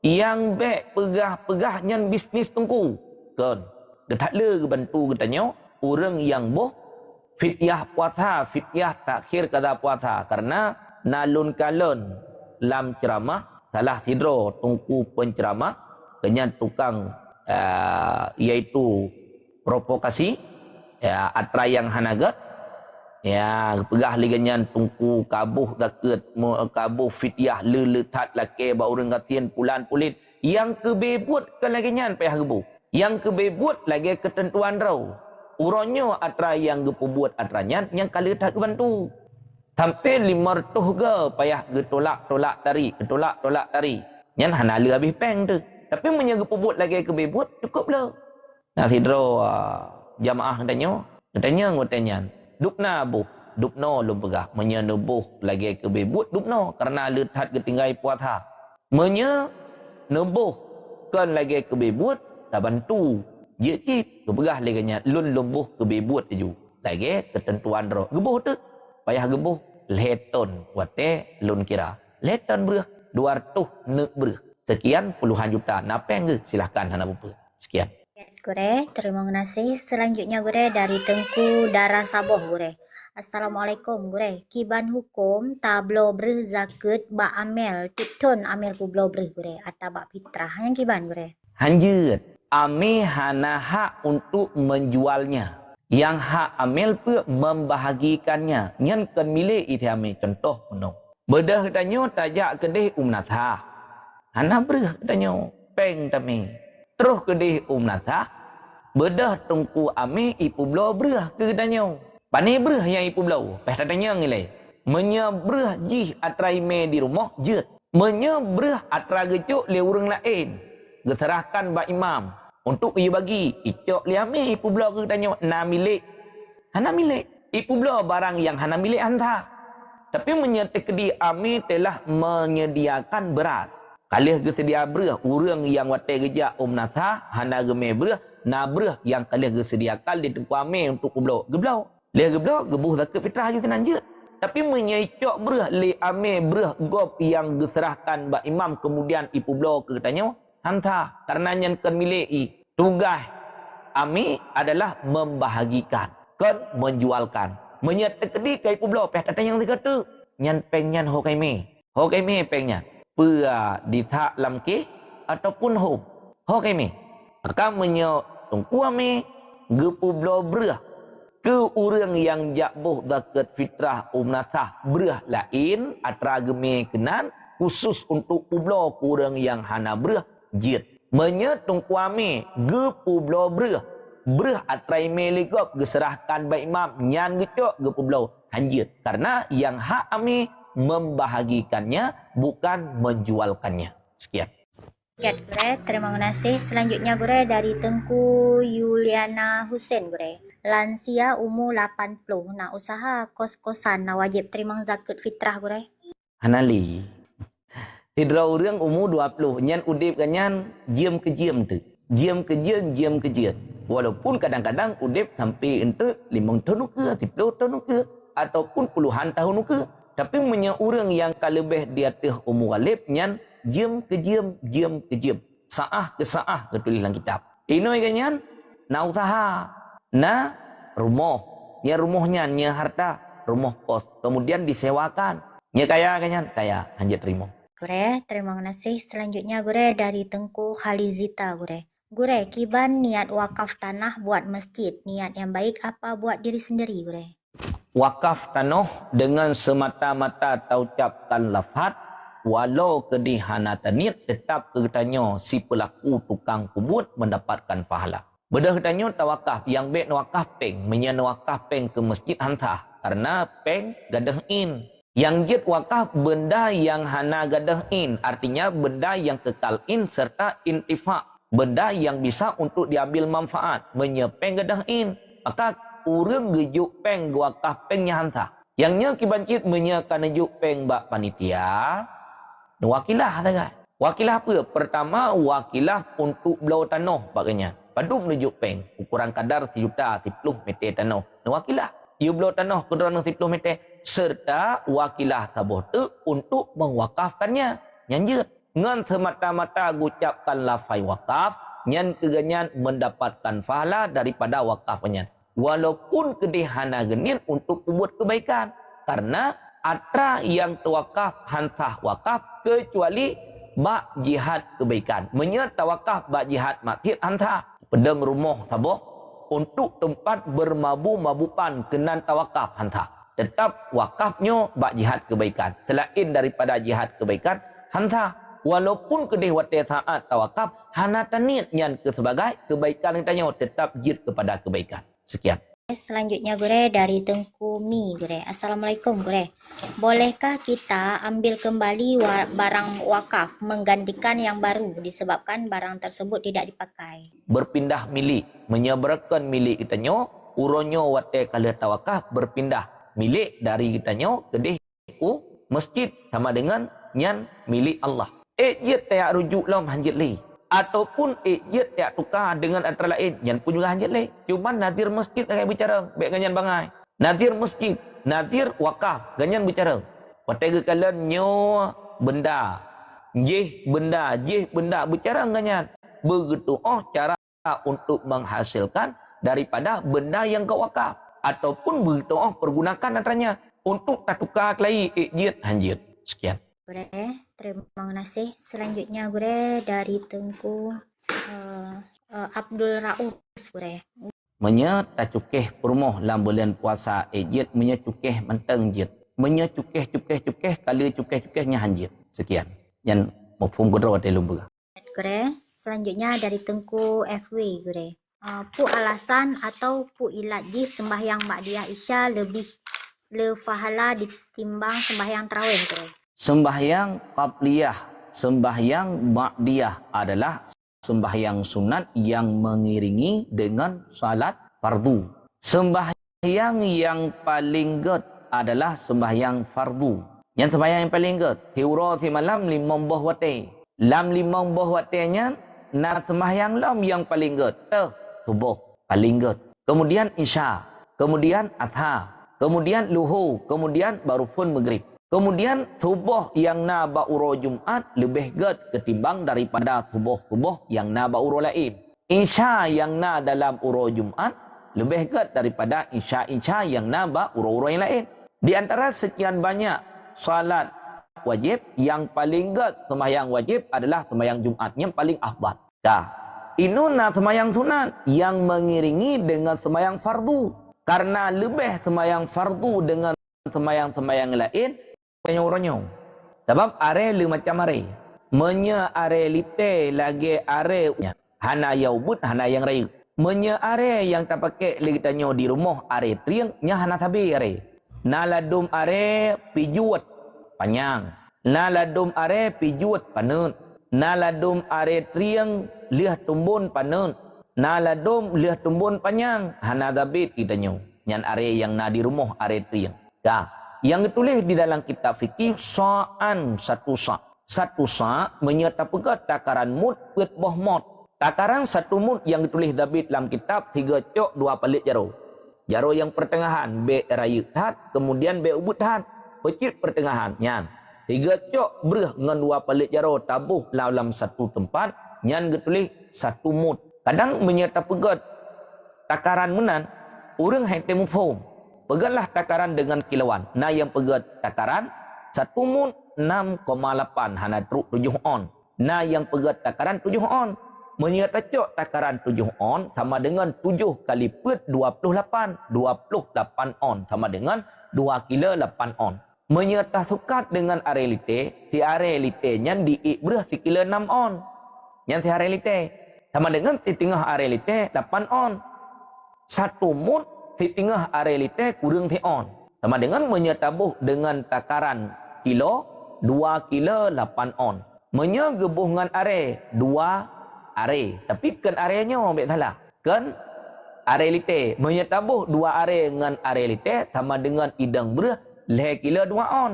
Yang bek pegah nyan bisnis tungku. Kan. Getak le bantu getanya orang yang boh fitiah puasa, fitiah takhir qada puasa karena nalun kalon lam ceramah salah sidro tungku penceramah kenyan tukang iaitu provokasi atra yang hanagat pegah liganyan tungku kabuh daket kabuh fitiah leletat lake ba urang gatian pulan pulit yang kebebut ke laginyan payah gebu yang kebebut lagi ketentuan rau. Uronyo atra yang gepubuat atranya yang kali tak bantu. Sampai 500 ge payah getolak tolak dari. Nyan hanala habis peng tu. Tapi menye gepubuat lagi kebebut cukup lah. Nah sidro jamaah katanya ngotenyan. Dupna buh, dupno lum pegah. Menye nebuh lagi kebebut dupno karena letat ketinggai puasa. Menye nebuh kan lagi kebebut tak bantu. Dia cip kebegah leganya lun lumbuh kebebut ju lagi ketentuan ro gebuh tu payah gebuh leton wate lun kira leton berah 200 nek berah sekian puluhan juta napeng ge silahkan hana bupa sekian Gure, terima kasih. Selanjutnya gure dari Tengku Darah Saboh gure. Assalamualaikum gure. Kiban hukum tablo ber zakat ba amel tikton amel kublo ber gure atau ba fitrah yang kiban gure. Hanjut ame hana hak untuk menjualnya. Yang hak amil pun membahagikannya. Nyan kan milik itu ame contoh penuh. Bedah katanya tajak kedih umnatha. Hana berah katanya peng tami. Terus kedih umnatha. Bedah tungku ame ipu belau berah ke katanya. Pani berah yang ipu belau. Peh katanya ngilai. Menyebrah jih atrai me di rumah jet. Menyebrah atra gecuk le urang lain. Geserahkan ba imam untuk ia bagi icok liame ipu belau ke tanya na milik hana milik ipu belau barang yang hana milik anta tapi menyertai ame telah menyediakan beras kalih gesedia berah urang yang wate geja nasa hana geme berah na berah yang kalih gesediakan di tempat ame untuk belau geblau le geblau gebuh zakat fitrah ju tenanjut tapi menyicok berah le ame berah gop yang geserahkan ba imam kemudian ipu belau ke tanya hanta karena yang kan miliki tugas ami adalah membahagikan kan menjualkan menyertai kai publo peh tata yang dikata nyan peng nyan hokai me pengnya pua ditha lam ke ataupun hokai me maka menyo tungku ame gepublo berah ke urang yang jabuh zakat fitrah umnasah berah lain atra geme kenan khusus untuk publo urang yang hana berah jit menyetung kuame gepu blau berah atrai meligop geserahkan baik imam nyan gecok gepu blau hanjit karena yang hak ame membahagikannya bukan menjualkannya. Sekian. Gure, terima kasih. Selanjutnya gure dari Tengku Yuliana Husen gure. Lansia umur 80 nak usaha kos-kosan nak wajib terima zakat fitrah gure. Hanali Hidra orang umur 20 nyan udip kanyan jiem ke jiem tu. Jiem ke jiem. Walaupun kadang-kadang udip sampai untuk 5 tahun ke, 10 tahun ke ataupun puluhan tahun ke. Tapi punya orang yang kalebih di atas umur galib nyan jiem ke jiem. Saah ke saah ketulis dalam kitab. Ini kanyan na usaha, na rumah. Nya rumahnya nya harta, rumah kos. Kemudian disewakan. Nya kaya kanyan, kaya hanjat terima. Gure, terima kasih. Selanjutnya gure dari Tengku Khalizita gure. Gure, kiban niat wakaf tanah buat masjid, niat yang baik apa buat diri sendiri gure? wakaf tanah dengan semata-mata taucapkan lafaz walau kedih hana tanit tetap ketanya si pelaku tukang kubut mendapatkan pahala. Bedah katanya tawakaf yang baik wakaf peng menyen wakaf peng ke masjid hantah karena peng gadah in. Yang jid wakaf benda yang hana gadah in artinya benda yang kekal in serta intifa, benda yang bisa untuk diambil manfaat menyepeng gadah in. Maka urang gejuk peng wakaf pengnya hantah. Yangnya kibancit menyekan juk peng bak panitia. Wakilah tak? Wakilah apa? Pertama wakilah untuk belau tanah bagainya. Padu menunjuk peng ukuran kadar 1 juta 30 meter tanah. Wakilah ia belau tanah ukuran 30 meter serta wakilah tabuh tu untuk mewakafkannya. Nyanjut ngan semata-mata gucapkan lafaz wakaf nyan keganyan mendapatkan pahala daripada wakafnya. Walaupun kedihana genin untuk membuat kebaikan karena atra yang tawakaf hantah wakaf kecuali bak jihad kebaikan. Menyerta wakaf bak jihad matir hantah. Pedang rumah tabuh untuk tempat bermabu-mabupan kenan tawakaf hantah. Tetap wakafnya bak jihad kebaikan. Selain daripada jihad kebaikan hantah. Walaupun kedih watai saat tawakaf hana tanit yang sebagai kebaikan yang tanya tetap jid kepada kebaikan. Sekian. Selanjutnya Gure dari Tengku Mi Gure. Assalamualaikum Gure. Bolehkah kita ambil kembali barang wakaf menggantikan yang baru disebabkan barang tersebut tidak dipakai? Berpindah milik, menyeberkan milik kitanya, uronyo wate kala tawakaf berpindah milik dari kitanya ke masjid sama dengan nyan milik Allah. Ejit tak rujuk lam hanjit li. Ataupun ejit tak tukar dengan antara lain yang pun juga hanjit leh. Cuma nadir masjid tak bicara baik ganyan bangai. Nadir masjid, nadir wakaf ganyan bicara. Watai kalian nyo benda, jih benda bicara ganyan. Begitu cara untuk menghasilkan daripada benda yang kau wakaf ataupun begitu pergunakan antaranya untuk tak tukar lagi ejit hanjit. Sekian. Gure, terima kasih. Selanjutnya Gure dari Tengku Abdul Rauf Gure. Menya tak cukeh permoh dalam bulan puasa ejit menya cukeh menteng jit. Menya cukeh kali cukehnya hanjit. Sekian. Yang mafhum gudra wa lumba. Gure, selanjutnya dari Tengku FW Gure. Pu alasan atau pu ilaji sembahyang Ba'diyah Isya lebih pahala ditimbang sembahyang tarawih Gure. Sembahyang qabliyah, sembahyang ba'diyah adalah sembahyang sunat yang mengiringi dengan salat fardu. Sembahyang yang paling ged adalah sembahyang fardu. Yang sembahyang yang paling ged, tiura si malam 5 buah wate. Lam 5 buah watenya na sembahyang lam yang paling ged. Subuh paling ged. Kemudian isya, kemudian adha, kemudian luhur, kemudian baru pun maghrib. Kemudian subuh yang na ba'uro Jumat lebih ged ketimbang daripada subuh yang na ba'uro lain. Isya yang na dalam uro Jumat lebih ged daripada isya yang na ba'uro yang lain. Di antara sekian banyak salat wajib, yang paling ged sembahyang wajib adalah sembahyang Jumat yang paling afdal. Ini na sembahyang sunat yang mengiringi dengan sembahyang fardu. Karena lebih sembahyang fardu dengan sembahyang lain orang-orangnya. Sebab are le macam are. Menya are lite lagi are hana yaubut hana yang raya. Menya are yang tak pakai lagi tanya di rumah are triang nya hana tabi are. Naladum are pijuat panjang. Naladum are pijuat panun. Naladum are triang liah tumbun panun. Naladum liah tumbun panjang hana dabit kitanya. Nyan are yang na di rumah are triang. Yang ditulis di dalam kitab fikih sa'an satu sa'. Satu sa' menyerta pegat takaran mud pet boh mot. Takaran satu mud yang ditulis David dalam kitab 3 cok 2 pelit jaro. Jaro yang pertengahan be rayu tahat, kemudian be ubut tahat. Pecit pertengahan nyan. 3 cok berah dengan 2 pelit jaro tabuh dalam satu tempat nyan ditulis satu mud. Kadang menyerta pegat takaran menan urang hai temu phom. Pegatlah takaran dengan kilauan. Nah yang pegat takaran 1 mun 6,8 hana 7 on. Nah yang pegat takaran 7 on. menyertacok takaran 7 on sama dengan 7 kali put 28. 28 on sama dengan 2 kilo 8 on. Menyerta sukat dengan arelite, ti arelite nyan diik berah 3 kilo 6 on. Yang ti arelite sama dengan ti tengah arelite 8 on. 1 mut ti tengah arelite kurang ti on. Sama dengan menyertabuh dengan takaran kilo 2 kilo 8 on. Menyegebuh dengan are 2 are. Tapi kan arenya ambil salah. Kan arelite menyertabuh 2 are dengan arelite sama dengan idang berah 5 kilo 2 on.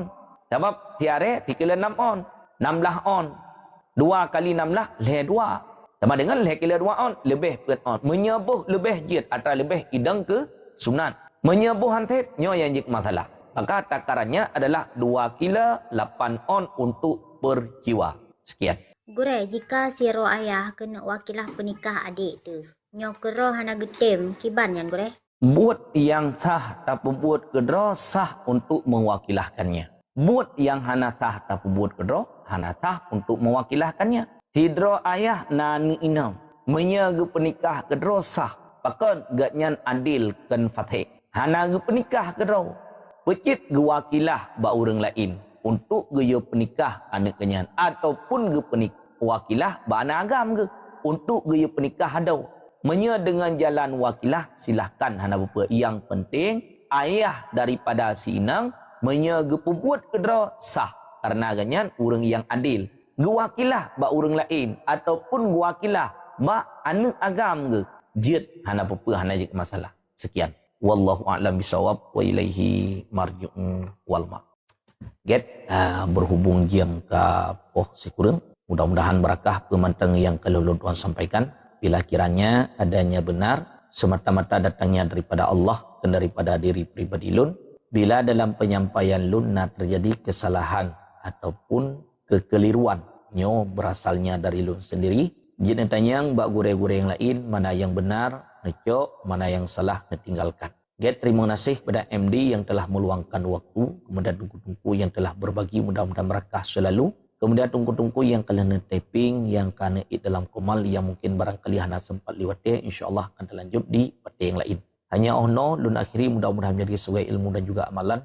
Sebab si are 3 kilo 6 on. 16 on. 2 kali 16 5 2. Sama dengan 5 kilo 2 on lebih put on. Menyebuh lebih jid atau lebih idang ke sunat. Menyebuh hantip nyo yang jik masalah. Maka takarannya adalah 2 kilo 8 on untuk per jiwa. Sekian. Gure, jika si roh ayah kena wakilah penikah adik tu, nyo kero hana getem kiban yan gure? Buat yang sah tapi buat kedra sah untuk mewakilahkannya. Buat yang hana sah tapi buat kedra hana sah untuk mewakilahkannya. Tidro ayah nani inam menyaga penikah kedra sah. Pakan gatnyan adil kan fatih. Hana ge penikah kedra. Pecit ge wakilah ba orang lain untuk ge penikah anak kenyan ataupun ge wakilah ba anak agam ge untuk ge penikah hadau. Menya dengan jalan wakilah silahkan hana bapa. Yang penting ayah daripada si inang menya ge pebuat kedra sah karena ganyan orang yang adil. Ge wakilah ba orang lain ataupun ge wakilah ba anak agam ge jid hana bapa hana jik masalah. Sekian. Wallahu a'lam bisawab wa ilaihi marji'un wal ma. Berhubung jam ke sekurang. Mudah-mudahan berakah pemantang yang kalau Tuhan sampaikan. Bila kiranya adanya benar semata-mata datangnya daripada Allah dan daripada diri pribadi lun. Bila dalam penyampaian lun terjadi kesalahan ataupun kekeliruan nyo berasalnya dari lun sendiri. Jika tanya bak gure-gure yang lain mana yang benar necok, mana yang salah ditinggalkan. Terima kasih pada MD yang telah meluangkan waktu, kemudian tungku-tungku yang telah berbagi mudah-mudahan berkah selalu. Kemudian tungku-tungku yang kalian taping, yang kalian dalam komal yang mungkin barangkali hana sempat liwatnya, insyaAllah akan terlanjut di partai yang lain. Hanya ono lun akhiri mudah-mudahan menjadi sesuai ilmu dan juga amalan.